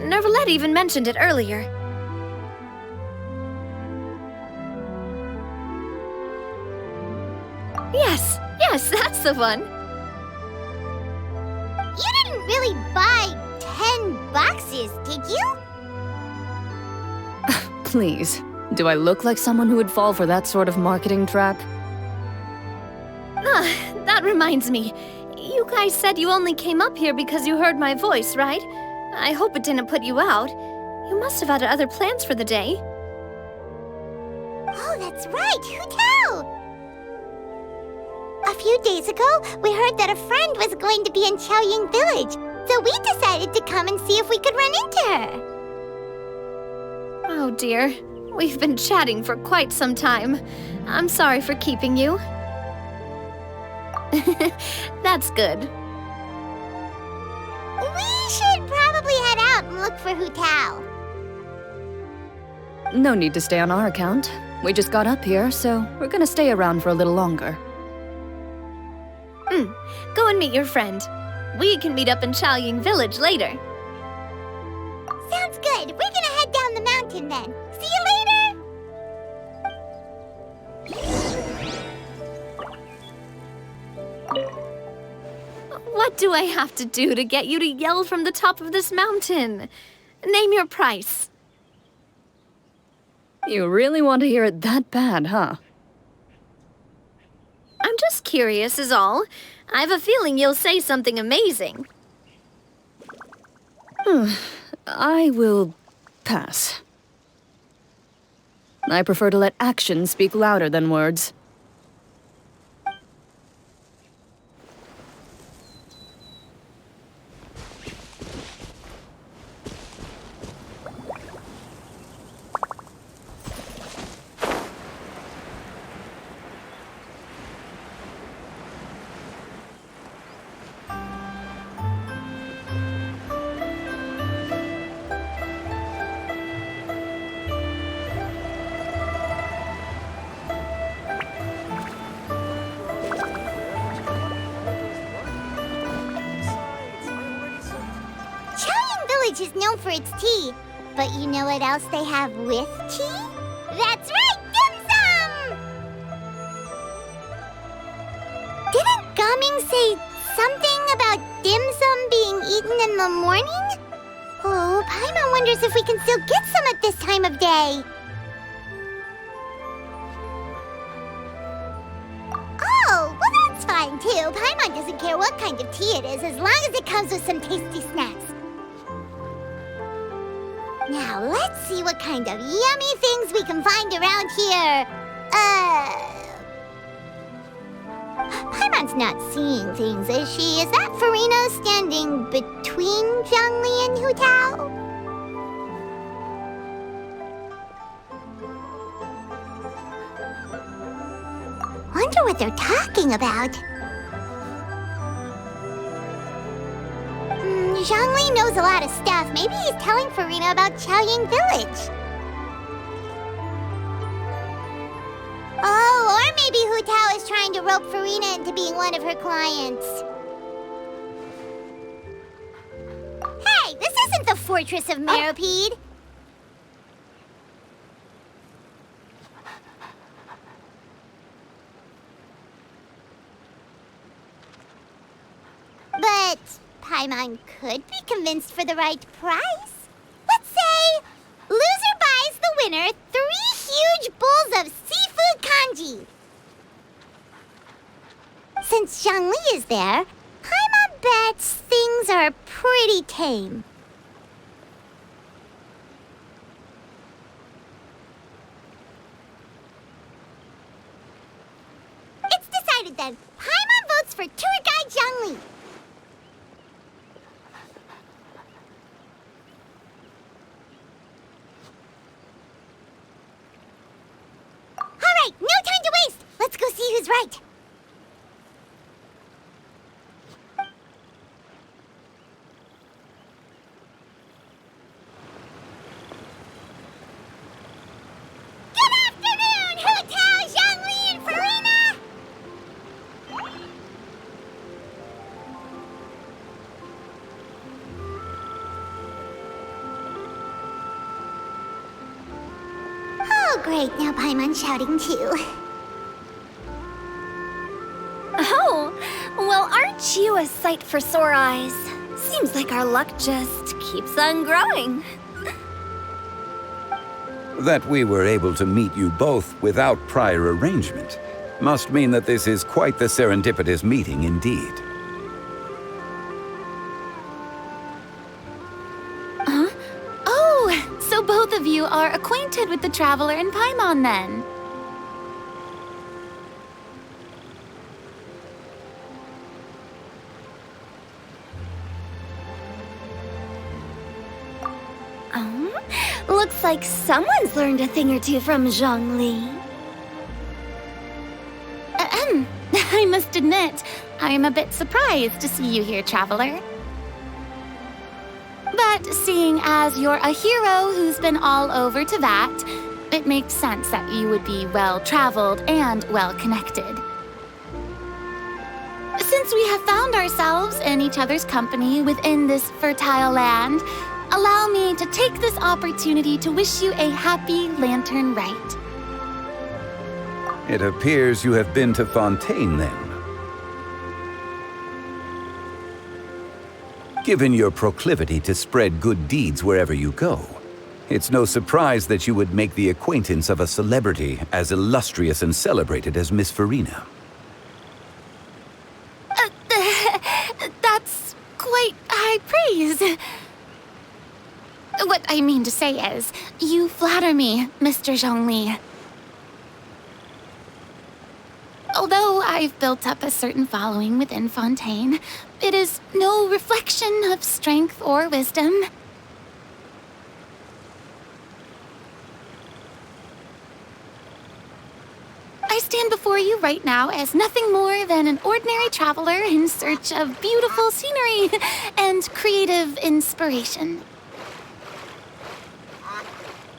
Nervalet even mentioned it earlier. Yes, that's the one. You didn't really buy 10 boxes, did you? Please, do I look like someone who would fall for that sort of marketing trap? That reminds me. You guys said you only came up here because you heard my voice, right? I hope it didn't put you out. You must have had other plans for the day. Oh, that's right. Who tell? A few days ago, we heard that a friend was going to be in Chaoying Village, so we decided to come and see if we could run into her. Oh dear, we've been chatting for quite some time. I'm sorry for keeping you. That's good. We should probably head out and look for Hu Tao. No need to stay on our account. We just got up here, so we're gonna stay around for a little longer. Go and meet your friend. We can meet up in Chaoying Village later. Sounds good. We're gonna head down the mountain then. See you later! What do I have to do to get you to yell from the top of this mountain? Name your price. You really want to hear it that bad, huh? I'm just curious is all. I have a feeling you'll say something amazing. I will pass. I prefer to let actions speak louder than words. Is known for its tea, but you know what else they have with tea? That's right, dim sum! Didn't Gaming say something about dim sum being eaten in the morning? Oh, Paimon wonders if we can still get some at this time of day. Oh, well that's fine too. Paimon doesn't care what kind of tea it is as long as it comes with some tasty snacks. Now, let's see what kind of yummy things we can find around here. Paimon's not seeing things, is she? Is that Farina standing between Zhongli and Hu Tao? Wonder what they're talking about. Zhongli knows a lot of stuff. Maybe he's telling Farina about Chaoying Village. Oh, or maybe Hu Tao is trying to rope Farina into being one of her clients. Hey, this isn't the Fortress of Meropide. But Paimon could be convinced for the right price. Let's say, loser buys the winner 3 huge bowls of seafood kanji. Since Zhongli is there, Paimon bets things are pretty tame. It's decided then. Paimon votes for tour guide Zhongli. No time to waste! Let's go see who's right. Good afternoon, Hu Tao, Zhongli, and Farina! Oh, great. Now Paimon's shouting too. Oh, well, aren't you a sight for sore eyes? Seems like our luck just keeps on growing. That we were able to meet you both without prior arrangement must mean that this is quite the serendipitous meeting indeed. Huh? Oh, so both of you are acquainted with the Traveler in Paimon then? Looks like someone's learned a thing or two from Zhongli. I must admit, I am a bit surprised to see you here, Traveler. But seeing as you're a hero who's been all over Teyvat, it makes sense that you would be well-traveled and well-connected. Since we have found ourselves in each other's company within this fertile land, allow me to take this opportunity to wish you a happy Lantern Rite. It appears you have been to Fontaine, then. Given your proclivity to spread good deeds wherever you go, it's no surprise that you would make the acquaintance of a celebrity as illustrious and celebrated as Miss Farina. That's quite high praise. What I mean to say is, you flatter me, Mr. Zhongli. Although I've built up a certain following within Fontaine, it is no reflection of strength or wisdom. I stand before you right now as nothing more than an ordinary traveler in search of beautiful scenery and creative inspiration.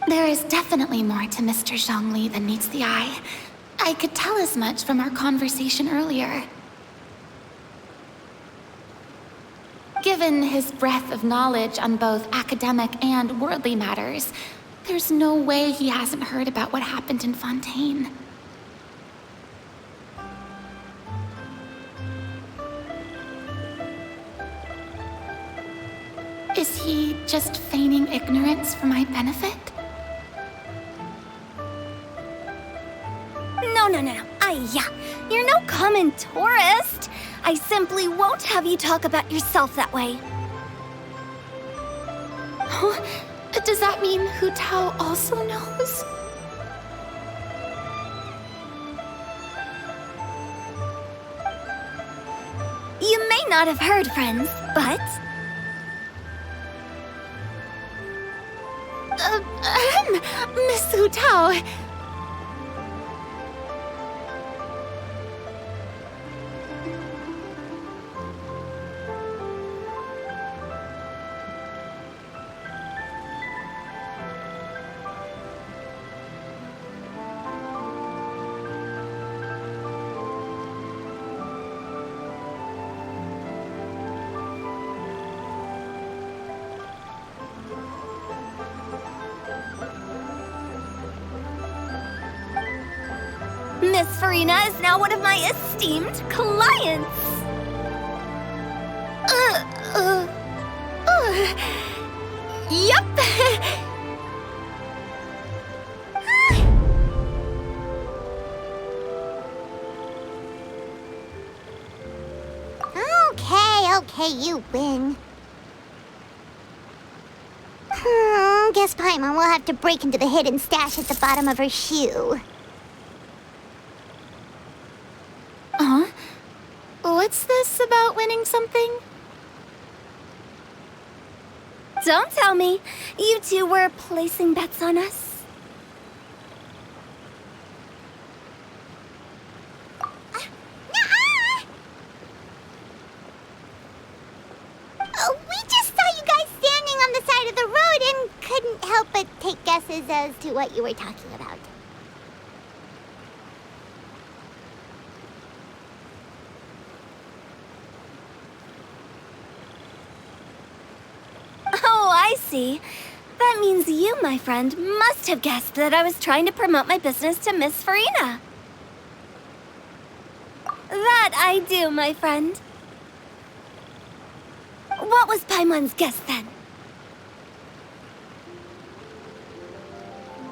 There is definitely more to Mr. Zhongli than meets the eye. I could tell as much from our conversation earlier. Given his breadth of knowledge on both academic and worldly matters, there's no way he hasn't heard about what happened in Fontaine. Is he just feigning ignorance for my benefit? No. You're no common tourist. I simply won't have you talk about yourself that way. Oh, does that mean Hu Tao also knows? You may not have heard, friends, but... Miss Hu Tao... Miss Farina is now one of my esteemed clients. Yup. Okay, you win. Guess Paimon will have to break into the hidden stash at the bottom of her shoe. What's this about winning something? Don't tell me. You two were placing bets on us. We just saw you guys standing on the side of the road and couldn't help but take guesses as to what you were talking about. Oh, I see. That means you, my friend, must have guessed that I was trying to promote my business to Miss Farina. That I do, my friend. What was Paimon's guess then?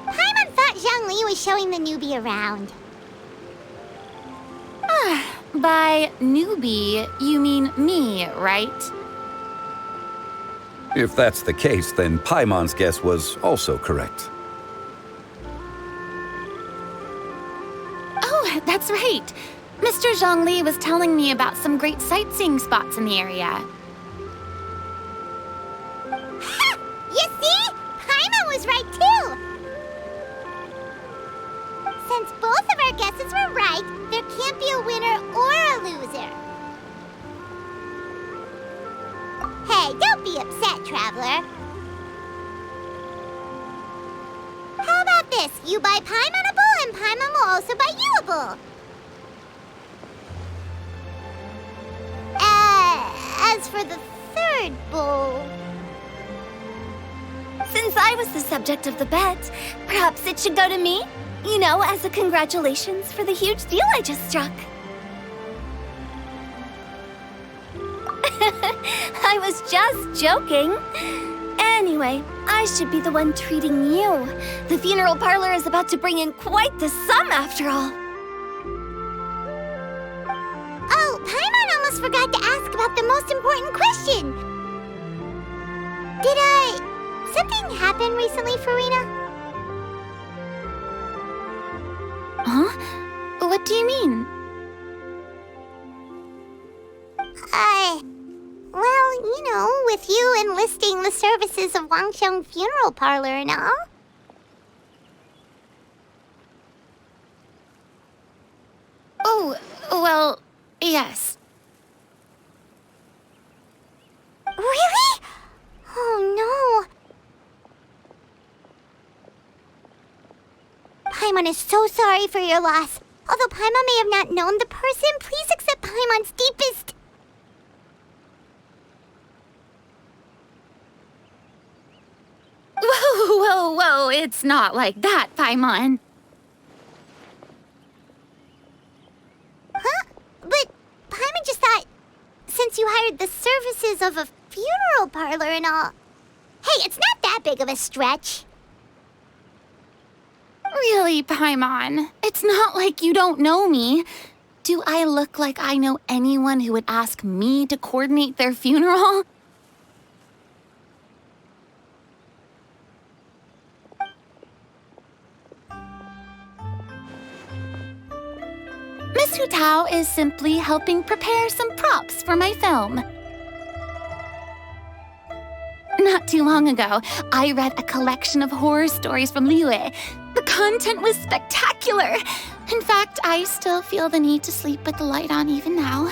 Paimon thought Zhongli was showing the newbie around. By newbie, you mean me, right? If that's the case, then Paimon's guess was also correct. Oh, that's right. Mr. Zhongli was telling me about some great sightseeing spots in the area. You see? Paimon was right too! Since both of our guesses were right, there can't be a winner or a loser. Hey, don't be upset, Traveler. How about this? this. You buy Paimon a bowl, and Paimon will also buy you a bowl. As for the third bowl... Since I was the subject of the bet, perhaps it should go to me? You know, as a congratulations for the huge deal I just struck. I was just joking. Anyway, I should be the one treating you. The funeral parlor is about to bring in quite the sum after all. Oh, Paimon almost forgot to ask about the most important question. Something happen recently for Rita? Huh? What do you mean? Well, you know, with you enlisting the services of Wangxiang Funeral Parlor and all. Oh, well, yes. Really? Oh, no. Paimon is so sorry for your loss. Although Paimon may have not known the person, please accept Paimon's deepest... Whoa, it's not like that, Paimon. Huh? But Paimon just thought, since you hired the services of a funeral parlor and all... Hey, it's not that big of a stretch. Really, Paimon? It's not like you don't know me. Do I look like I know anyone who would ask me to coordinate their funeral? Miss Hu Tao is simply helping prepare some props for my film. Not too long ago, I read a collection of horror stories from Liyue. The content was spectacular. In fact, I still feel the need to sleep with the light on even now.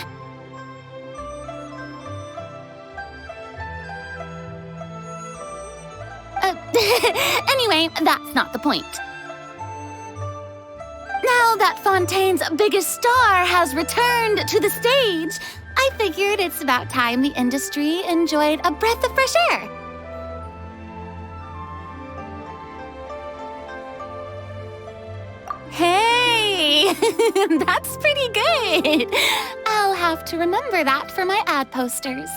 Anyway, that's not the point. Now that Fontaine's biggest star has returned to the stage, I figured it's about time the industry enjoyed a breath of fresh air. Hey, that's pretty good. I'll have to remember that for my ad posters.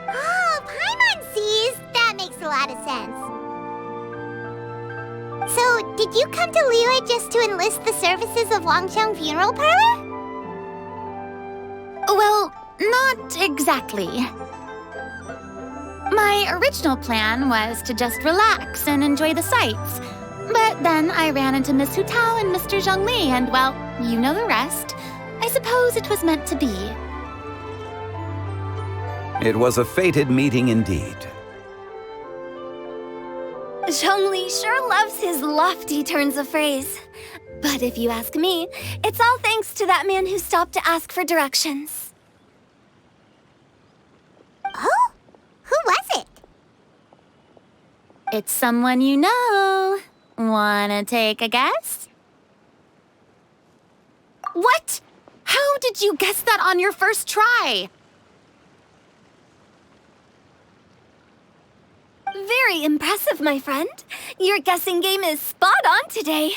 Oh, Paimon sees. That makes a lot of sense. So, did you come to Liyue just to enlist the services of Wangxiang Funeral Parlor? Well, not exactly. My original plan was to just relax and enjoy the sights. But then I ran into Miss Hu Tao and Mr. Zhongli, and well, you know the rest. I suppose it was meant to be. It was a fated meeting indeed. Zhongli sure loves his lofty turns of phrase. But if you ask me, it's all thanks to that man who stopped to ask for directions. Oh? Who was it? It's someone you know. Wanna take a guess? What? How did you guess that on your first try? Very impressive, my friend. Your guessing game is spot on today.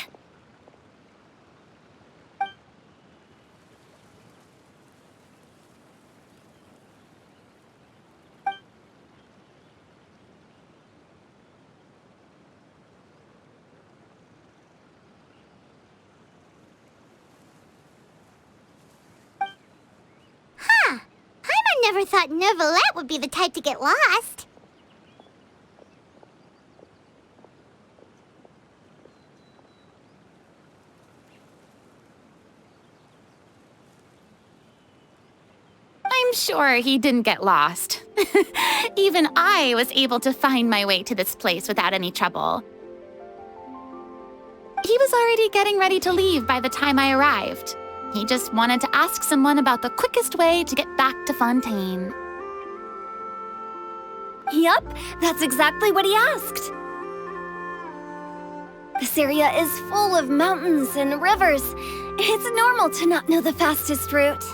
Huh. Paimon never thought Neuvillette would be the type to get lost. I'm sure he didn't get lost. Even I was able to find my way to this place without any trouble. He was already getting ready to leave by the time I arrived. He just wanted to ask someone about the quickest way to get back to Fontaine. Yup, that's exactly what he asked. This area is full of mountains and rivers. It's normal to not know the fastest route.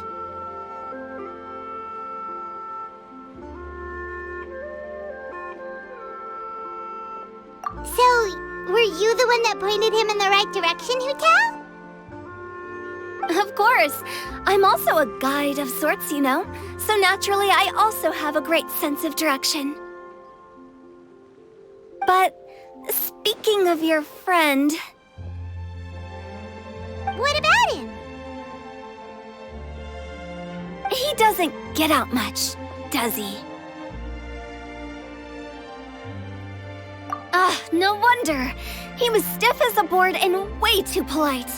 So, were you the one that pointed him in the right direction, Hutao? Of course. I'm also a guide of sorts, you know. So naturally, I also have a great sense of direction. But speaking of your friend... What about him? He doesn't get out much, does he? No wonder. He was stiff as a board and way too polite.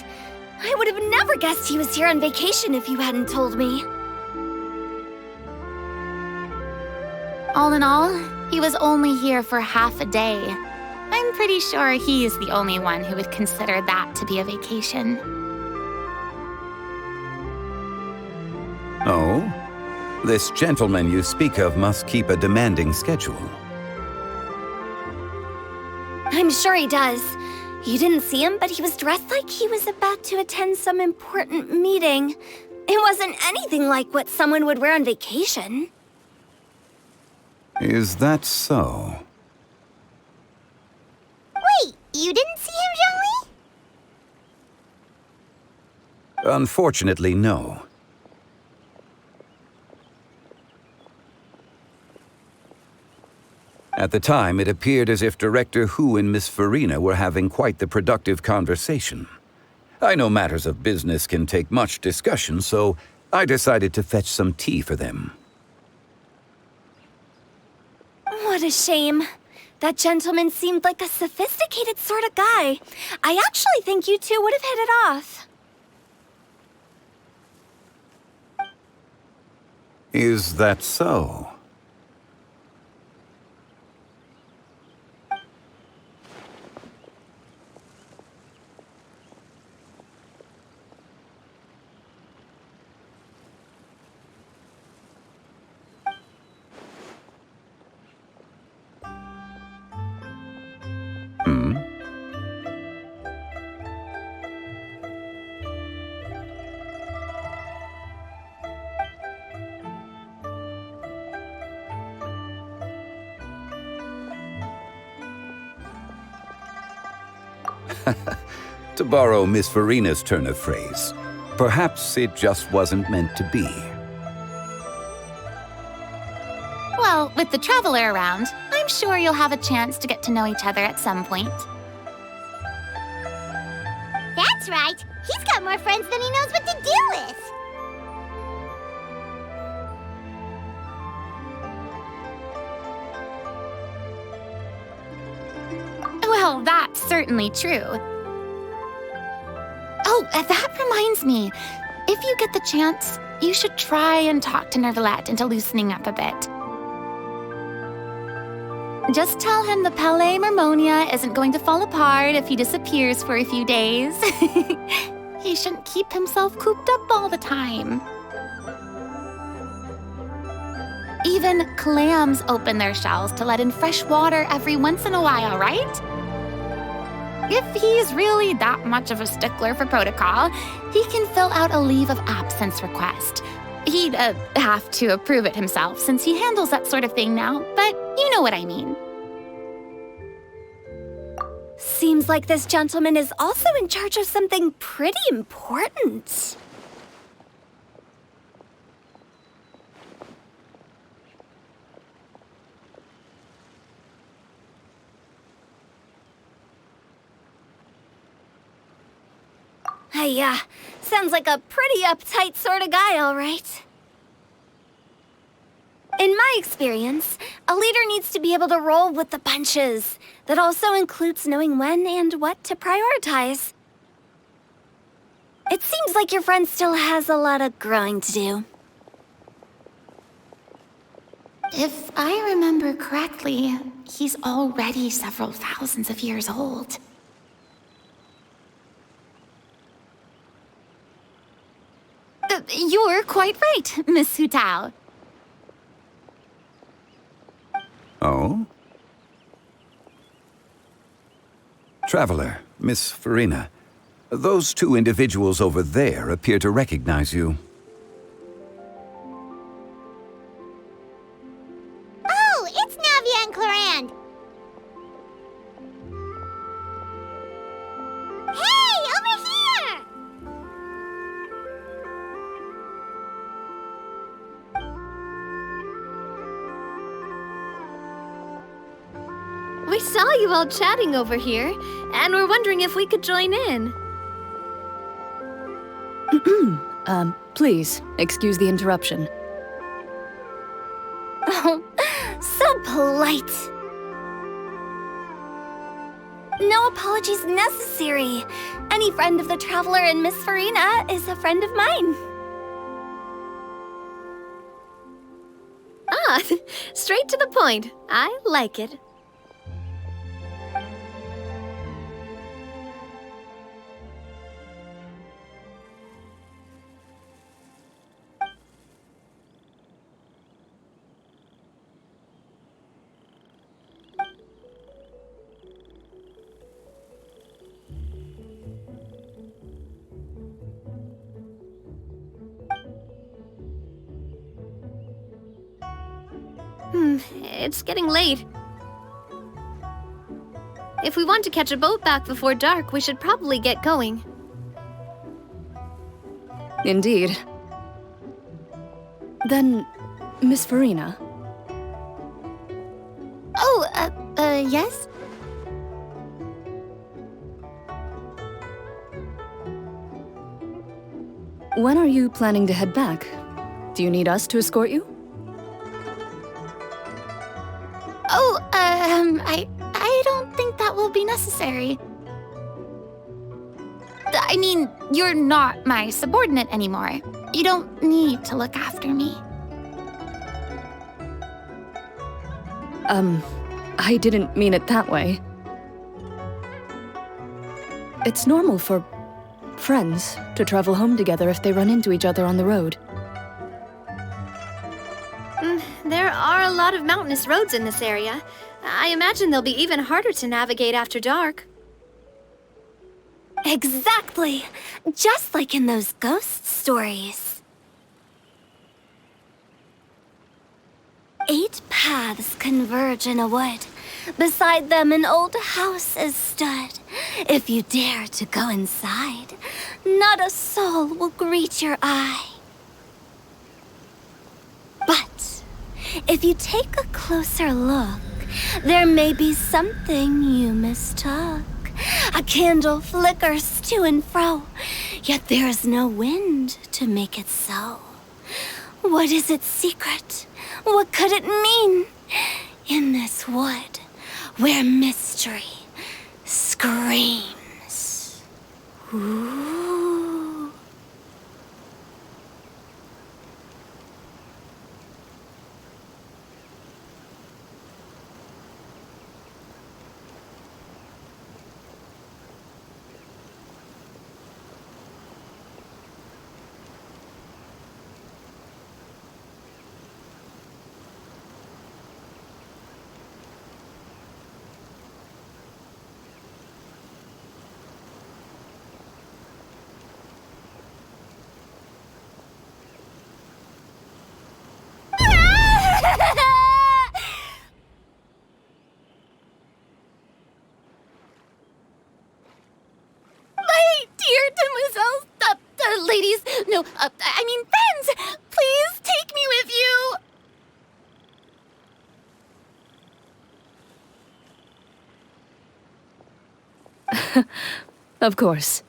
I would have never guessed he was here on vacation if you hadn't told me. All in all, he was only here for half a day. I'm pretty sure he is the only one who would consider that to be a vacation. Oh? This gentleman you speak of must keep a demanding schedule. I'm sure he does. You didn't see him, but he was dressed like he was about to attend some important meeting. It wasn't anything like what someone would wear on vacation. Is that so? Wait, you didn't see him, Joey? Unfortunately, no. At the time, it appeared as if Director Hu and Miss Farina were having quite the productive conversation. I know matters of business can take much discussion, so I decided to fetch some tea for them. What a shame. That gentleman seemed like a sophisticated sort of guy. I actually think you two would have hit it off. Is that so? To borrow Miss Farina's turn of phrase, perhaps it just wasn't meant to be. Well, with the traveler around, I'm sure you'll have a chance to get to know each other at some point. That's right. He's got more friends than he knows what to do with. Well, that's certainly true. Oh, that reminds me. If you get the chance, you should try and talk to Nervalette into loosening up a bit. Just tell him the Palais Mermonia isn't going to fall apart if he disappears for a few days. He shouldn't keep himself cooped up all the time. Even clams open their shells to let in fresh water every once in a while, right? If he's really that much of a stickler for protocol, he can fill out a leave of absence request. He'd have to approve it himself since he handles that sort of thing now, but you know what I mean. Seems like this gentleman is also in charge of something pretty important. Sounds like a pretty uptight sort of guy, all right. In my experience, a leader needs to be able to roll with the punches. That also includes knowing when and what to prioritize. It seems like your friend still has a lot of growing to do. If I remember correctly, he's already several thousands of years old. You're quite right, Miss Hutao. Oh? Traveler, Miss Farina, those two individuals over there appear to recognize you. Oh, it's Navia and Clorand. Hey, over here! We saw you all chatting over here, and we're wondering if we could join in. Please, excuse the interruption. Oh, so polite. No apologies necessary. Any friend of the Traveler and Miss Farina is a friend of mine. Ah, straight to the point. I like it. It's getting late. If we want to catch a boat back before dark, we should probably get going. Indeed. Then, Miss Farina. Oh, yes? When are you planning to head back? Do you need us to escort you? Oh, I don't think that will be necessary. I mean, you're not my subordinate anymore. You don't need to look after me. I didn't mean it that way. It's normal for friends to travel home together if they run into each other on the road. There are a lot of mountainous roads in this area. I imagine they'll be even harder to navigate after dark. Exactly! Just like in those ghost stories. 8 paths converge in a wood. Beside them an old house is stood. If you dare to go inside, not a soul will greet your eye. But if you take a closer look, there may be something you mistook. A candle flickers to and fro, yet there is no wind to make it so. What is its secret? What could it mean? In this wood, where mystery screams. Ooh. Ladies, no, I mean friends! Please take me with you! Of course.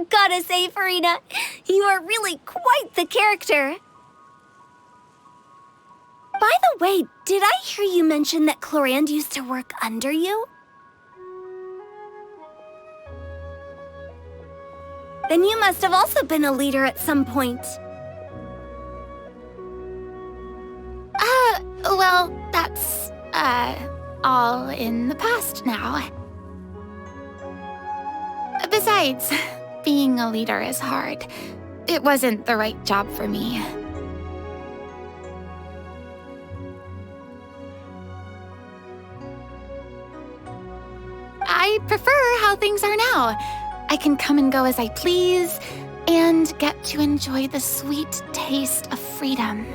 Gotta say, Farina, you are really quite the character. By the way, did I hear you mention that Clorand used to work under you? Then you must have also been a leader at some point. Well, that's, all in the past now. Besides, being a leader is hard. It wasn't the right job for me. prefer how things are now. I can come and go as I please, and get to enjoy the sweet taste of freedom.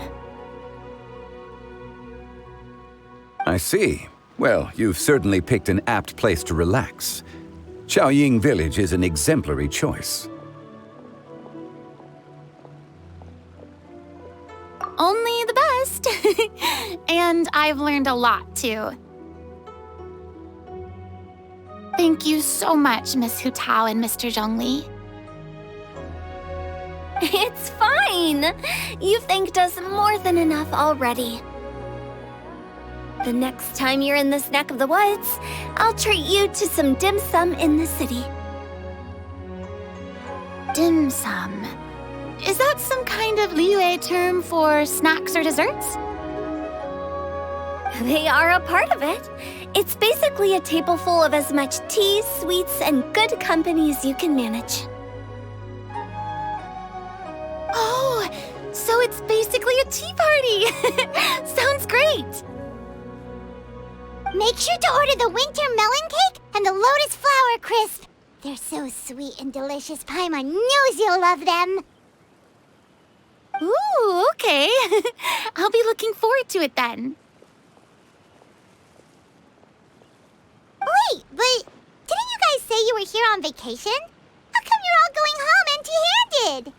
I see. Well, you've certainly picked an apt place to relax. Chaoying Village is an exemplary choice. Only the best. And I've learned a lot, too. Thank you so much, Miss Hu Tao and Mr. Zhongli. It's fine. You've thanked us more than enough already. The next time you're in this neck of the woods, I'll treat you to some dim sum in the city. Dim sum. Is that some kind of Liyue term for snacks or desserts? They are a part of it. It's basically a table full of as much tea, sweets, and good company as you can manage. Oh, so it's basically a tea party! Sounds great! Make sure to order the winter melon cake and the lotus flower crisp. They're so sweet and delicious. Paimon knows you'll love them. Ooh, okay. I'll be looking forward to it then. Wait, but didn't you guys say you were here on vacation? How come you're all going home empty-handed?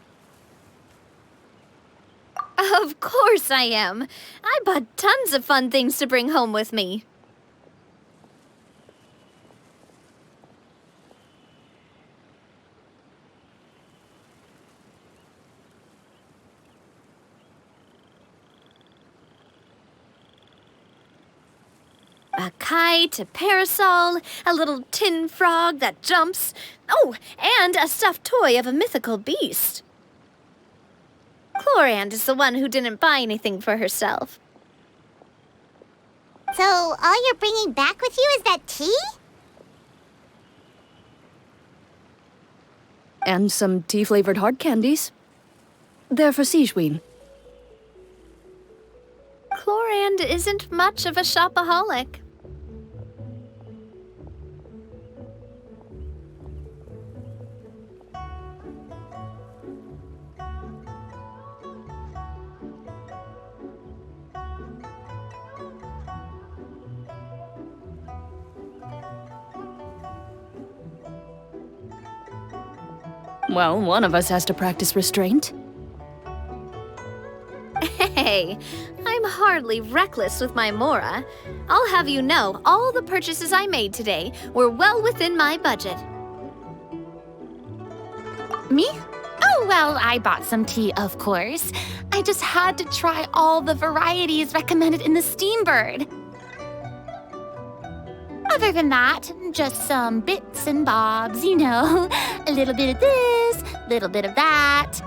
Of course I am. I bought tons of fun things to bring home with me. A kite, a parasol, a little tin frog that jumps. Oh, and a stuffed toy of a mythical beast. Chlorand is the one who didn't buy anything for herself. So all you're bringing back with you is that tea? And some tea-flavored hard candies. They're for Sigewin. Chlorand isn't much of a shopaholic. Well, one of us has to practice restraint. Hey, I'm hardly reckless with my Mora. I'll have you know, all the purchases I made today were well within my budget. Me? Oh, well, I bought some tea, of course. I just had to try all the varieties recommended in the Steambird. Other than that, just some bits and bobs, you know. A little bit of this, a little bit of that.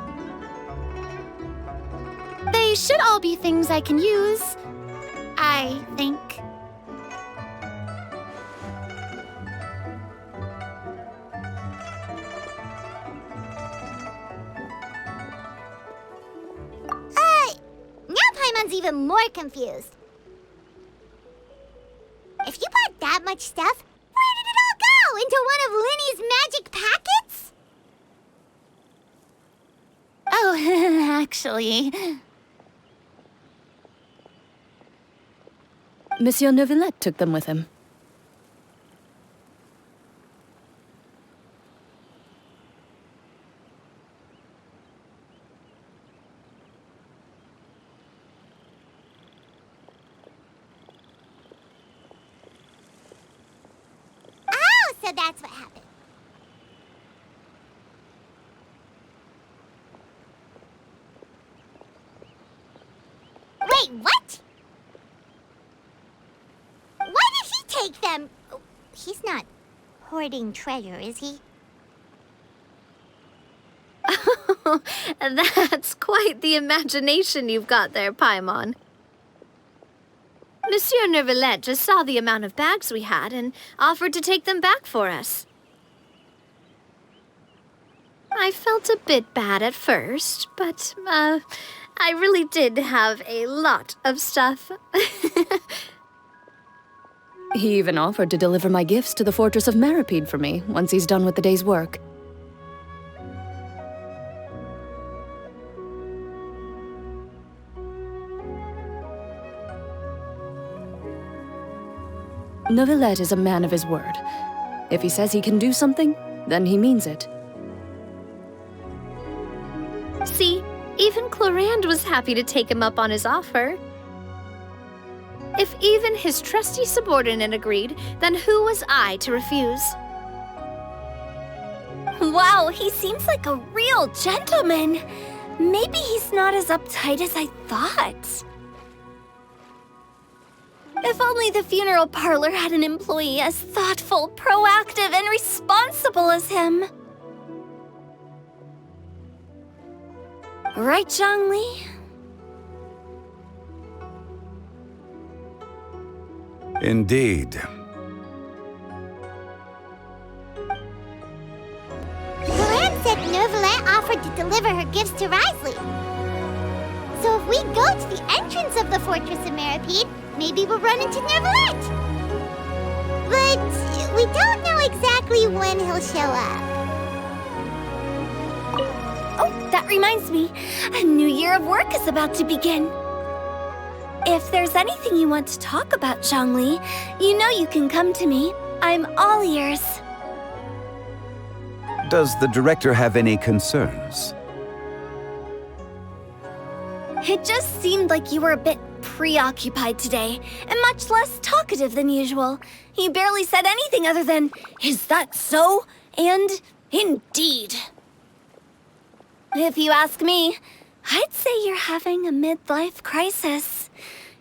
They should all be things I can use, I think. Now Paimon's even more confused. If you bought that much stuff, where did it all go? Into one of Linny's magic packets? Oh, actually... Monsieur Neuvillette took them with him. Oh, so that's what happened. Wait, what? Why did he take them? He's not hoarding treasure, is he? That's quite the imagination you've got there, Paimon. Monsieur Neuvillette just saw the amount of bags we had and offered to take them back for us. I felt a bit bad at first, but, I really did have a lot of stuff. He even offered to deliver my gifts to the Fortress of Meripede for me once he's done with the day's work. Neuvillette is a man of his word. If he says he can do something, then he means it. See, even Clorand was happy to take him up on his offer. If even his trusty subordinate agreed, then who was I to refuse? Wow, he seems like a real gentleman. Maybe he's not as uptight as I thought. If only the funeral parlor had an employee as thoughtful, proactive, and responsible as him. Right, Zhongli? Indeed. Clorand said Neuvillette offered to deliver her gifts to Risley. So if we go to the entrance of the Fortress of Meripede, maybe we'll run into Neuvillette. But we don't know exactly when he'll show up. Oh, that reminds me. A new year of work is about to begin. If there's anything you want to talk about, Zhongli, you know you can come to me. I'm all ears. Does the director have any concerns? It just seemed like you were a bit preoccupied today, and much less talkative than usual. You barely said anything other than, "Is that so?" and "Indeed." If you ask me, I'd say you're having a midlife crisis.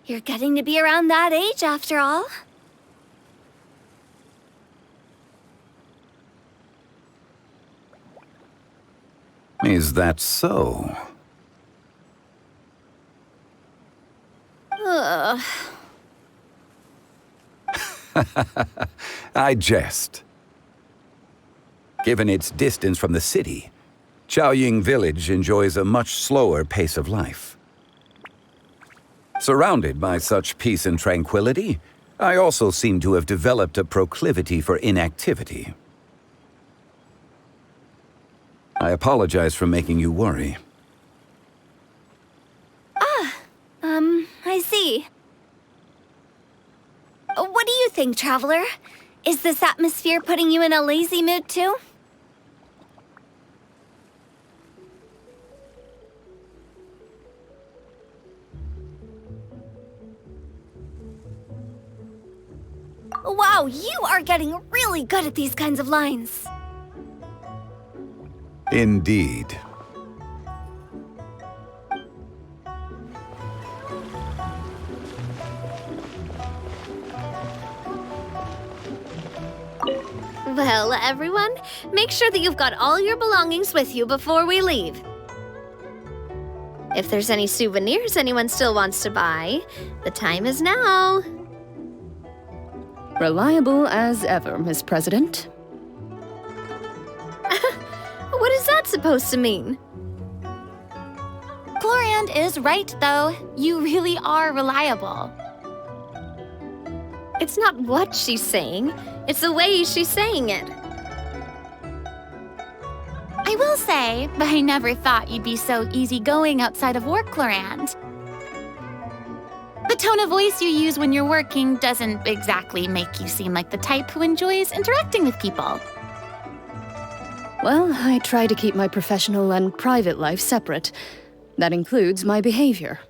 You're getting to be around that age after all. Is that so? Ugh. I jest. Given its distance from the city, Chaoying Village enjoys a much slower pace of life. Surrounded by such peace and tranquility, I also seem to have developed a proclivity for inactivity. I apologize for making you worry. I see. What do you think, Traveler? Is this atmosphere putting you in a lazy mood too? Wow, you are getting really good at these kinds of lines. Indeed. Well, everyone, make sure that you've got all your belongings with you before we leave. If there's any souvenirs anyone still wants to buy, the time is now. Reliable as ever, Miss President. What is that supposed to mean? Clorand is right, though. You really are reliable. It's not what she's saying, it's the way she's saying it. I will say, but I never thought you'd be so easygoing outside of work, Clorand. The tone of voice you use when you're working doesn't exactly make you seem like the type who enjoys interacting with people. Well, I try to keep my professional and private life separate. That includes my behavior.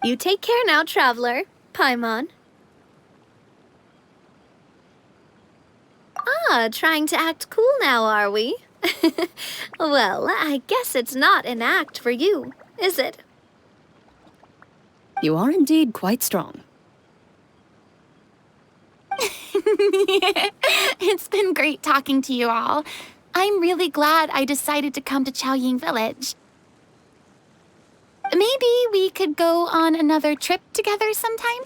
You take care now, Traveler. Paimon. Ah, trying to act cool now, are we? Well, I guess it's not an act for you, is it? You are indeed quite strong. It's been great talking to you all. I'm really glad I decided to come to Chaoying Village. Maybe we could go on another trip together sometime?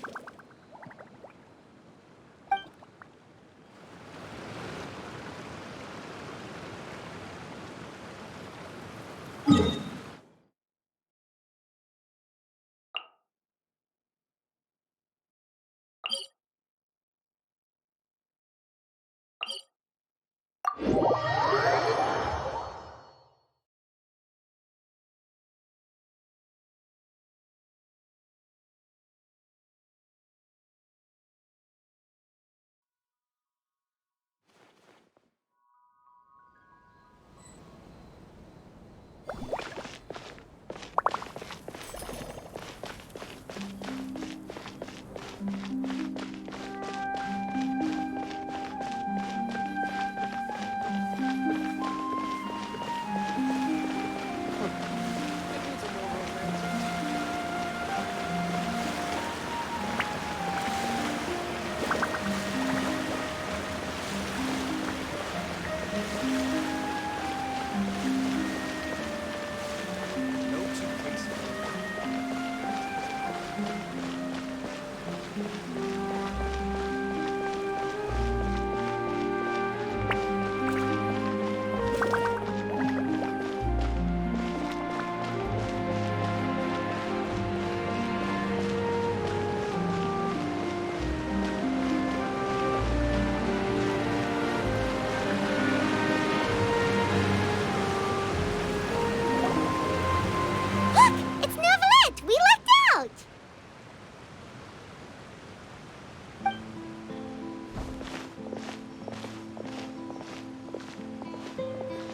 Look! It's Neuvillette! We lucked out!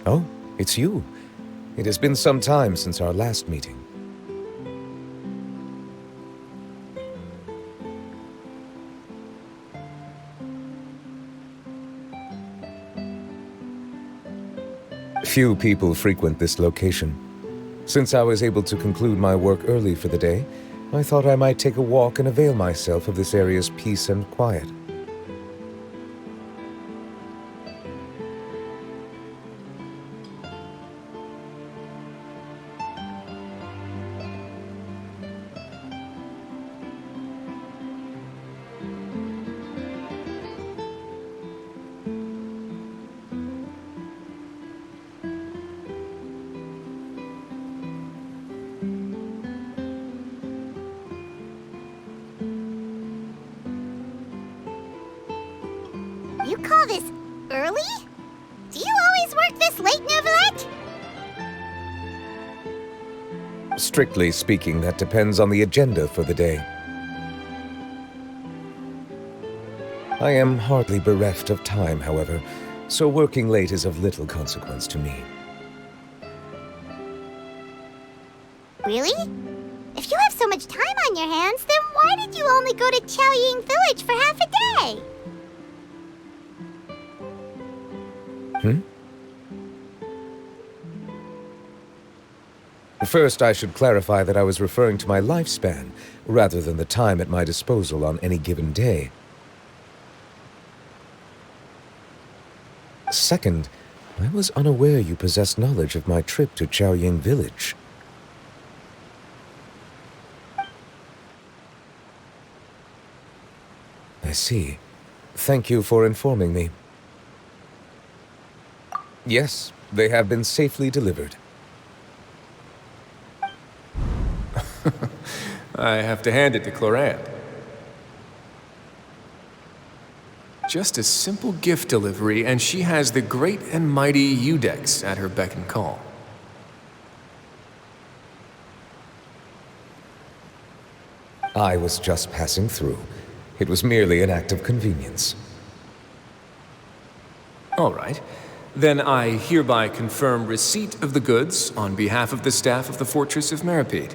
Oh, it's you. It has been some time since our last meeting. Few people frequent this location. Since I was able to conclude my work early for the day, I thought I might take a walk and avail myself of this area's peace and quiet. You call this early? Do you always work this late, Neuvillette? Strictly speaking, that depends on the agenda for the day. I am hardly bereft of time, however, so working late is of little consequence to me. Really? If you have so much time on your hands, then why did you only go to Chaoying Village for half a day? First, I should clarify that I was referring to my lifespan, rather than the time at my disposal on any given day. Second, I was unaware you possessed knowledge of my trip to Chaoying Village. I see. Thank you for informing me. Yes, they have been safely delivered. I have to hand it to Clorant. Just a simple gift delivery, and she has the great and mighty Udex at her beck and call. I was just passing through. It was merely an act of convenience. All right. Then I hereby confirm receipt of the goods on behalf of the staff of the Fortress of Meripede.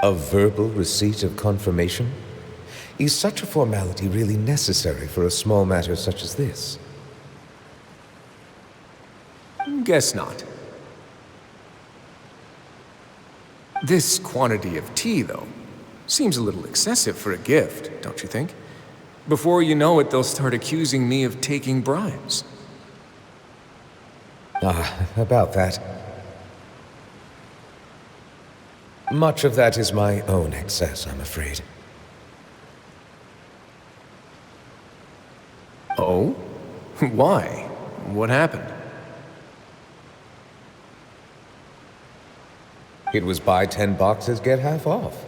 A verbal receipt of confirmation? Is such a formality really necessary for a small matter such as this? Guess not. This quantity of tea, though, seems a little excessive for a gift, don't you think? Before you know it, they'll start accusing me of taking bribes. About that. Much of that is my own excess, I'm afraid. Oh? Why? What happened? It was buy 10 boxes, get half off.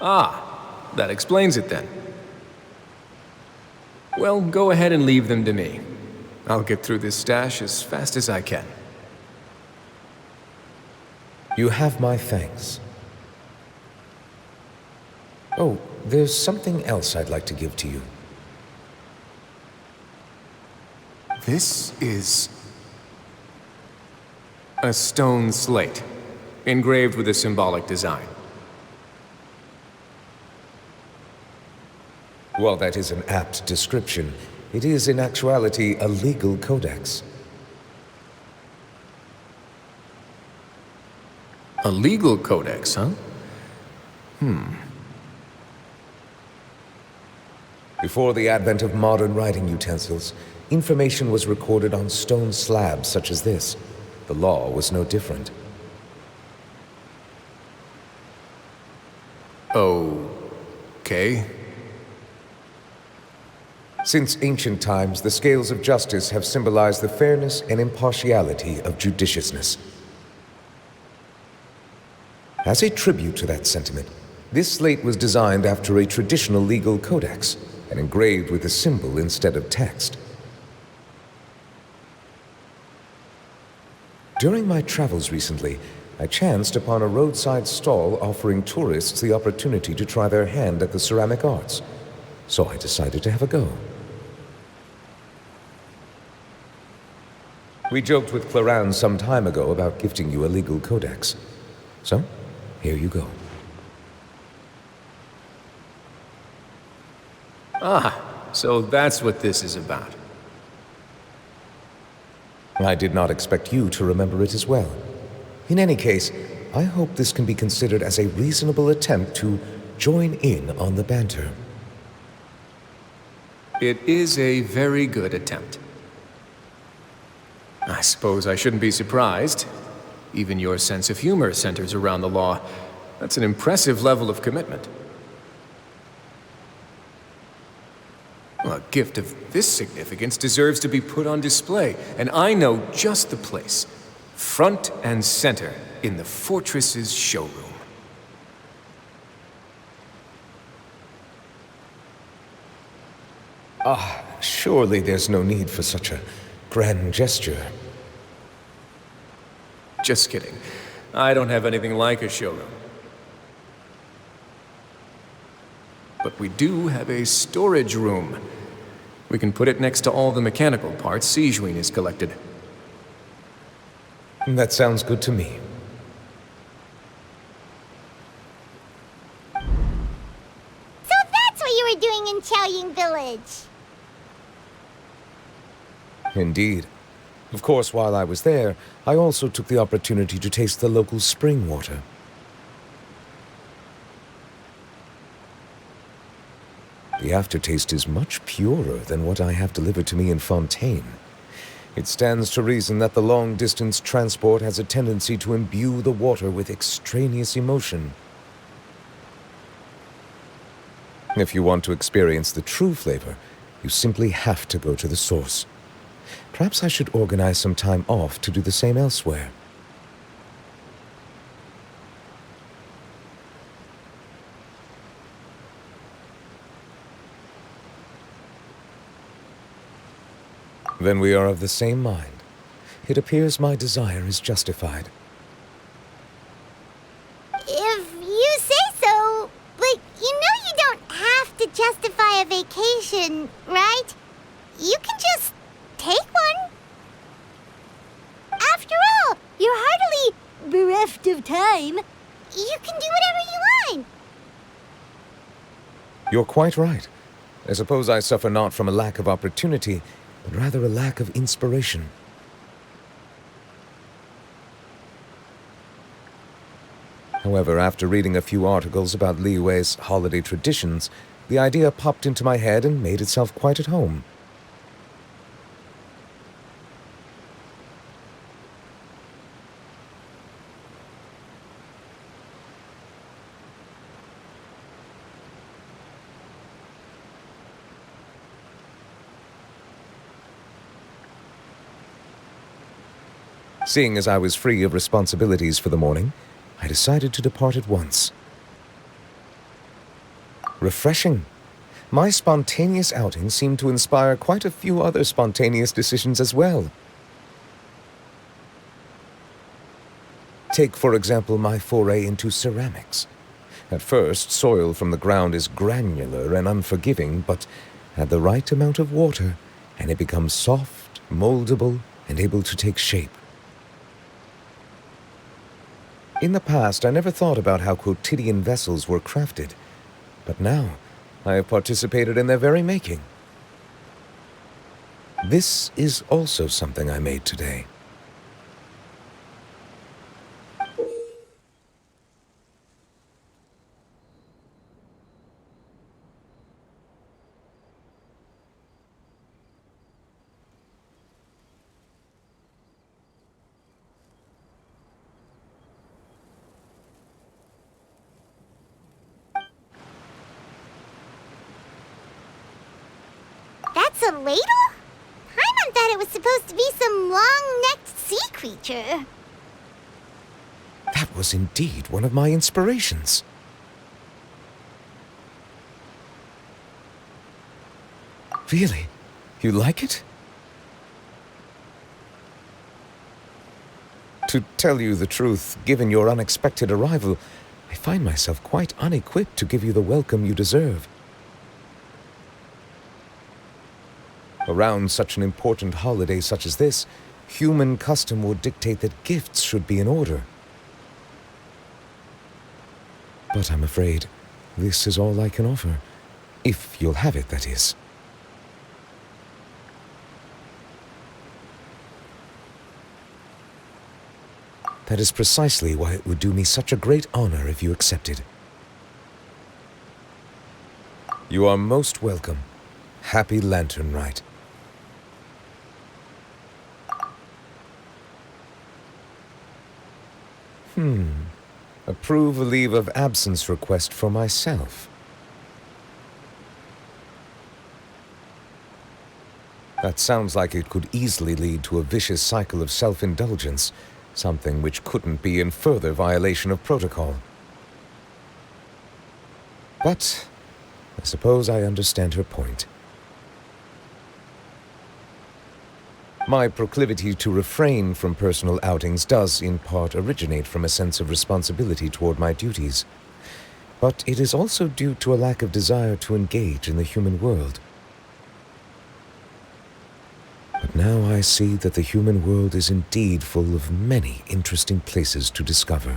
Ah, that explains it then. Well, go ahead and leave them to me. I'll get through this stash as fast as I can. You have my thanks. Oh, there's something else I'd like to give to you. This is a stone slate, engraved with a symbolic design. While that is an apt description, it is in actuality a legal codex. A legal codex, huh? Before the advent of modern writing utensils, information was recorded on stone slabs such as this. The law was no different. Okay. Since ancient times, the scales of justice have symbolized the fairness and impartiality of judiciousness. As a tribute to that sentiment, this slate was designed after a traditional legal codex and engraved with a symbol instead of text. During my travels recently, I chanced upon a roadside stall offering tourists the opportunity to try their hand at the ceramic arts, so I decided to have a go. We joked with Clarence some time ago about gifting you a legal codex. So, here you go. Ah, so that's what this is about. I did not expect you to remember it as well. In any case, I hope this can be considered as a reasonable attempt to join in on the banter. It is a very good attempt. I suppose I shouldn't be surprised. Even your sense of humor centers around the law. That's an impressive level of commitment. A gift of this significance deserves to be put on display, and I know just the place. Front and center in the fortress's showroom. Ah, surely there's no need for such a grand gesture. Just kidding. I don't have anything like a showroom. But we do have a storage room. We can put it next to all the mechanical parts Sijuin has collected. That sounds good to me. So that's what you were doing in Chaoying Village. Indeed. Of course, while I was there, I also took the opportunity to taste the local spring water. The aftertaste is much purer than what I have delivered to me in Fontaine. It stands to reason that the long-distance transport has a tendency to imbue the water with extraneous emotion. If you want to experience the true flavor, you simply have to go to the source. Perhaps I should organize some time off to do the same elsewhere. Then we are of the same mind. It appears my desire is justified. If you say so, but you know you don't have to justify a vacation, right? You can just take one. After all, you're hardly bereft of time. You can do whatever you want. You're quite right. I suppose I suffer not from a lack of opportunity, but rather a lack of inspiration. However, after reading a few articles about Liyue's holiday traditions, the idea popped into my head and made itself quite at home. Seeing as I was free of responsibilities for the morning, I decided to depart at once. Refreshing. My spontaneous outing seemed to inspire quite a few other spontaneous decisions as well. Take, for example, my foray into ceramics. At first, soil from the ground is granular and unforgiving, but add the right amount of water, and it becomes soft, moldable, and able to take shape. In the past, I never thought about how quotidian vessels were crafted, but now I have participated in their very making. This is also something I made today. That's a ladle? Paimon thought it was supposed to be some long-necked sea creature. That was indeed one of my inspirations. Really? You like it? To tell you the truth, given your unexpected arrival, I find myself quite unequipped to give you the welcome you deserve. Around such an important holiday such as this, human custom would dictate that gifts should be in order. But I'm afraid this is all I can offer. If you'll have it, that is. That is precisely why it would do me such a great honor if you accepted. You are most welcome. Happy Lantern Rite. Approve a leave of absence request for myself. That sounds like it could easily lead to a vicious cycle of self-indulgence, something which couldn't be in further violation of protocol. But I suppose I understand her point. My proclivity to refrain from personal outings does, in part, originate from a sense of responsibility toward my duties. But it is also due to a lack of desire to engage in the human world. But now I see that the human world is indeed full of many interesting places to discover.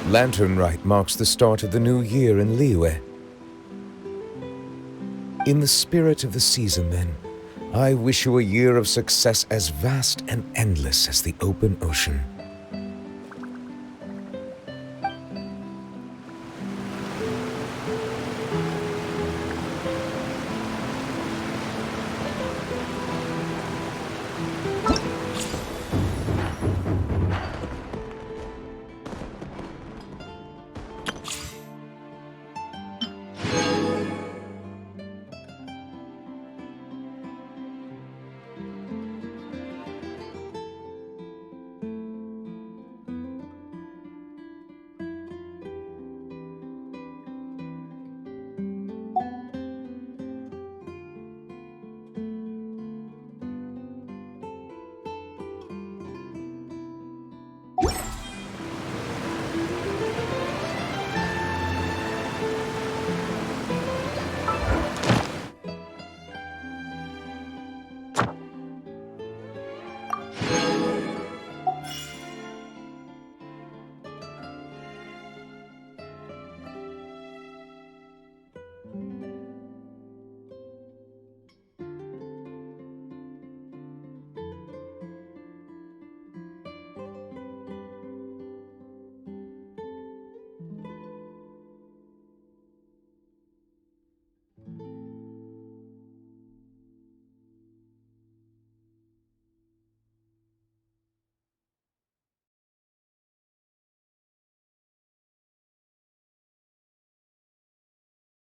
Lantern Rite marks the start of the new year in Liyue. In the spirit of the season, then, I wish you a year of success as vast and endless as the open ocean.